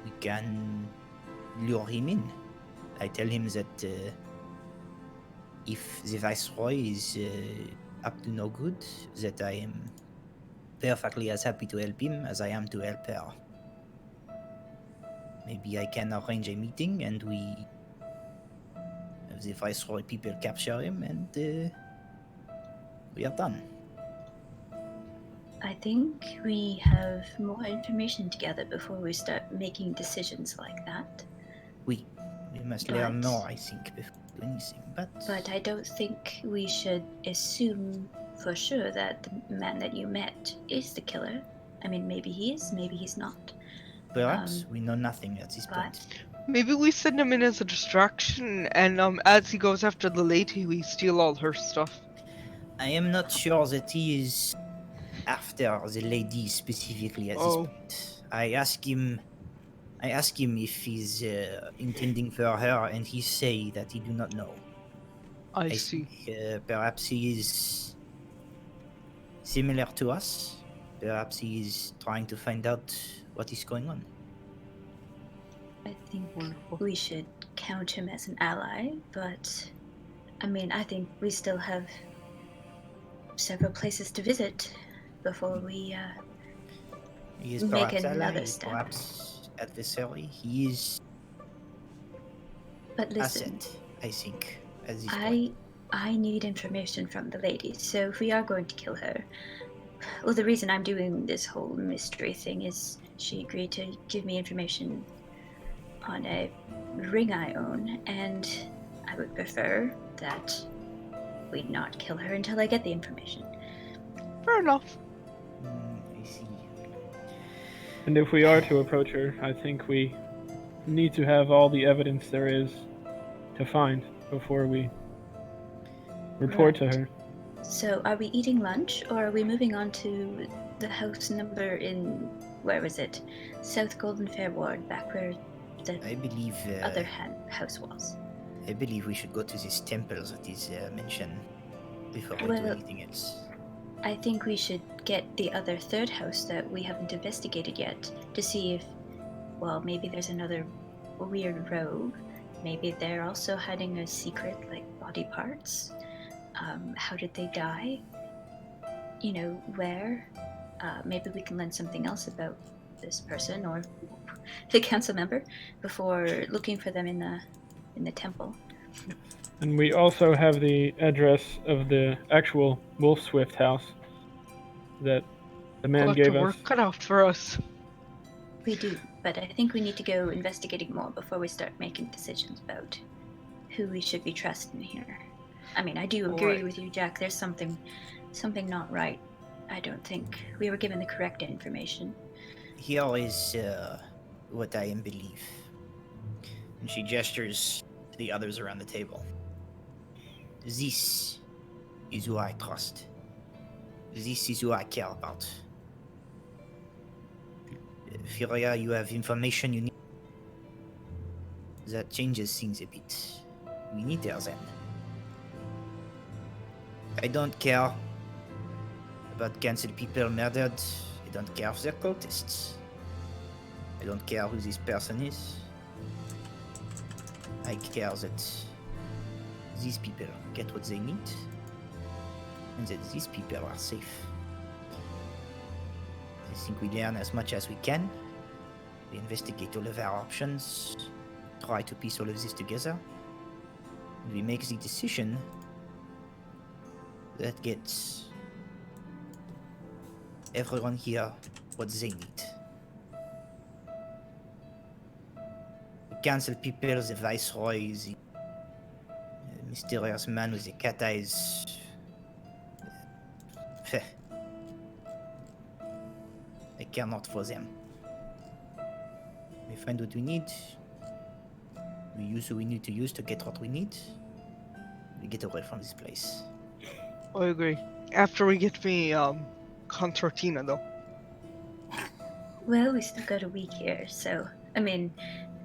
S3: we can lure him in. I tell him that if the Viceroy is up to no good, that I am perfectly as happy to help him as I am to help her. Maybe I can arrange a meeting and we have the Viceroy people capture him and we are done.
S5: I think we have more information together before we start making decisions like that.
S3: We must learn
S5: But-
S3: more, I think, before we do anything.
S5: But I don't think we should assume for sure that the man that you met is the killer. I mean, maybe he is, maybe he's not.
S3: Perhaps we know nothing at this point.
S2: Maybe we send him in as a distraction, and as he goes after the lady, we steal all her stuff.
S3: I am not sure that he is after the lady specifically at this point. I ask him if he's intending for her, and he say that he do not know.
S2: I see.
S3: think, perhaps he is similar to us. Perhaps he is trying to find out what is going on.
S5: I think
S2: Wonderful.
S5: we should count him as an ally, but I mean, I think we still have several places to visit before we
S3: He is
S5: make
S3: perhaps
S5: another
S3: ally,
S5: step.
S3: perhaps adversary. He is
S5: But listen,
S3: asset, I think, at this point.
S5: I need information from the lady. So if we are going to kill her, well, the reason I'm doing this whole mystery thing is she agreed to give me information on a ring I own, and I would prefer that we not kill her until I get the information.
S2: Fair enough.
S3: I see.
S6: And if we are to approach her, I think we need to have all the evidence there is to find before we report to
S5: Right.
S6: her.
S5: So are we eating lunch, or are we moving on to the house number in, where was it? South Golden Fair Ward, back where the
S3: I believe
S5: other house was.
S3: I believe we should go to this temple that is mentioned before we do
S5: Well-
S3: anything else.
S5: I think we should get the other third house that we haven't investigated yet to see if, well, maybe there's another weird rogue. Maybe they're also hiding a secret, like body parts. How did they die? You know, where? Maybe we can learn something else about this person or the council member before looking for them in the temple.
S6: And we also have the address of the actual Wolf Swift house that the man
S2: Got
S6: gave
S2: the
S6: us.
S2: work cut out for us.
S5: We do, but I think we need to go investigating more before we start making decisions about who we should be trusting here. I mean, I do agree
S2: Right.
S5: with you, Jack. There's something not right. I don't think we were given the correct information.
S3: Here is what I believe. And she gestures to the others around the table. This is who I trust. This is who I care about. Furia, you have information you need. That changes things a bit. We need her then. I don't care about cancelled people murdered. I don't care if they're cultists. I don't care who this person is. I care that these people get what they need and that these people are safe. I think we learn as much as we can. We investigate all of our options, try to piece all of this together. And we make the decision that gets everyone here what they need. The council people, the viceroy, the mysterious man with the cat eyes. I care not for them. We find what we need. We use what we need to use to get what we need. We get away from this place.
S2: I agree. After we get the concertina, though.
S5: Well, we still got a week here, so I mean,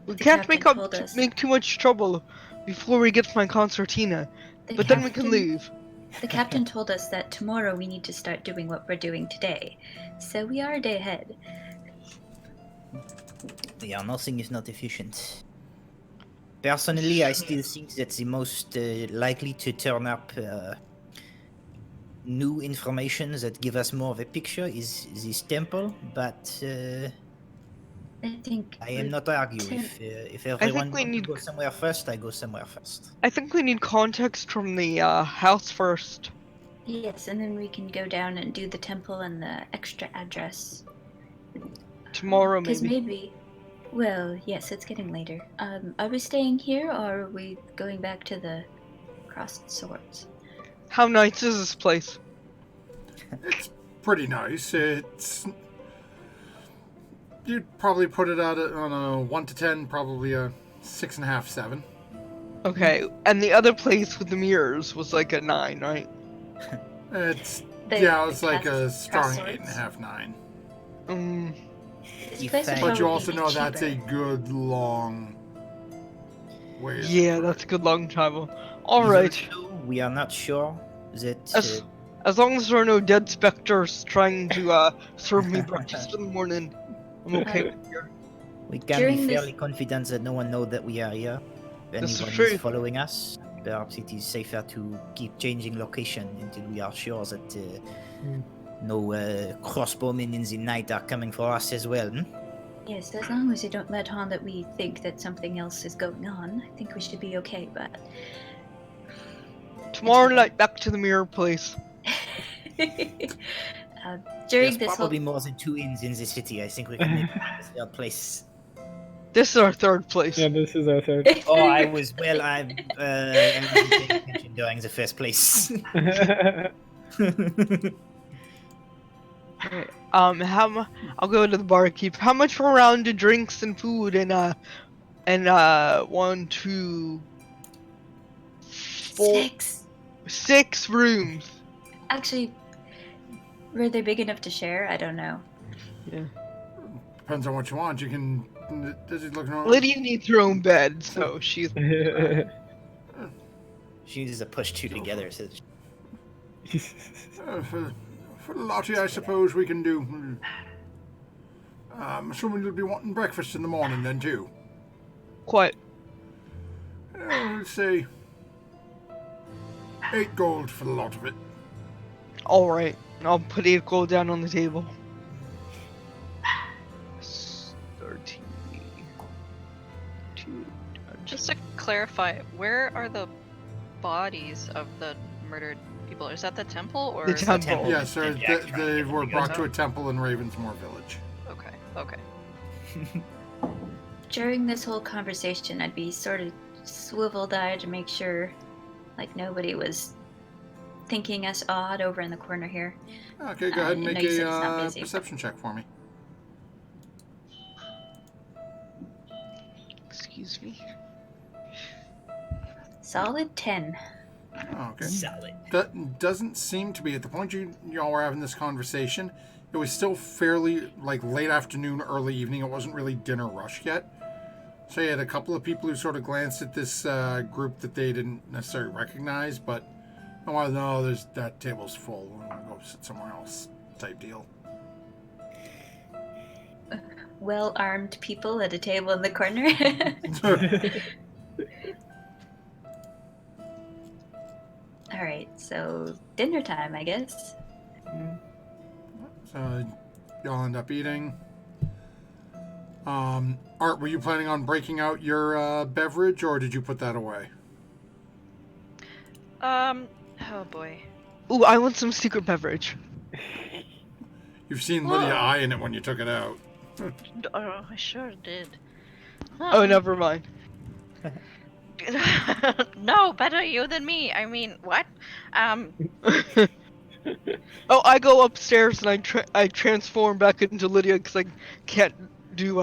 S2: We
S5: the
S2: can't
S5: captain told us.
S2: make too much trouble before we get my concertina,
S5: The
S2: but then we can
S5: captain-
S2: leave.
S5: The captain told us that tomorrow we need to start doing what we're doing today, so we are a day ahead.
S3: We are nothing if not efficient. Personally, I still think that the most likely to turn up new information that give us more of a picture is this temple, but
S5: I think
S3: I am
S5: we-
S3: not argue.
S5: Tim-
S3: If everyone
S2: we
S3: wants
S2: need-
S3: to go somewhere first, I go somewhere first.
S2: I think we need context from the house first.
S5: Yes, and then we can go down and do the temple and the extra address.
S2: Tomorrow,
S5: Because
S2: maybe.
S5: well, yes, it's getting later. Are we staying here or are we going back to the Crossed Swords?
S2: How nice is this place?
S1: It's pretty nice. You'd probably put it out on a 1 to 10, probably a 6.5, 7.
S2: Okay, and the other place with the mirrors was like a 9, right?
S1: It's
S5: The
S1: like a
S5: Crossed
S1: strong
S5: Swords?
S1: 8.5, 9.
S5: This
S3: If
S5: place would
S3: I-
S1: But you
S5: probably
S1: also
S5: be
S1: know that's a
S5: cheaper.
S1: good long ways.
S2: Yeah, that's a good long travel. Alright.
S3: Even though we are not sure that
S2: As long as there are no dead specters trying to serve me breakfast in the morning, I'm okay with here.
S3: we can
S5: During
S3: be
S5: this-
S3: fairly confident that no one knows that we are here. If
S2: This is
S3: anyone
S2: true.
S3: is following us, perhaps it is safer to keep changing location until we are sure that no crossbowmen in the night are coming for us as well.
S5: Yes, as long as you don't let on that we think that something else is going on, I think we should be okay, but...
S2: Tomorrow night, back to the mirror place.
S5: During
S3: There's
S5: this
S3: probably
S5: whole...
S3: more than 2 inns in the city. I think we can maybe find a third place.
S2: This is our third place.
S6: Yeah, this is our third.
S3: Oh, I wasn't paying attention during the first place.
S2: I'll go to the barkeep. How much for a round of drinks and food and 1, 2, 4, 6 rooms.
S5: Actually, were they big enough to share? I don't know.
S2: Yeah.
S1: Depends on what you want. You can. Does it look normal?
S2: Lydia needs her own bed, so she's.
S3: She needs to push two together. So
S1: For Lottie, I suppose we can do. I'm assuming you'll be wanting breakfast in the morning then too.
S2: Quite.
S1: Let's say 8 gold for the lot of it.
S2: Alright. I'll put 8 gold down on the table. 13. 2.
S4: Just to clarify, where are the bodies of the murdered people? Is that the temple or?
S2: The
S4: is that-
S2: temple.
S3: temple.
S1: Yes, sir.
S3: Did Jack try to
S1: They
S3: get
S1: were
S3: you guys
S1: brought to a
S3: out?
S1: temple in Ravensmoor Village.
S4: Okay. Okay.
S5: During this whole conversation, I'd be sort of swivel-eyed to make sure, like, nobody was thinking us odd over in the corner here.
S1: Okay, go ahead and
S5: I know
S1: make
S5: you said it's not
S1: a
S5: busy, but-
S1: perception check for me.
S2: Excuse me.
S5: Solid 10.
S1: Oh, okay.
S3: solid.
S1: That doesn't seem to be at the point y'all were having this conversation. It was still fairly like late afternoon, early evening. It wasn't really dinner rush yet. So you had a couple of people who sort of glanced at this group that they didn't necessarily recognize, but oh no, there's that table's full. We're gonna go sit somewhere else, type deal.
S5: Well-armed people at a table in the corner. Alright, so dinner time, I guess.
S1: So y'all end up eating. Art, were you planning on breaking out your beverage, or did you put that away?
S4: Oh boy.
S2: Ooh, I want some secret beverage.
S1: You've seen Lydia eyeing it when you took it out.
S4: Oh, I sure did.
S2: Oh, never mind.
S4: No, better you than me. I mean, what?
S2: Oh, I go upstairs and I transform back into Lydia because I can't do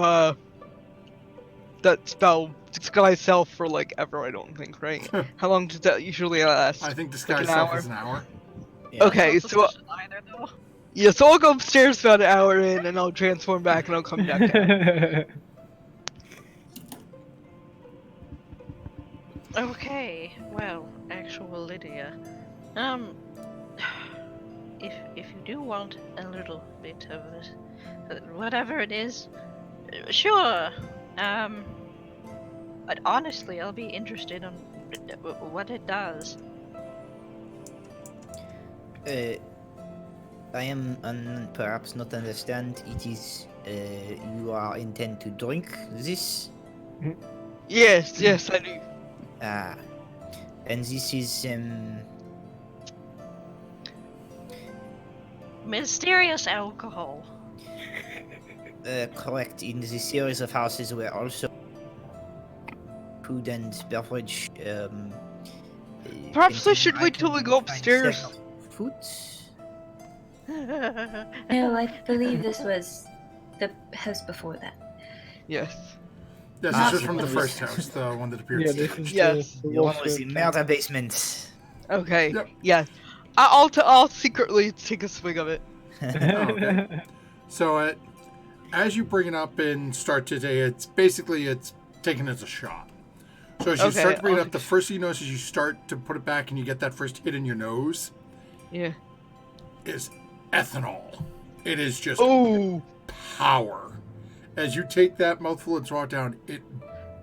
S2: that spell disguise self for like ever. I don't think, right? How long does that usually last?
S1: I think disguise
S2: an
S1: self
S2: hour?
S1: is an hour.
S3: Yeah.
S2: Okay,
S4: Not
S2: so
S4: suspicious either, though.
S2: yeah, so I'll go upstairs about an hour in, and I'll transform back, and I'll come back down.
S4: Okay, well, actual Lydia, if you do want a little bit of this, whatever it is, sure. But honestly, I'll be interested in what it does.
S3: I am perhaps not understand. It is you are intend to drink this?
S2: Yes, I do.
S3: Ah, and this is
S4: Mysterious alcohol.
S3: correct. In the series of houses where also food and beverage.
S2: Perhaps I
S3: contain
S2: should wait till we
S3: items
S2: go
S3: of kind set
S2: upstairs.
S3: of Food.
S5: No, I believe this was the house before that.
S2: Yes.
S1: Yes,
S3: Ah,
S1: this is from the
S3: yes.
S1: first house, the one that appeared
S6: Yeah, this
S1: staged.
S6: is
S2: Yes.
S6: the
S3: The one
S6: wolf
S3: with the
S6: ship.
S3: murder basement.
S2: Okay.
S1: Yep.
S2: Yes. I'll secretly take a swig of it.
S1: Okay. So as you bring it up and start today, it's taken as a shot. So as you
S2: Okay,
S1: start to bring it
S2: I'll
S1: up, the first thing you notice is you start to put it back and you get that first hit in your nose
S2: Yeah.
S1: is ethanol. It is just
S2: Oh.
S1: power. As you take that mouthful and throw it down, it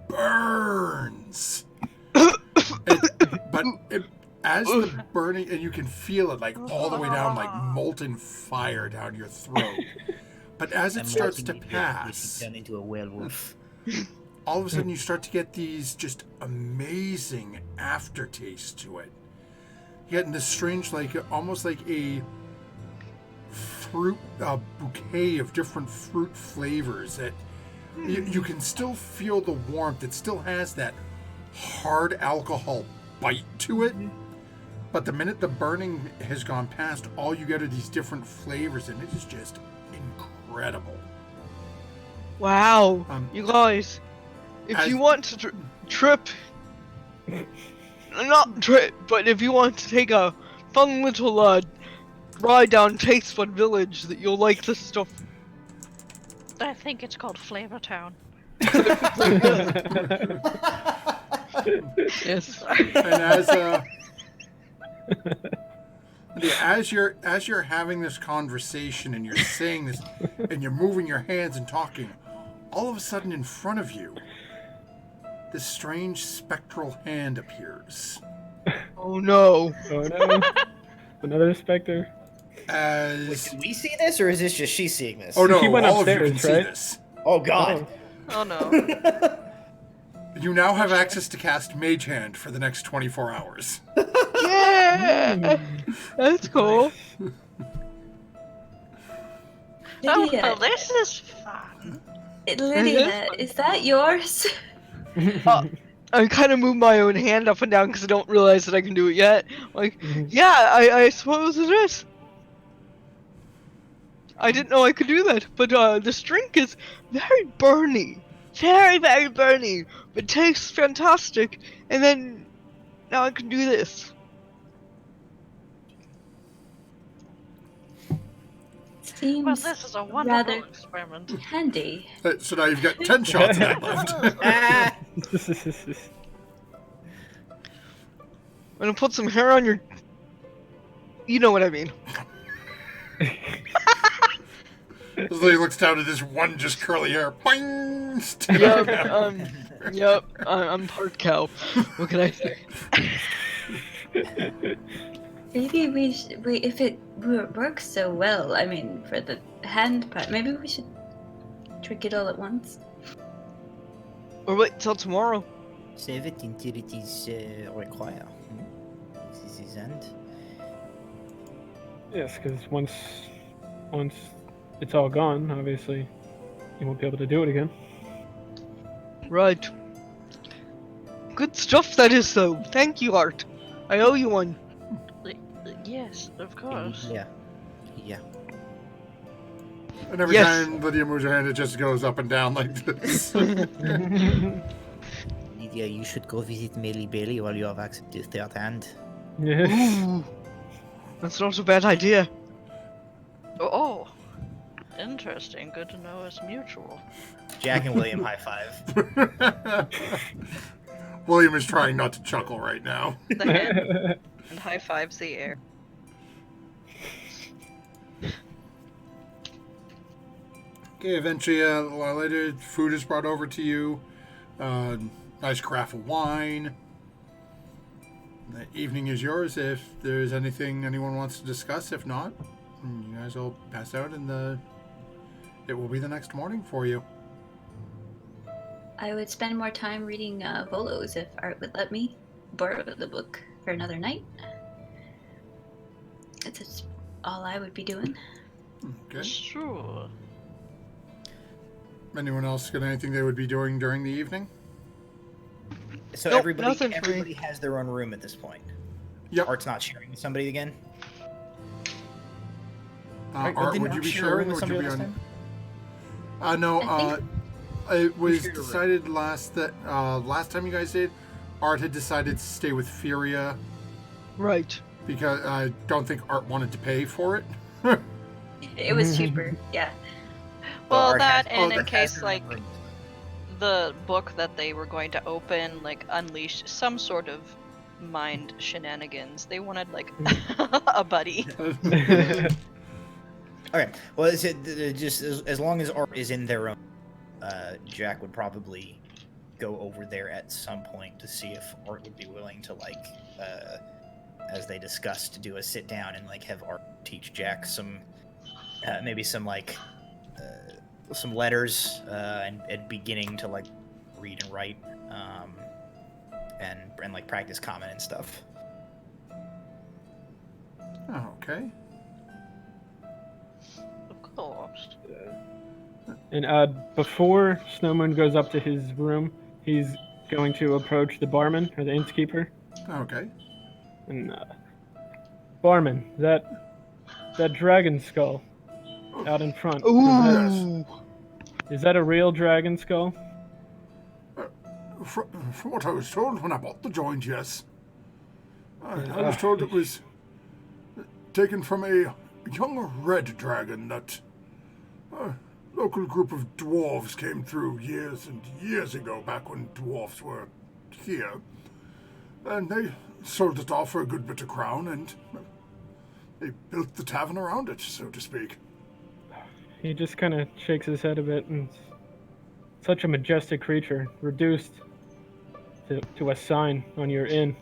S1: burns. As the burning, and you can feel it like all the way down, like molten fire down your throat. But as it starts to pass,
S3: Turn into a werewolf.
S1: all of a sudden you start to get these just amazing aftertastes to it. You're getting this strange, like almost like a bouquet of different fruit flavors that you can still feel the warmth. It still has that hard alcohol bite to it. But the minute the burning has gone past, all you get are these different flavors, and it is just incredible.
S2: Wow. You guys, if you want to not trip, but if you want to take a fun little ride down Taste Bud Village, that you'll like this stuff.
S4: I think it's called Flavor Town.
S2: Yes.
S1: And as you're having this conversation and you're saying this and you're moving your hands and talking, all of a sudden in front of you, this strange spectral hand appears.
S2: Oh no.
S6: Oh no. Another specter.
S3: Wait, do we see this, or is this just she seeing this?
S1: Oh no,
S6: He went
S1: all of you
S6: upstairs,
S1: can
S6: right?
S1: see this.
S3: Oh god.
S4: Oh no.
S1: You now have access to cast Mage Hand for the next 24 hours.
S2: Yeah. That's cool.
S5: Lydia,
S4: Oh, this is fun.
S5: Lydia, is that yours?
S2: I kind of move my own hand up and down because I don't realize that I can do it yet. Like, yeah, I suppose it is. I didn't know I could do that, but this drink is very burny. Very, very burny, but tastes fantastic. And then now I can do this.
S5: Seems
S4: Well, this is a wonderful
S5: rather
S4: experiment.
S5: handy.
S1: So now you've got 10 shots of that left.
S2: I'm gonna put some hair on your. You know what I mean.
S1: He looks down at this one just curly hair. Boing!
S2: Yep, I'm part cow. What can I say?
S5: Maybe if it works so well, I mean, for the hand part, maybe we should drink it all at once.
S2: Or wait till tomorrow.
S3: Save it until it is required. This is end.
S6: Yes, because once it's all gone, obviously, you won't be able to do it again.
S2: Right. Good stuff that is, though. Thank you, Art. I owe you one.
S4: Yes, of course.
S3: Yeah. Yeah.
S1: And every
S2: Yes.
S1: time Lydia moves her hand, it just goes up and down like this.
S3: Lydia, you should go visit Melly Belly while you have access to third hand.
S6: Yes.
S2: Ooh. That's not a bad idea.
S4: Oh, interesting. Good to know it's mutual.
S3: Jack and William high five.
S1: William is trying not to chuckle right now.
S4: The head and high fives the air.
S1: Okay, eventually, a while later, food is brought over to you. Nice carafe of wine. The evening is yours if there's anything anyone wants to discuss. If not, you guys will pass out and it will be the next morning for you.
S5: I would spend more time reading Volos if Art would let me borrow the book for another night. That's all I would be doing.
S1: Okay.
S4: Sure.
S1: Anyone else got anything they would be doing during the evening?
S3: So
S2: Nope,
S3: everybody
S2: nothing for me.
S3: has their own room at this point.
S1: Yep.
S3: Art's not sharing with somebody again.
S1: Art,
S3: Didn't
S1: would you
S3: Art
S1: be
S3: share a room
S1: sharing?
S3: with
S1: Or would you
S3: somebody
S1: be
S3: last
S1: on?
S3: time?
S1: No.
S5: I think-
S1: It was
S3: shared a room?
S1: decided last time you guys did. Art had decided to stay with Furia
S2: Right.
S1: because I don't think Art wanted to pay for it.
S5: It was cheaper, yeah.
S4: Well,
S3: Art has-
S4: that and in
S3: Art has
S4: case
S3: their
S4: like
S3: own room.
S4: the book that they were going to open like unleashed some sort of mind shenanigans. They wanted like a buddy.
S3: Okay. Well, is it just as long as Art is in their own? Jack would probably go over there at some point to see if Art would be willing to as they discussed, to do a sit down and have Art teach Jack some, maybe some some letters and beginning to read and write, and practice common and stuff.
S1: Okay.
S4: Of course.
S6: And before Snowmoon goes up to his room, he's going to approach the barman or the innkeeper.
S1: Okay.
S6: And barman, that dragon skull out in front.
S2: Ooh.
S6: Is that a real dragon skull?
S1: From what I was told when I bought the joint, yes. I was told it was taken from a young red dragon that a local group of dwarves came through years and years ago, back when dwarves were here. And they sold it off for a good bit of crown, and they built the tavern around it, so to speak.
S6: He just kind of shakes his head a bit, and such a majestic creature, reduced to a sign on your inn.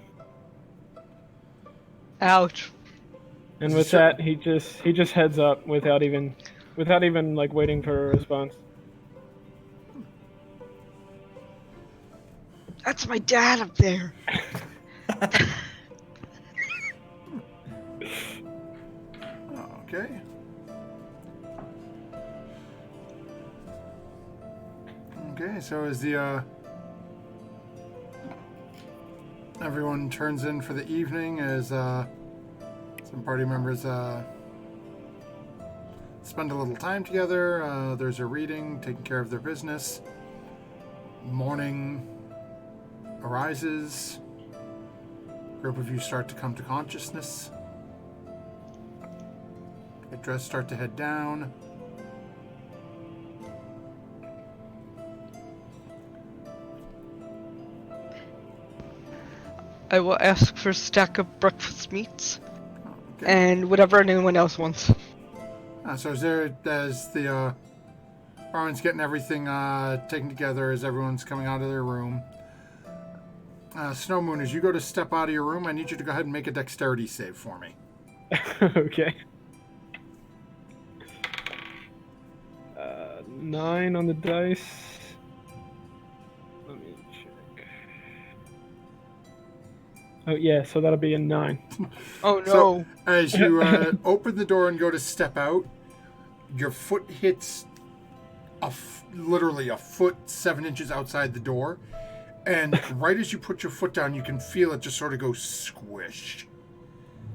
S2: Ouch.
S6: And with that, he just heads up without even waiting for a response.
S2: That's my dad up there.
S1: Okay. Okay, so as the everyone turns in for the evening, as some party members spend a little time together, there's a reading, taking care of their business. Morning arises. A group of you start to come to consciousness. Get dressed, start to head down.
S2: I will ask for a stack of breakfast meats
S1: Okay.
S2: and whatever anyone else wants.
S1: So as the barman's getting everything taken together, as everyone's coming out of their room, Snow Moon, as you go to step out of your room, I need you to go ahead and make a dexterity save for me.
S6: Okay. 9 on the dice. Let me check. Oh yeah, so that'll be a 9.
S2: Oh no.
S1: So, as you open the door and go to step out, your foot hits literally a foot 7 inches outside the door, and right as you put your foot down, you can feel it just sort of go squish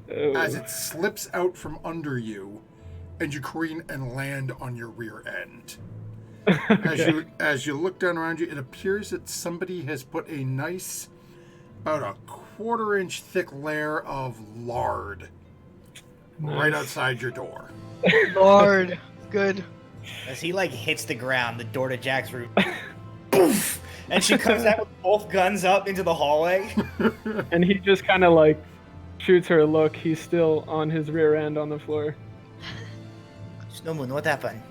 S1: as it slips out from under you, and you careen and land on your rear end.
S6: Okay.
S1: As you look down around you, it appears that somebody has put a nice, about a 1/4 inch thick layer of lard right outside your door.
S2: Lord. Good.
S3: As he like hits the ground, the door to Jack's room, poof, and she comes out with both guns up into the hallway.
S6: And he just kind of like shoots her a look. He's still on his rear end on the floor.
S3: Snowmoon, what happened?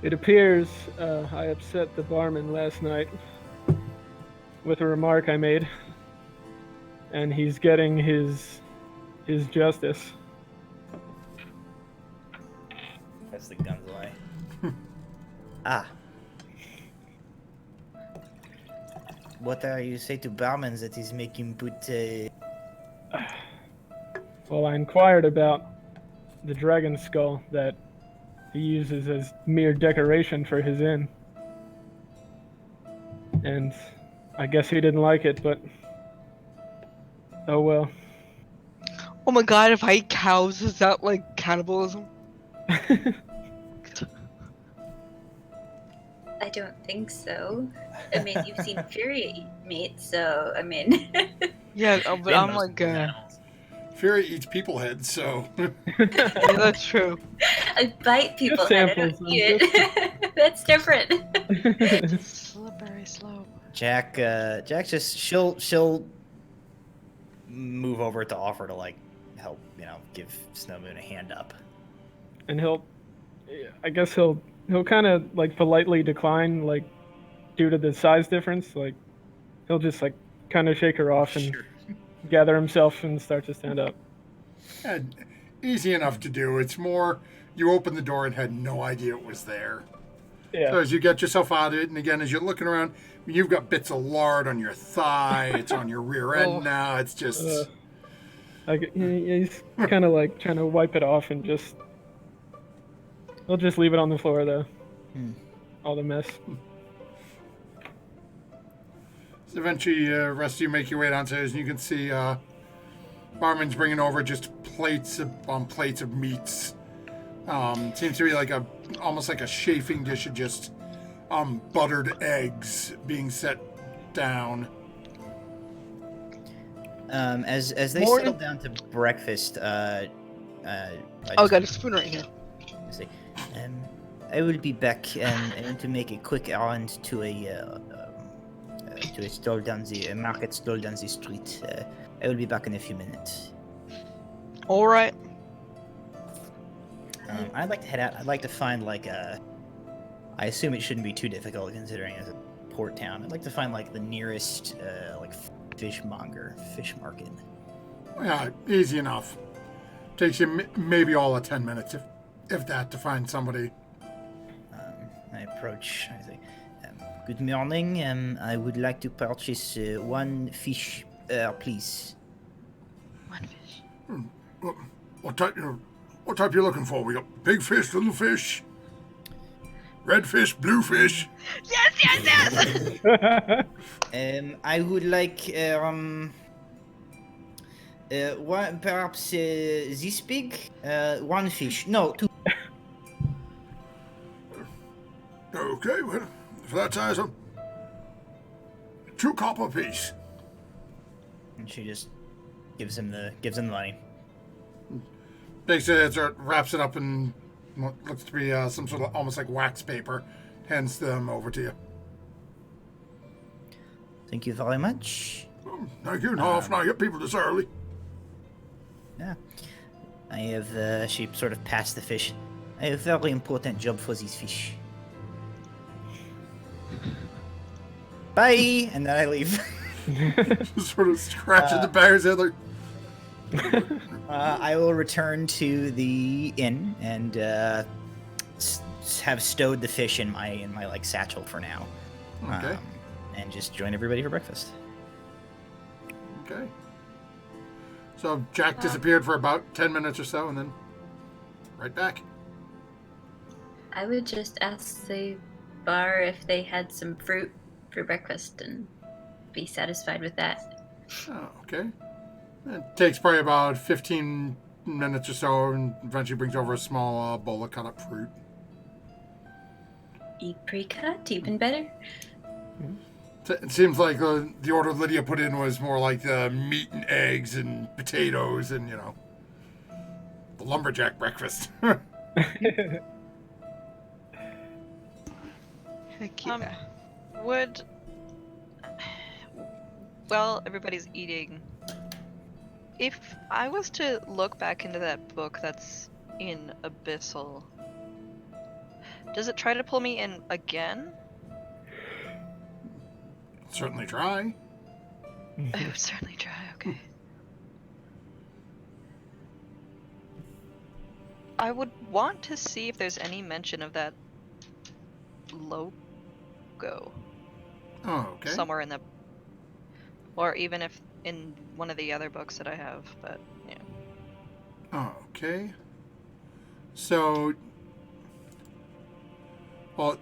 S6: It appears I upset the barman last night with a remark I made, and he's getting his justice.
S3: That's the guns away. Ah. What are you say to barman that is making put?
S6: Well, I inquired about the dragon skull that he uses as mere decoration for his inn. And I guess he didn't like it, but oh well.
S2: Oh my god, if I eat cows, is that like cannibalism?
S5: I don't think so. I mean, you've seen Fury eat meat, so I mean.
S2: Yeah, but I'm like,
S1: Fury eats people heads, so.
S2: yeah, that's true.
S5: I bite people
S6: Just
S5: head, I
S6: samples,
S5: don't eat it. That's different.
S4: Slippery slope.
S3: Jack just she'll move over to offer to like help, give Snowmoon a hand up.
S6: And I guess he'll kind of like politely decline, like due to the size difference. Like he'll just like kind of shake her off and gather himself and start to stand up.
S1: And easy enough to do. It's more you opened the door and had no idea it was there.
S6: Yeah.
S1: So as you get yourself out of it, and again, as you're looking around, you've got bits of lard on your thigh. It's on your rear end now. It's just.
S6: He's kind of like trying to wipe it off and just. He'll just leave it on the floor though. All the mess.
S1: So eventually, rest of you make your way downstairs, and you can see barman's bringing over just plates of meats. Seems to be like almost like a chafing dish of just buttered eggs being set down.
S3: As they settle down to breakfast,
S2: Oh, I got a spoon right here.
S3: see, I will be back and I want to make a quick errand to a stall down the market stall down the street. I will be back in a few minutes.
S2: All right.
S3: I'd like to head out. I'd like to find like I assume it shouldn't be too difficult considering it's a port town. I'd like to find like the nearest like fish market.
S1: Yeah, easy enough. Takes you maybe all of 10 minutes, if that, to find somebody.
S3: I approach. I say, "Good morning. I would like to purchase one fish, please."
S4: One fish.
S1: What type you looking for? We got big fish, little fish, red fish, blue fish.
S4: Yes.
S3: I would like one, perhaps this big, one fish. No, two.
S1: Okay, well, for that size, 2 copper piece.
S3: And she just gives him the money.
S1: Takes it, wraps it up in what looks to be some sort of almost like wax paper, hands them over to you.
S3: Thank you very much.
S1: Thank you. Not often I get people this early.
S3: Yeah. I have, she sort of passed the fish. I have a very important job for these fish. Bye, and then I leave.
S1: Just sort of scratching the beggar's head like.
S3: I will return to the inn and have stowed the fish in my like satchel for now.
S1: Okay.
S3: And just join everybody for breakfast.
S1: Okay. So Jack disappeared for about 10 minutes or so, and then right back.
S5: I would just ask the bar if they had some fruit for breakfast and be satisfied with that.
S1: Oh, okay. It takes probably about 15 minutes or so, and eventually brings over a small bowl of cut up fruit.
S5: Eat pre-cut, even better.
S1: It seems like the order Lydia put in was more like the meat and eggs and potatoes and, the lumberjack breakfast.
S2: Heck yeah.
S4: Well, everybody's eating. If I was to look back into that book that's in Abyssal, does it try to pull me in again?
S1: Certainly try.
S4: I would certainly try, okay. I would want to see if there's any mention of that logo
S1: Oh, okay.
S4: somewhere in the... Or even if in one of the other books that I have, but yeah.
S1: Oh, okay. So, well,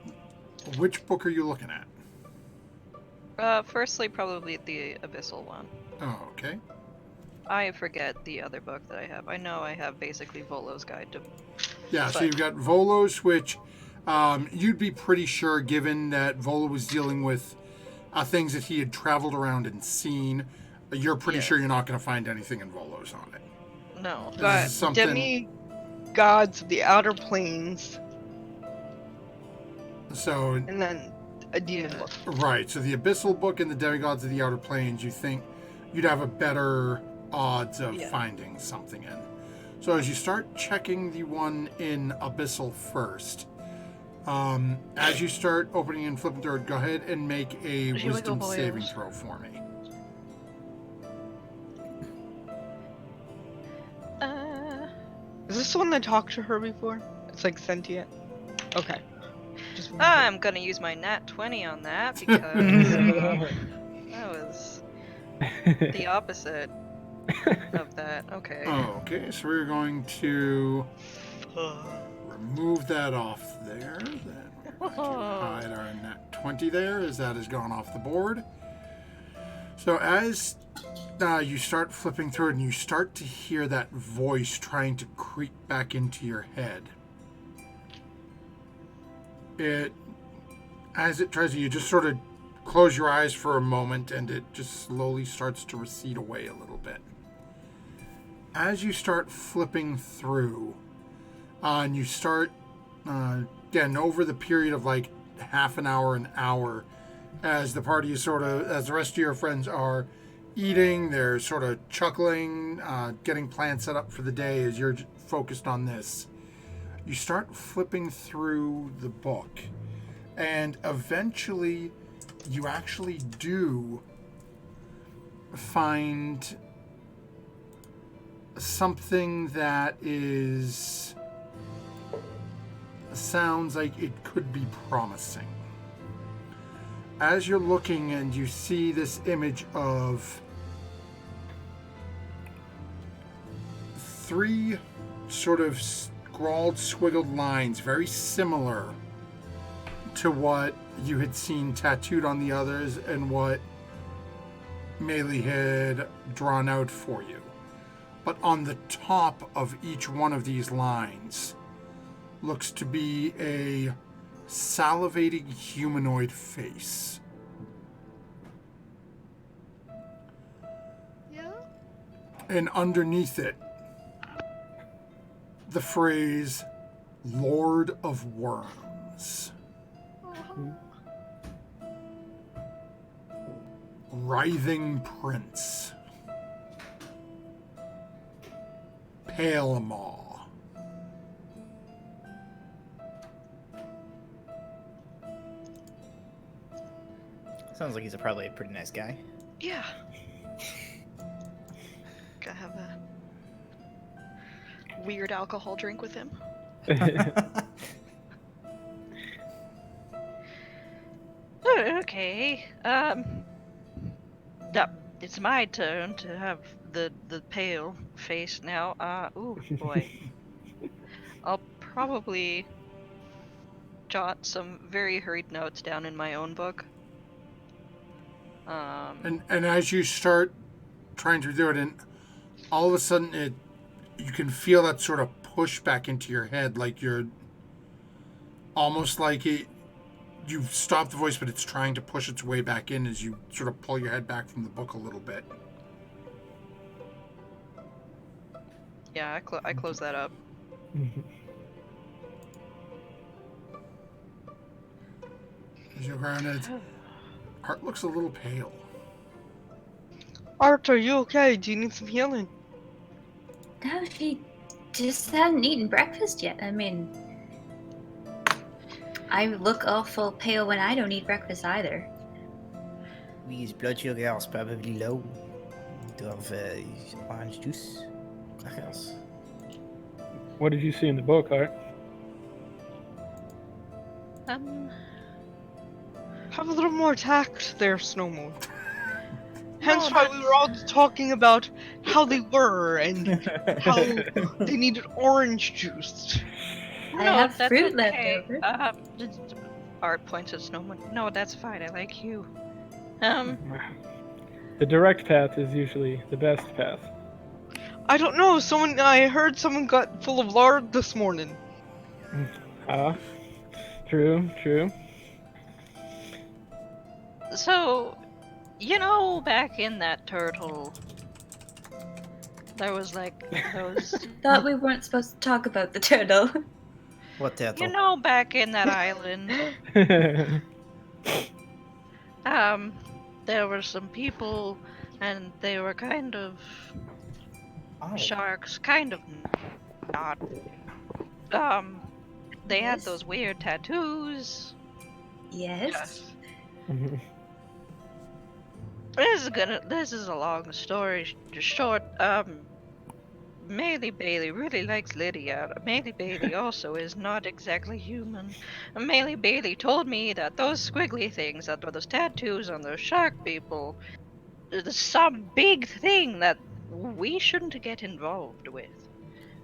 S1: which book are you looking at?
S4: Firstly, probably the Abyssal one.
S1: Oh, okay.
S4: I forget the other book that I have. I know I have basically Volo's Guide to...
S1: Yeah, so
S4: But-
S1: you've got Volos, which you'd be pretty sure, given that Volo was dealing with things that he had traveled around and seen, you're pretty
S4: Yes.
S1: sure you're not going to find anything in Volos on it.
S4: No.
S1: This
S2: But
S1: is something-
S2: demi-gods of the Outer Planes,
S1: So,
S2: and then a demon book.
S1: right, so the Abyssal book and the Demigods of the Outer Planes, you think you'd have a better odds of finding something in. So as you start checking the one in Abyssal first, as you start opening and flipping through it, go ahead and make a
S4: Here we go,
S1: wisdom
S4: boys.
S1: saving throw for me.
S2: Is this the one that talked to her before? It's like sentient. Okay. Just
S4: I'm gonna use my nat 20 on that because that was the opposite of that. Okay.
S1: Okay, so we're going to remove that off there. Then we're going to hide our nat 20 there, as that has gone off the board. So as you start flipping through it and you start to hear that voice trying to creep back into your head, as it tries to, you just sort of close your eyes for a moment and it just slowly starts to recede away a little bit. As you start flipping through, and you start, again, over the period of like half an hour, as the party is as the rest of your friends are eating, they're sort of chuckling, getting plans set up for the day as you're focused on this. You start flipping through the book, and eventually you actually do find something that sounds like it could be promising. As you're looking and you see this image of 3 sort of scrawled, squiggled lines, very similar to what you had seen tattooed on the others and what Melee had drawn out for you. But on the top of each one of these lines looks to be a salivating humanoid face.
S4: Yeah.
S1: And underneath it, the phrase, Lord of Worms. Writhing Prince. Palemaw.
S3: Sounds like he's probably a pretty nice guy.
S4: Yeah. Gotta have a weird alcohol drink with him. Okay. It's my turn to have the pale face now. Ooh boy. I'll probably jot some very hurried notes down in my own book.
S1: And as you start trying to do it, and all of a sudden you can feel that sort of push back into your head, like you're almost like you've stopped the voice, but it's trying to push its way back in as you sort of pull your head back from the book a little bit.
S4: Yeah, I close that up.
S1: As you around it, Art looks a little pale.
S2: Art, are you okay? Do you need some healing?
S5: No, she just hadn't eaten breakfast yet. I mean, I look awful pale when I don't eat breakfast either.
S3: His blood sugar is probably low. Do you have orange juice? Crackers?
S6: What did you see in the book, Art?
S2: Have a little more tact there, Snowmoon. Hence why we were all talking about how they were and how they needed orange juice.
S5: I have
S4: that's
S5: fruit
S4: okay.
S5: left over.
S4: Art points at Snowman. No, that's fine. I like you.
S6: The direct path is usually the best path.
S2: I don't know. I heard someone got full of lard this morning.
S6: True.
S4: So, back in that turtle, there was like those.
S5: Thought we weren't supposed to talk about the turtle.
S3: What turtle?
S4: Back in that island, there were some people, and they were kind of sharks, kind of not. They had
S5: Yes.
S4: those weird tattoos.
S5: Yes.
S4: This is a long story short. Maylie Bailey really likes Lydia. Maylie Bailey also is not exactly human. Maylie Bailey told me that those squiggly things, that were those tattoos on those shark people, is some big thing that we shouldn't get involved with.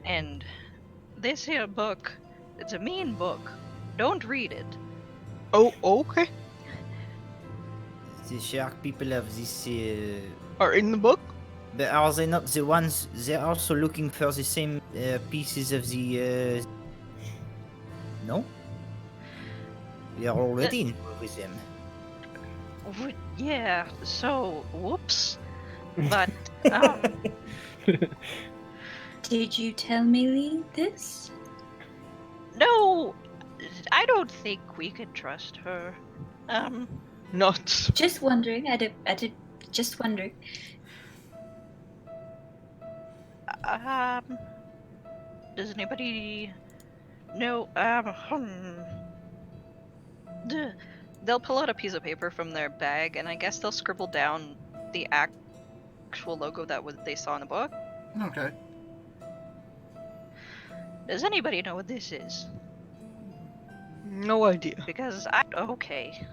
S4: And this here book, it's a mean book. Don't read it.
S2: Oh, okay.
S3: The shark people of this.
S2: Are in the book?
S3: But are they not the ones? They're also looking for the same pieces of the. No? We are already in war with them.
S4: Yeah, so, whoops. But,
S5: Did you tell Mealy this?
S4: no, I don't think we can trust her.
S2: Not.
S5: Just wondering. I did. Just wondering.
S4: Does anybody know, They'll pull out a piece of paper from their bag, and I guess they'll scribble down the actual logo that they saw in the book.
S1: Okay.
S4: Does anybody know what this is?
S2: No idea.
S4: Because okay.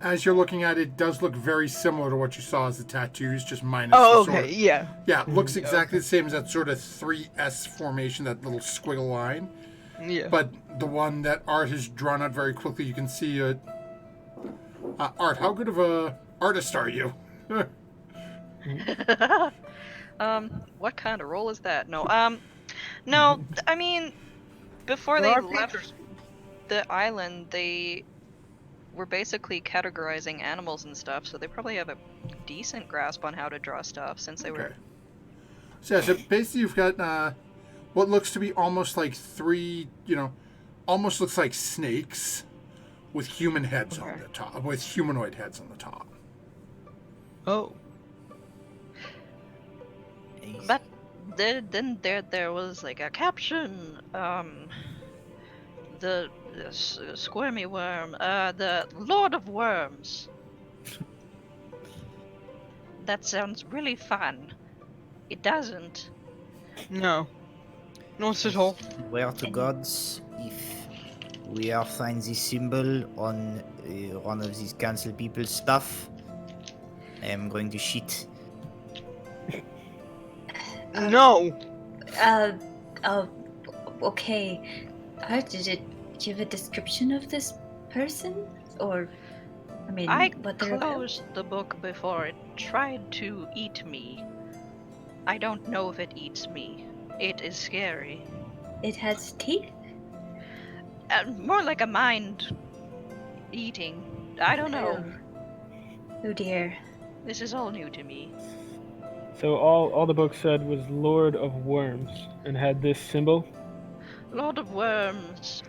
S1: As you're looking at it, it does look very similar to what you saw as the tattoos, just minus
S2: Oh,
S1: the sort
S2: okay,
S1: of,
S2: yeah.
S1: Yeah, it looks exactly the same as that sort of 3S formation, that little squiggle line.
S2: Yeah.
S1: But the one that Art has drawn out very quickly, you can see it. Art, how good of a artist are you?
S4: What kind of role is that? No, no, I mean, before they
S2: There are
S4: left
S2: pictures.
S4: the island, they were basically categorizing animals and stuff, so they probably have a decent grasp on how to draw stuff since they were.
S1: So basically you've got what looks to be almost like three, almost looks like snakes with human heads on the top, with humanoid heads on the top.
S2: Oh.
S4: But then there was like a caption. The Squirmy worm. The Lord of Worms. That sounds really fun. It doesn't.
S2: No. Not at all.
S3: Swear to gods, if we are find this symbol on one of these council people's stuff, I am going to shit.
S2: No.
S5: Oh, okay. Did it give a description of this person? Or, I mean,
S4: I
S5: what they're about?
S4: closed the book before it tried to eat me. I don't know if it eats me. It is scary.
S5: It has teeth?
S4: More like a mind eating. I don't know.
S5: Oh dear.
S4: This is all new to me.
S6: So all the book said was Lord of Worms and had this symbol.
S4: Lord of Worms,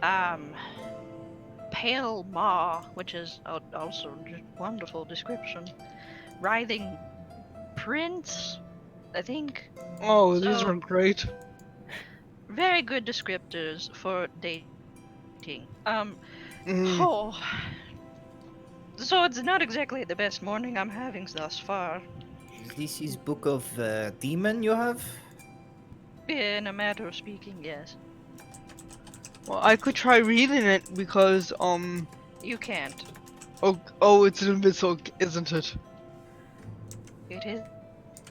S4: Pale Maw, which is also a wonderful description. Writhing Prince, I think.
S2: Oh, these
S4: So-
S2: are great.
S4: Very good descriptors for dating.
S2: Mm.
S4: Oh. So it's not exactly the best morning I'm having thus far.
S3: This is Book of Demon you have?
S4: In a matter of speaking, yes.
S2: Well, I could try reading it because
S4: You can't.
S2: oh, it's in Abyssal, isn't it?
S4: It is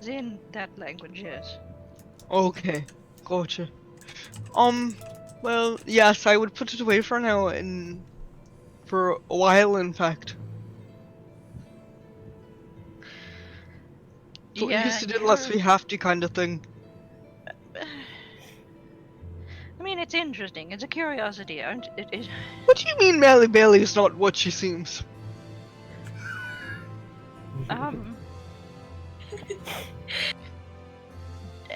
S4: in that language, yes.
S2: Okay, gotcha. Well, yes, I would put it away for now and for a while, in fact. Don't use it unless we have to, kind of thing.
S4: I mean, it's interesting. It's a curiosity.
S2: What do you mean Melly Bailey is not what she seems?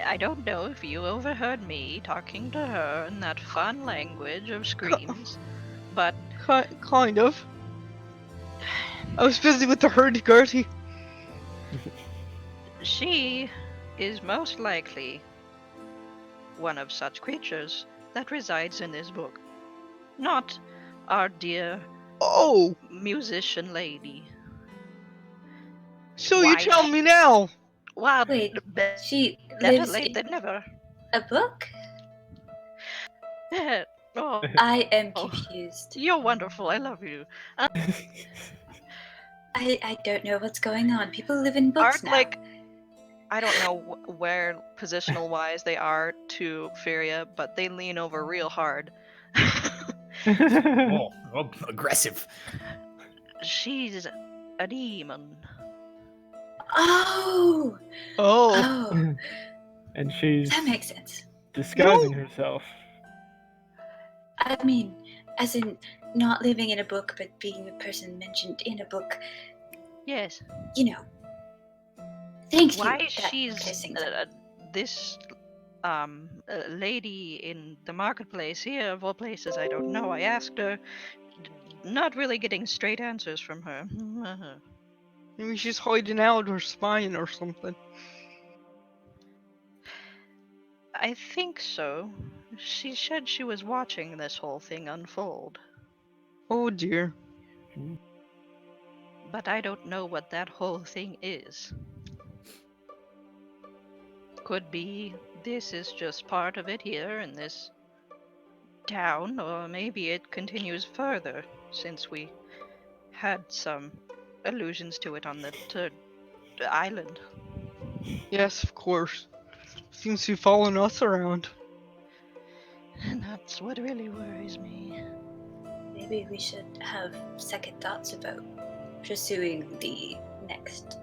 S4: I don't know if you overheard me talking to her in that fun language of screams, but
S2: Kind of. I was busy with the hurdy-gurdy.
S4: she is most likely one of such creatures that resides in this book. Not our dear
S2: Oh,
S4: musician lady.
S2: so
S4: Why?
S2: you tell me now.
S4: Well,
S5: Wait, she
S4: better
S5: lives
S4: late
S5: in
S4: than never.
S5: a book?
S4: Oh,
S5: I am confused.
S4: you're wonderful. I love you.
S5: I don't know what's going on. People live in books
S4: Art,
S5: now.
S4: like, I don't know where positional wise they are to Furia, but they lean over real hard.
S3: Oh, aggressive.
S4: She's a demon.
S5: Oh!
S2: Oh,
S5: Oh,
S6: And she's
S5: that makes sense.
S6: disguising herself.
S5: I mean, as in not living in a book, but being the person mentioned in a book.
S4: Yes.
S5: You know. Thank you.
S4: Why
S5: That
S4: she's
S5: clears things up.
S4: this lady in the marketplace here, of all places, I don't know. I asked her, not really getting straight answers from her.
S2: maybe she's hiding out or spying or something.
S4: I think so. She said she was watching this whole thing unfold,
S2: Oh dear.
S4: but I don't know what that whole thing is. Could be this is just part of it here in this town, or maybe it continues further, since we had some allusions to it on the island.
S2: Yes, of course. Seems to be following us around.
S4: And that's what really worries me.
S5: Maybe we should have second thoughts about pursuing the next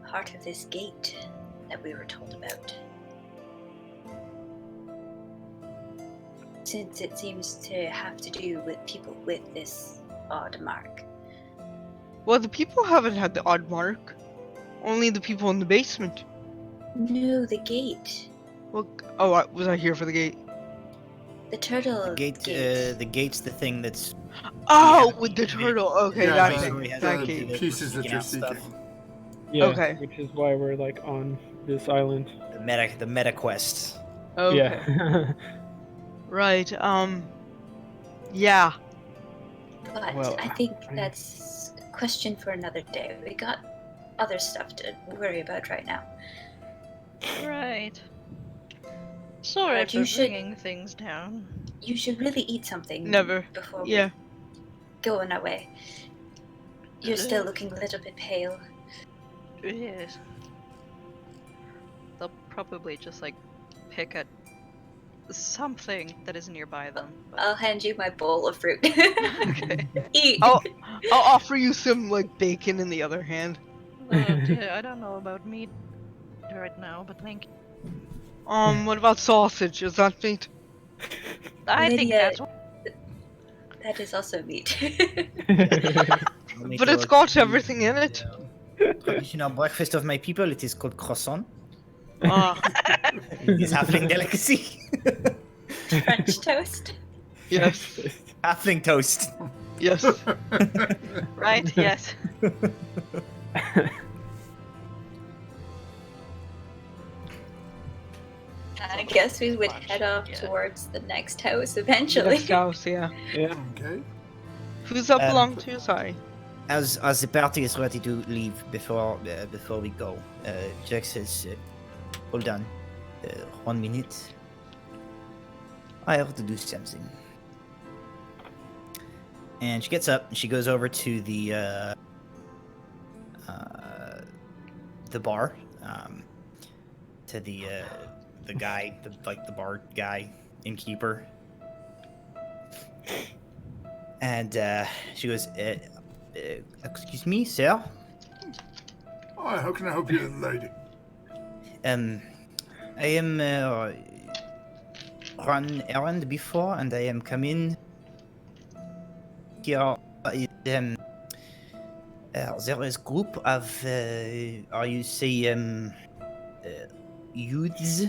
S5: part of this gate that we were told about. Since it seems to have to do with people with this odd mark.
S2: Well, the people haven't had the odd mark. Only the people in the basement.
S5: No, the gate.
S2: Well, was I here for the gate?
S5: The turtle
S3: Gate,
S5: gate.
S3: the gate's the thing that's
S2: Oh,
S3: Yeah,
S2: with the
S3: the-
S2: turtle. Okay,
S1: yeah,
S2: that
S3: basically
S2: gate.
S3: has
S2: That
S3: to
S2: gate.
S3: do with
S1: pieces that
S3: seeking
S1: you're
S3: out stuff.
S1: seeking.
S6: Yeah,
S2: Okay.
S6: which is why we're like on this island.
S3: The meta quest.
S2: Okay.
S6: Yeah.
S2: Right. Yeah.
S5: But
S6: Well,
S5: I think
S6: I-
S5: that's a question for another day. We got other stuff to worry about right now.
S4: Right. Sorry
S5: But
S4: for
S5: you should-
S4: bringing things down.
S5: You should really eat something
S2: Never.
S5: before
S2: Yeah.
S5: we go on our way. You're still looking a little bit pale.
S4: Yes. They'll probably just like pick at something that is nearby them. But...
S5: I'll hand you my bowl of fruit.
S4: Okay.
S5: Eat.
S2: I'll offer you some like bacon in the other hand.
S4: Oh dear, I don't know about meat right now, but thank you.
S2: What about sausage? Is that meat?
S4: I think
S5: Lydia-
S4: that's
S5: That is also meat.
S2: But it's got everything in it.
S3: Traditional breakfast of my people. It is called croissant.
S2: Ah,
S3: It is halfling delicacy.
S5: French toast.
S2: yes,
S3: Halfling toast.
S2: yes.
S4: right. Yes.
S5: I guess we would head off
S4: Yeah.
S5: towards the next house eventually.
S2: Next house, yeah.
S6: Yeah.
S1: Okay.
S2: Who's that
S3: Um,
S2: belong to? Sorry.
S3: As the party is ready to leave before we go, Jack says, "Hold on, 1 minute. I have to do something." And she gets up and she goes over to the bar, to the guy, the bar guy, innkeeper, and she goes, "Excuse me, sir.
S1: Oh, how can I help you, little lady?
S3: I am run errand before, and I am coming here. There is group of you say youths.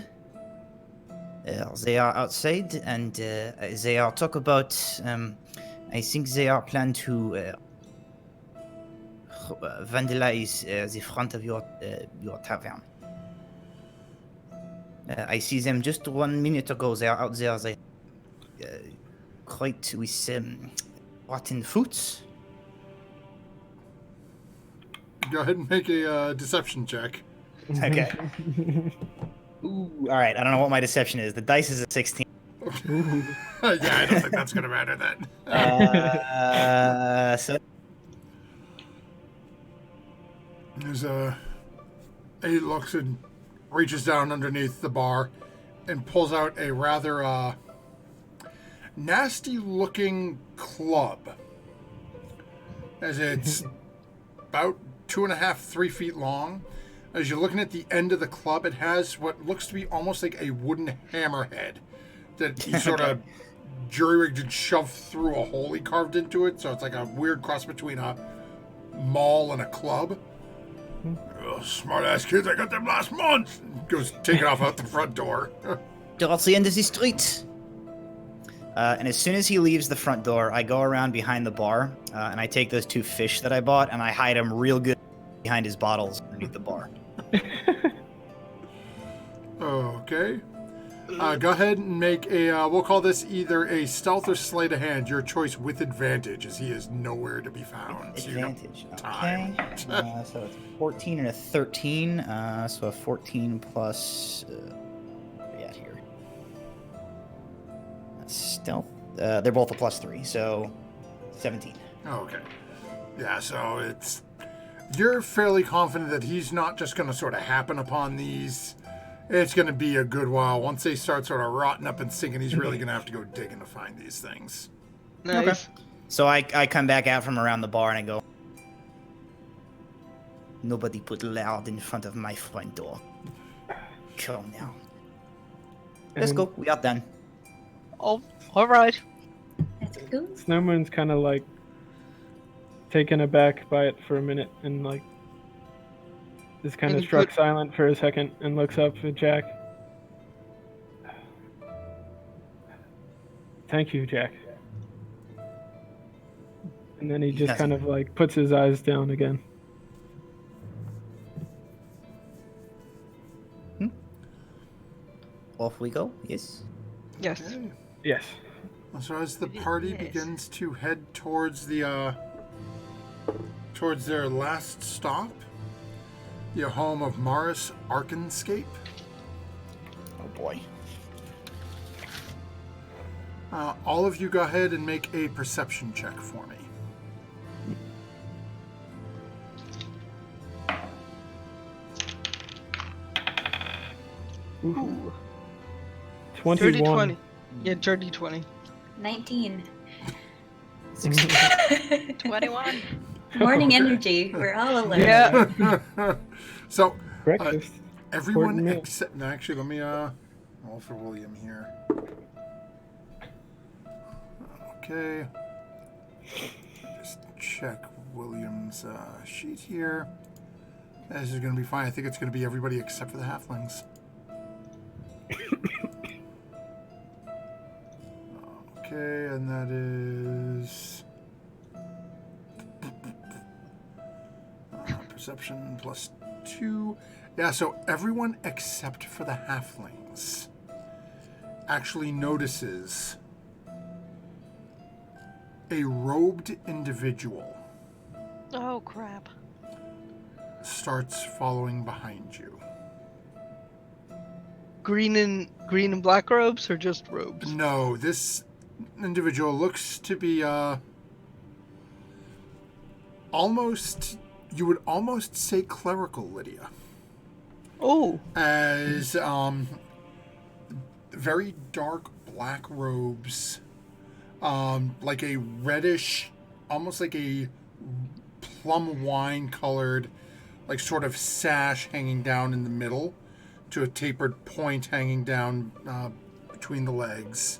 S3: They are outside, and they are talk about. I think they are plan to vandalize the front of your tavern. I see them just 1 minute ago. They are out there. They quite with rotten fruits.
S1: Go ahead and make a deception check.
S3: Okay. Ooh, all right. I don't know what my deception is. The dice is a 16.
S1: Yeah, I don't think that's gonna matter then.
S3: So
S1: There's he looks and reaches down underneath the bar and pulls out a rather nasty-looking club. As it's about 2.5, 3 feet long. As you're looking at the end of the club, it has what looks to be almost like a wooden hammerhead that he sort of jury-rigged and shoved through a hole he carved into it. So it's like a weird cross between a maul and a club. Oh, smart-ass kids, I got them last month. Goes take it off out the front door.
S3: towards the end of the street. And as soon as he leaves the front door, I go around behind the bar and I take those 2 fish that I bought and I hide them real good behind his bottles underneath the bar.
S1: Okay. Go ahead and make a, we'll call this either a stealth or sleight of hand, your choice with advantage, as he is nowhere to be found. So you don't-
S3: Advantage.
S1: time.
S3: Okay. So it's a 14 and a 13. So a 14 plus. What are we at here? Stealth. They're both a +3, so 17.
S1: Okay. Yeah, so it's, you're fairly confident that he's not just going to sort of happen upon these. It's going to be a good while. Once they start sort of rotting up and sinking, he's really going to have to go digging to find these things.
S2: Nice.
S3: So I come back out from around the bar and I go. Nobody put lard in front of my front door. Come now. Let's go. We are done.
S2: Oh, all right.
S5: That's cool.
S6: Snowmoon's kind of like taken aback by it for a minute and like is kind of
S2: And
S6: struck
S2: put-
S6: silent for a second and looks up at Jack. Thank you, Jack. And then he just
S3: Yes.
S6: kind of like puts his eyes down again.
S3: Off we go. Yes.
S2: Yes.
S1: Okay.
S6: Yes.
S1: So as the party
S4: Yes.
S1: begins to head towards towards their last stop, the home of Morris Arkenscape,
S3: Oh boy.
S1: all of you go ahead and make a perception check for me.
S2: Ooh.
S6: 21.
S2: 30-20. Yeah, 30-20.
S5: 19.
S4: 21.
S5: Morning
S1: Okay.
S5: energy. We're all alert.
S2: Yeah.
S1: So
S6: Breakfast.
S1: everyone
S6: Important meal.
S1: except actually let me roll for William here. Okay. Just check William's sheet here. This is going to be fine. I think it's going to be everybody except for the halflings. Okay, and that is perception plus 2. Yeah, so everyone except for the halflings actually notices a robed individual
S4: Oh crap.
S1: starts following behind you.
S2: Green and black robes or just robes?
S1: No, this individual looks to be almost, you would almost say clerical, Lydia.
S2: Oh.
S1: As very dark black robes, like a reddish, almost like a plum wine colored, like sort of sash hanging down in the middle to a tapered point hanging down between the legs.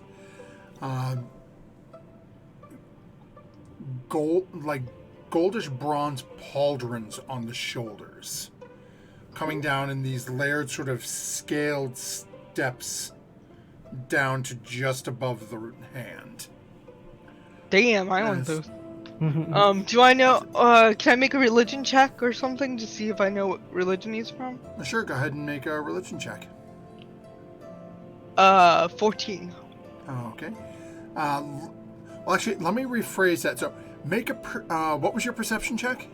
S1: Goldish bronze pauldrons on the shoulders, coming down in these layered sort of scaled steps down to just above the hand.
S2: Damn, I want
S1: Yes.
S2: those. Do I know, can I make a religion check or something to see if I know what religion he's from?
S1: Sure, go ahead and make a religion check.
S2: 14.
S1: Okay. Well, actually, let me rephrase that. So, make a. What was your perception check?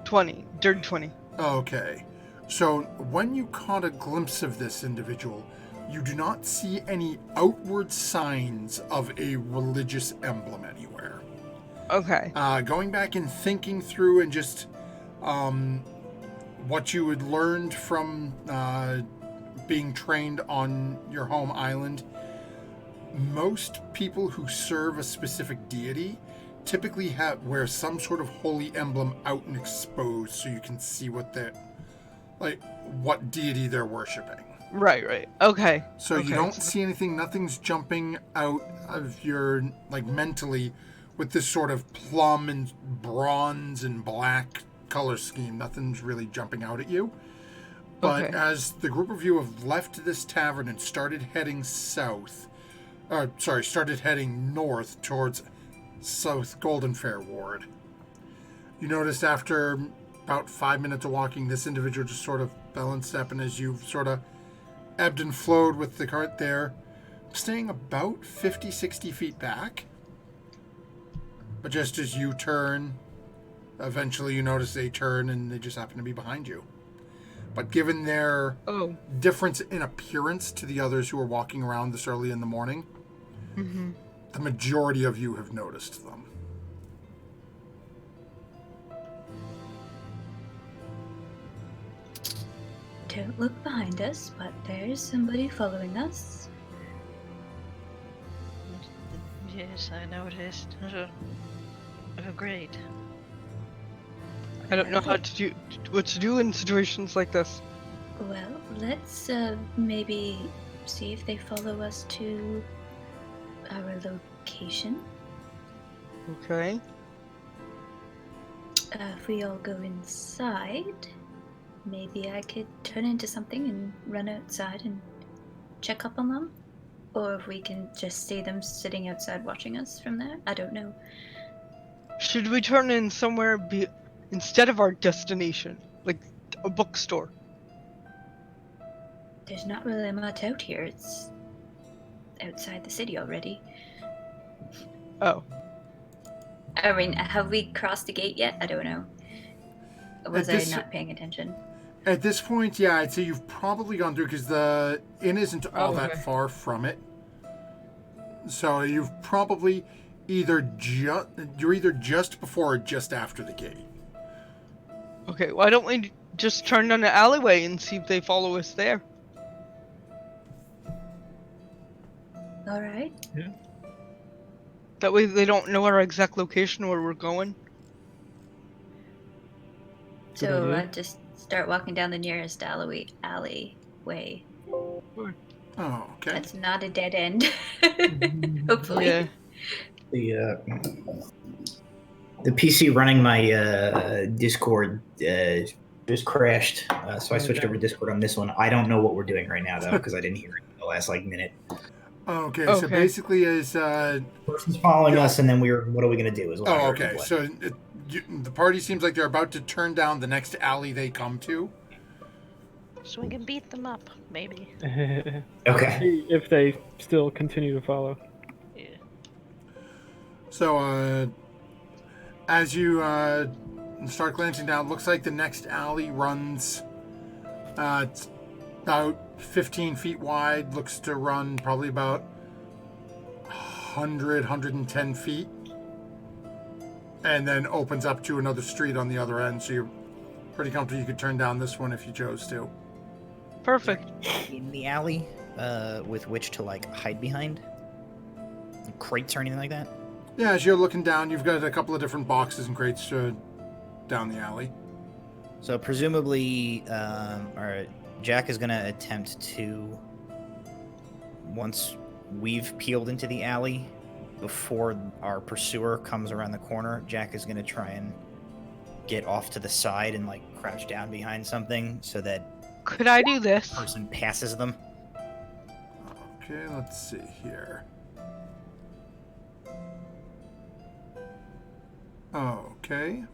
S2: 20. Dirty 20.
S1: Okay. So, when you caught a glimpse of this individual, you do not see any outward signs of a religious emblem anywhere.
S2: Okay.
S1: Going back and thinking through and just what you had learned from being trained on your home island, most people who serve a specific deity typically wear some sort of holy emblem out and exposed so you can see what deity they're worshiping.
S2: Right. Okay.
S1: So
S2: Okay.
S1: you don't see anything, nothing's jumping out of your, mentally with this sort of plum and bronze and black color scheme. Nothing's really jumping out at you. But
S2: Okay.
S1: as the group of you have left this tavern and started heading started heading north towards South Golden Fair Ward, you notice after about 5 minutes of walking, this individual just sort of fell in step, and as you've sort of ebbed and flowed with the cart there, staying about 50, 60 feet back. But just as you turn, eventually you notice they turn and they just happen to be behind you. But given their
S2: Oh.
S1: difference in appearance to the others who are walking around this early in the morning, the majority of you have noticed them.
S5: Don't look behind us, but there's somebody following us.
S4: Yes, I noticed. Oh, great.
S2: I don't know what to do in situations like this.
S5: Well, let's maybe see if they follow us to our location.
S2: Okay.
S5: If we all go inside, maybe I could turn into something and run outside and check up on them. Or if we can just see them sitting outside watching us from there. I don't know.
S2: Should we turn in somewhere instead of our destination, like a bookstore?
S5: There's not really much out here. It's outside the city already.
S2: Oh.
S5: I mean, have we crossed the gate yet? I don't know. Was I not paying attention?
S1: At this point, yeah, I'd say you've probably gone through because the inn isn't all
S2: Okay.
S1: that far from it. So you've probably you're either just before or just after the gate.
S2: Okay, why don't we just turn down the alleyway and see if they follow us there?
S5: All right.
S2: That way they don't know our exact location where we're going.
S6: Good
S5: So
S6: idea.
S5: just start walking down the nearest alleyway.
S1: Oh, okay.
S5: That's not a dead end. Hopefully.
S2: Yeah.
S3: The PC running my Discord just crashed, so I switched over to Discord on this one. I don't know what we're doing right now though, because I didn't hear it in the last minute.
S1: Okay, so basically as
S3: Person's following us, and then what are we gonna do? Is what I heard
S1: okay,
S3: play.
S1: so the party seems like they're about to turn down the next alley they come to.
S4: So we can beat them up, maybe.
S3: Okay.
S6: See if they still continue to follow.
S4: Yeah.
S1: So as you start glancing down, it looks like the next alley runs it's about 15 feet wide, looks to run probably about 110 feet, and then opens up to another street on the other end, so you're pretty comfortable you could turn down this one if you chose to.
S2: Perfect.
S3: In the alley, with which to hide behind, crates or anything like that.
S1: Yeah, as you're looking down, you've got a couple of different boxes and crates down the alley.
S3: So presumably, Jack is gonna attempt to, once we've peeled into the alley, before our pursuer comes around the corner, Jack is gonna try and get off to the side and crouch down behind something so that
S2: Could I do this?
S3: person passes them.
S1: Okay, let's see here. Okay.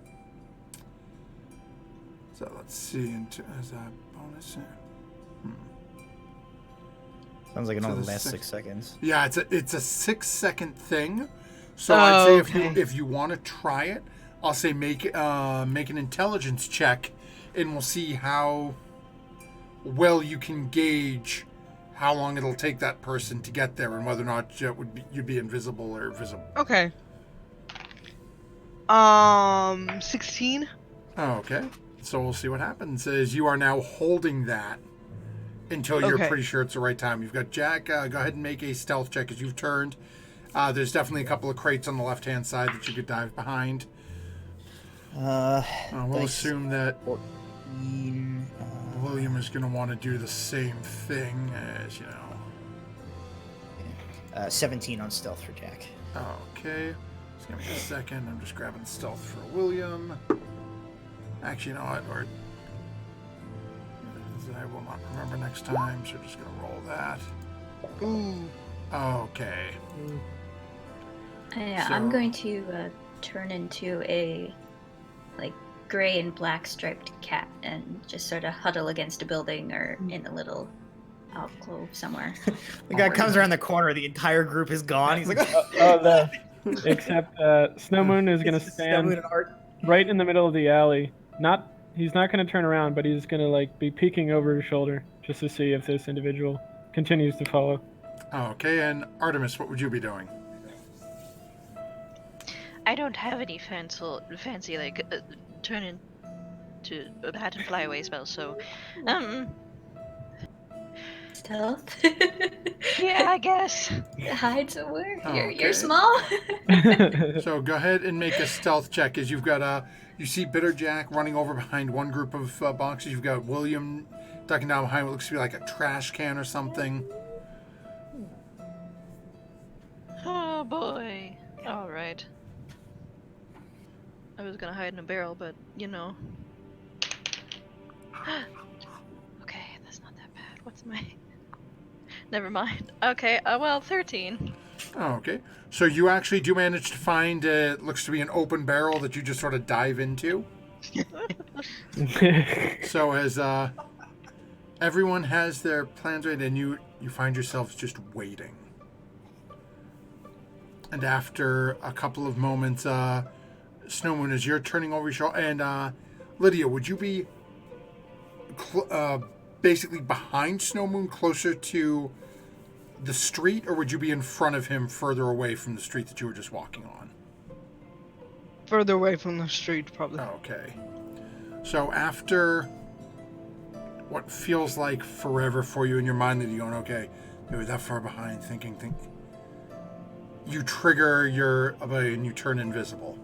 S1: So let's see, as a bonus.
S3: Sounds like it
S1: So
S3: only
S1: the
S3: lasts 6
S1: six-
S3: seconds.
S1: Yeah, it's a 6-second thing. So I'd say
S2: okay.
S1: if you want to try it, I'll say make an intelligence check, and we'll see how well you can gauge how long it'll take that person to get there, and whether or not you'd be invisible or visible.
S2: Okay. 16?
S1: Oh, okay. So we'll see what happens. As you are now holding that until you're
S2: Okay.
S1: pretty sure it's the right time. You've got Jack. Go ahead and make a stealth check as you've turned. There's definitely a couple of crates on the left-hand side that you could dive behind. We'll
S3: Dice
S1: assume that
S3: 14,
S1: William is going to want to do the same thing as,
S3: 17 on stealth for Jack.
S1: Okay. Just give me a second. I'm just grabbing stealth for William. Actually, you know what? Or I will not remember next time, so just going to roll that.
S2: Ooh.
S1: Okay.
S5: Yeah,
S1: So-
S5: I'm going to turn into a gray and black striped cat and just sort of huddle against a building or in a little alcove somewhere.
S3: The guy comes around the corner, the entire group is gone. He's like,
S6: Except Snow Moon is gonna stand right in the middle of the alley. He's not gonna turn around, but he's gonna be peeking over his shoulder just to see if this individual continues to follow.
S1: Okay, and Artemis, what would you be doing?
S4: I don't have any fancy turn into a bat and fly away spell, so
S5: Stealth?
S4: yeah, I guess.
S5: Hide somewhere?
S1: Okay.
S5: You're small?
S1: So go ahead and make a stealth check as you've got you see Bitter Jack running over behind one group of boxes. You've got William ducking down behind what looks to be like a trash can or something.
S4: Oh boy. Alright. I was gonna hide in a barrel, but okay, that's not that bad. What's my... Never mind. Okay, 13.
S1: Okay. So you actually do manage to find it looks to be an open barrel that you just sort of dive into. So as everyone has their plans ready, and you find yourselves just waiting. And after a couple of moments, Snowmoon, as you're turning over your shoulder, and Lydia, would you be basically behind Snowmoon, closer to the street, or would you be in front of him, further away from the street that you were just walking on?
S2: Further away from the street, probably.
S1: Okay. So after what feels like forever for you in your mind, that you're going, okay, they were that far behind, thinking, you trigger your ability and you turn invisible.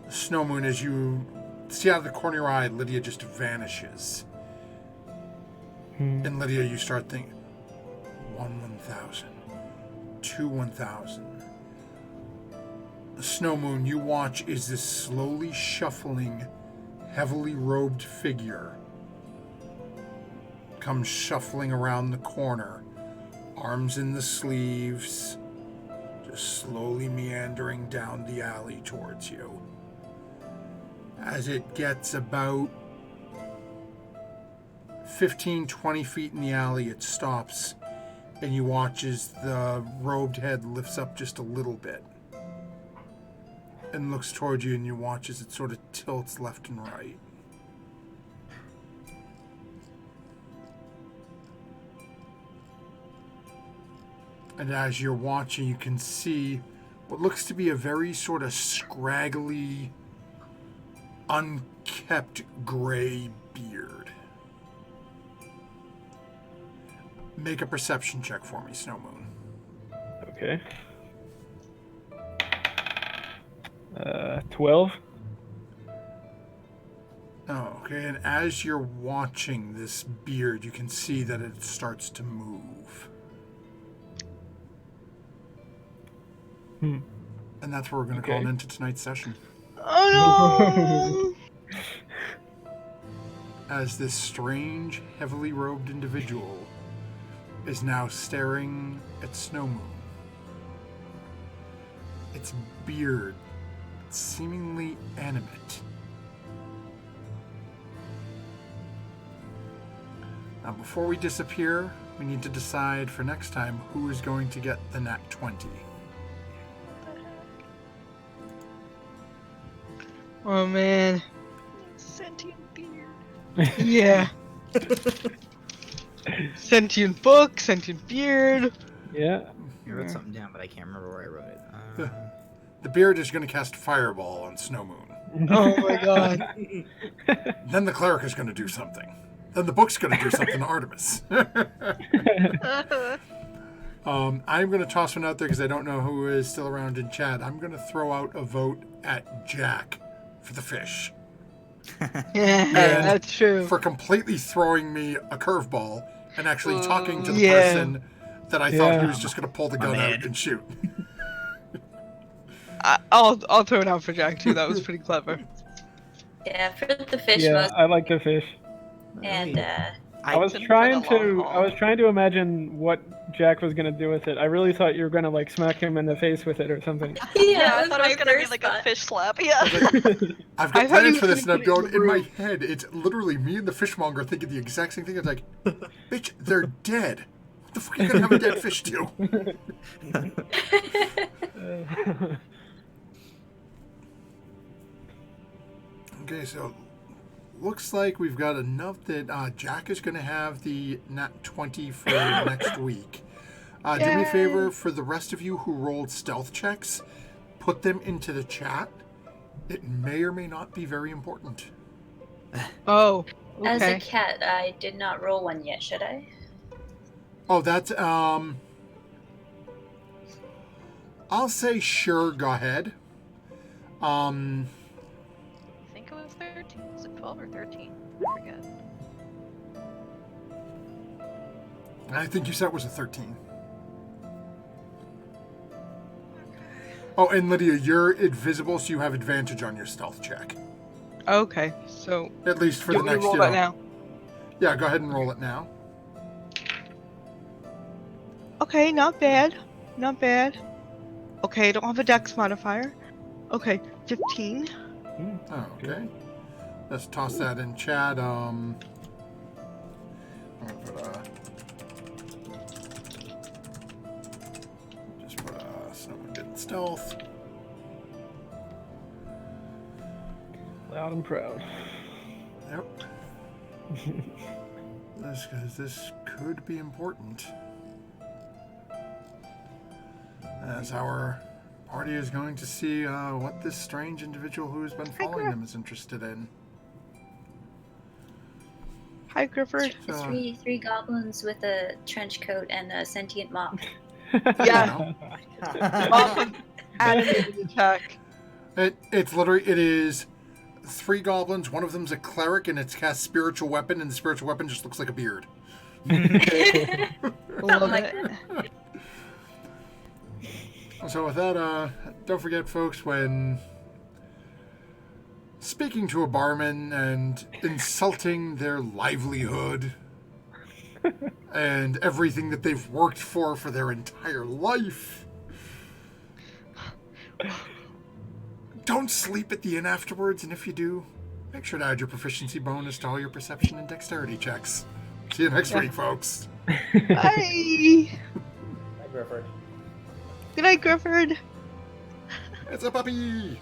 S1: Snowmoon, as you see out of the corner of your eye, Lydia just vanishes. And Lydia, you start thinking, 1,000, 2 1,000. Snowmoon, you watch as this slowly shuffling, heavily robed figure comes shuffling around the corner, arms in the sleeves, just slowly meandering down the alley towards you. As it gets about 15, 20 feet in the alley, it stops, and you watch as the robed head lifts up just a little bit and looks towards you, and you watch as it sort of tilts left and right. And as you're watching, you can see what looks to be a very sort of scraggly, unkept gray beard. Make a perception check for me, Snowmoon.
S6: Okay. 12.
S1: Oh, okay. And as you're watching this beard, you can see that it starts to move. And that's where we're going to call it into tonight's session.
S2: Oh no!
S1: As this strange, heavily robed individual is now staring at Snowmoon. Its beard seemingly animate. Now, before we disappear, we need to decide for next time who is going to get the nat 20.
S2: Oh man.
S4: Sentient beard.
S2: Yeah. Sentient book, sentient beard.
S6: Yeah.
S3: I wrote something down, but I can't remember where I wrote it.
S1: The beard is going to cast Fireball on Snowmoon.
S2: Oh my god.
S1: Then the cleric is going to do something. Then the book's going to do something to Artemis. I'm going to toss one out there because I don't know who is still around in chat. I'm going to throw out a vote at Jack for the fish.
S2: Yeah, that's true.
S1: For completely throwing me a curveball and actually talking to the
S2: Yeah.
S1: person that I thought he was just going to pull the gun
S3: man.
S1: out and shoot.
S2: I'll throw it out for Jack too. That was pretty clever.
S5: Yeah, for the fish
S6: Yeah,
S5: most,
S6: I like the fish.
S5: and
S6: I was
S4: Been for
S6: trying
S4: the long
S6: to.
S4: haul.
S6: I was trying to imagine what Jack was gonna do with it. I really thought you were gonna like smack him in the face with it or something.
S4: Yeah, I
S5: that
S4: thought it was
S5: my
S4: gonna be
S5: first
S4: like
S5: thought.
S4: a fish slap. Yeah.
S1: I've
S2: I
S1: got
S2: thought he
S1: plans
S2: was
S1: for this, and
S2: gonna
S1: I'm
S2: put it
S1: going
S2: in
S1: in
S2: the
S1: my
S2: room.
S1: head. It's literally me and the fishmonger thinking the exact same thing. It's like, bitch, they're dead. What the fuck are you gonna have a dead fish do? Okay, so looks like we've got enough that Jack is going to have the nat 20 for next week. Do me a
S2: Yay.
S1: favor, for the rest of you who rolled stealth checks, put them into the chat. It may or may not be very important.
S2: Oh,
S5: as a
S2: okay.
S5: cat, I did not roll one yet. Should I?
S1: Oh, that's, I'll say sure, go ahead.
S4: I think it was 13. Was it 12 or 13? I forget.
S1: I think you said it was a 13. Oh, and Lydia, you're invisible, so you have advantage on your stealth check.
S2: Okay, so
S1: At least for
S2: do
S1: the
S2: we
S1: next,
S2: roll
S1: you know.
S2: that now?
S1: Yeah, go ahead and roll it now.
S2: Okay, not bad. Not bad. Okay, I don't have a dex modifier. Okay, 15.
S1: Oh, okay. Let's toss that in chat. I'm gonna put just put stealth.
S6: Loud and proud.
S1: Yep. This could be important. As our party is going to see what this strange individual who has been following them is interested in.
S2: Hi, Grifford.
S1: So,
S5: Three goblins with a trench coat and a sentient mop.
S2: Yeah. Awesome. Animated attack.
S1: It's literally, it is 3 goblins. One of them's a cleric, and it's cast spiritual weapon, and the spiritual weapon just looks like a beard.
S2: Love
S5: my
S2: it.
S1: So with that, don't forget, folks, when speaking to a barman and insulting their livelihood and everything that they've worked for their entire life, don't sleep at the inn afterwards, and if you do, make sure to add your proficiency bonus to all your perception and dexterity checks. See you next week, folks.
S2: Bye.
S3: Hi, Grifford.
S2: Good night, Grifford.
S1: It's a puppy!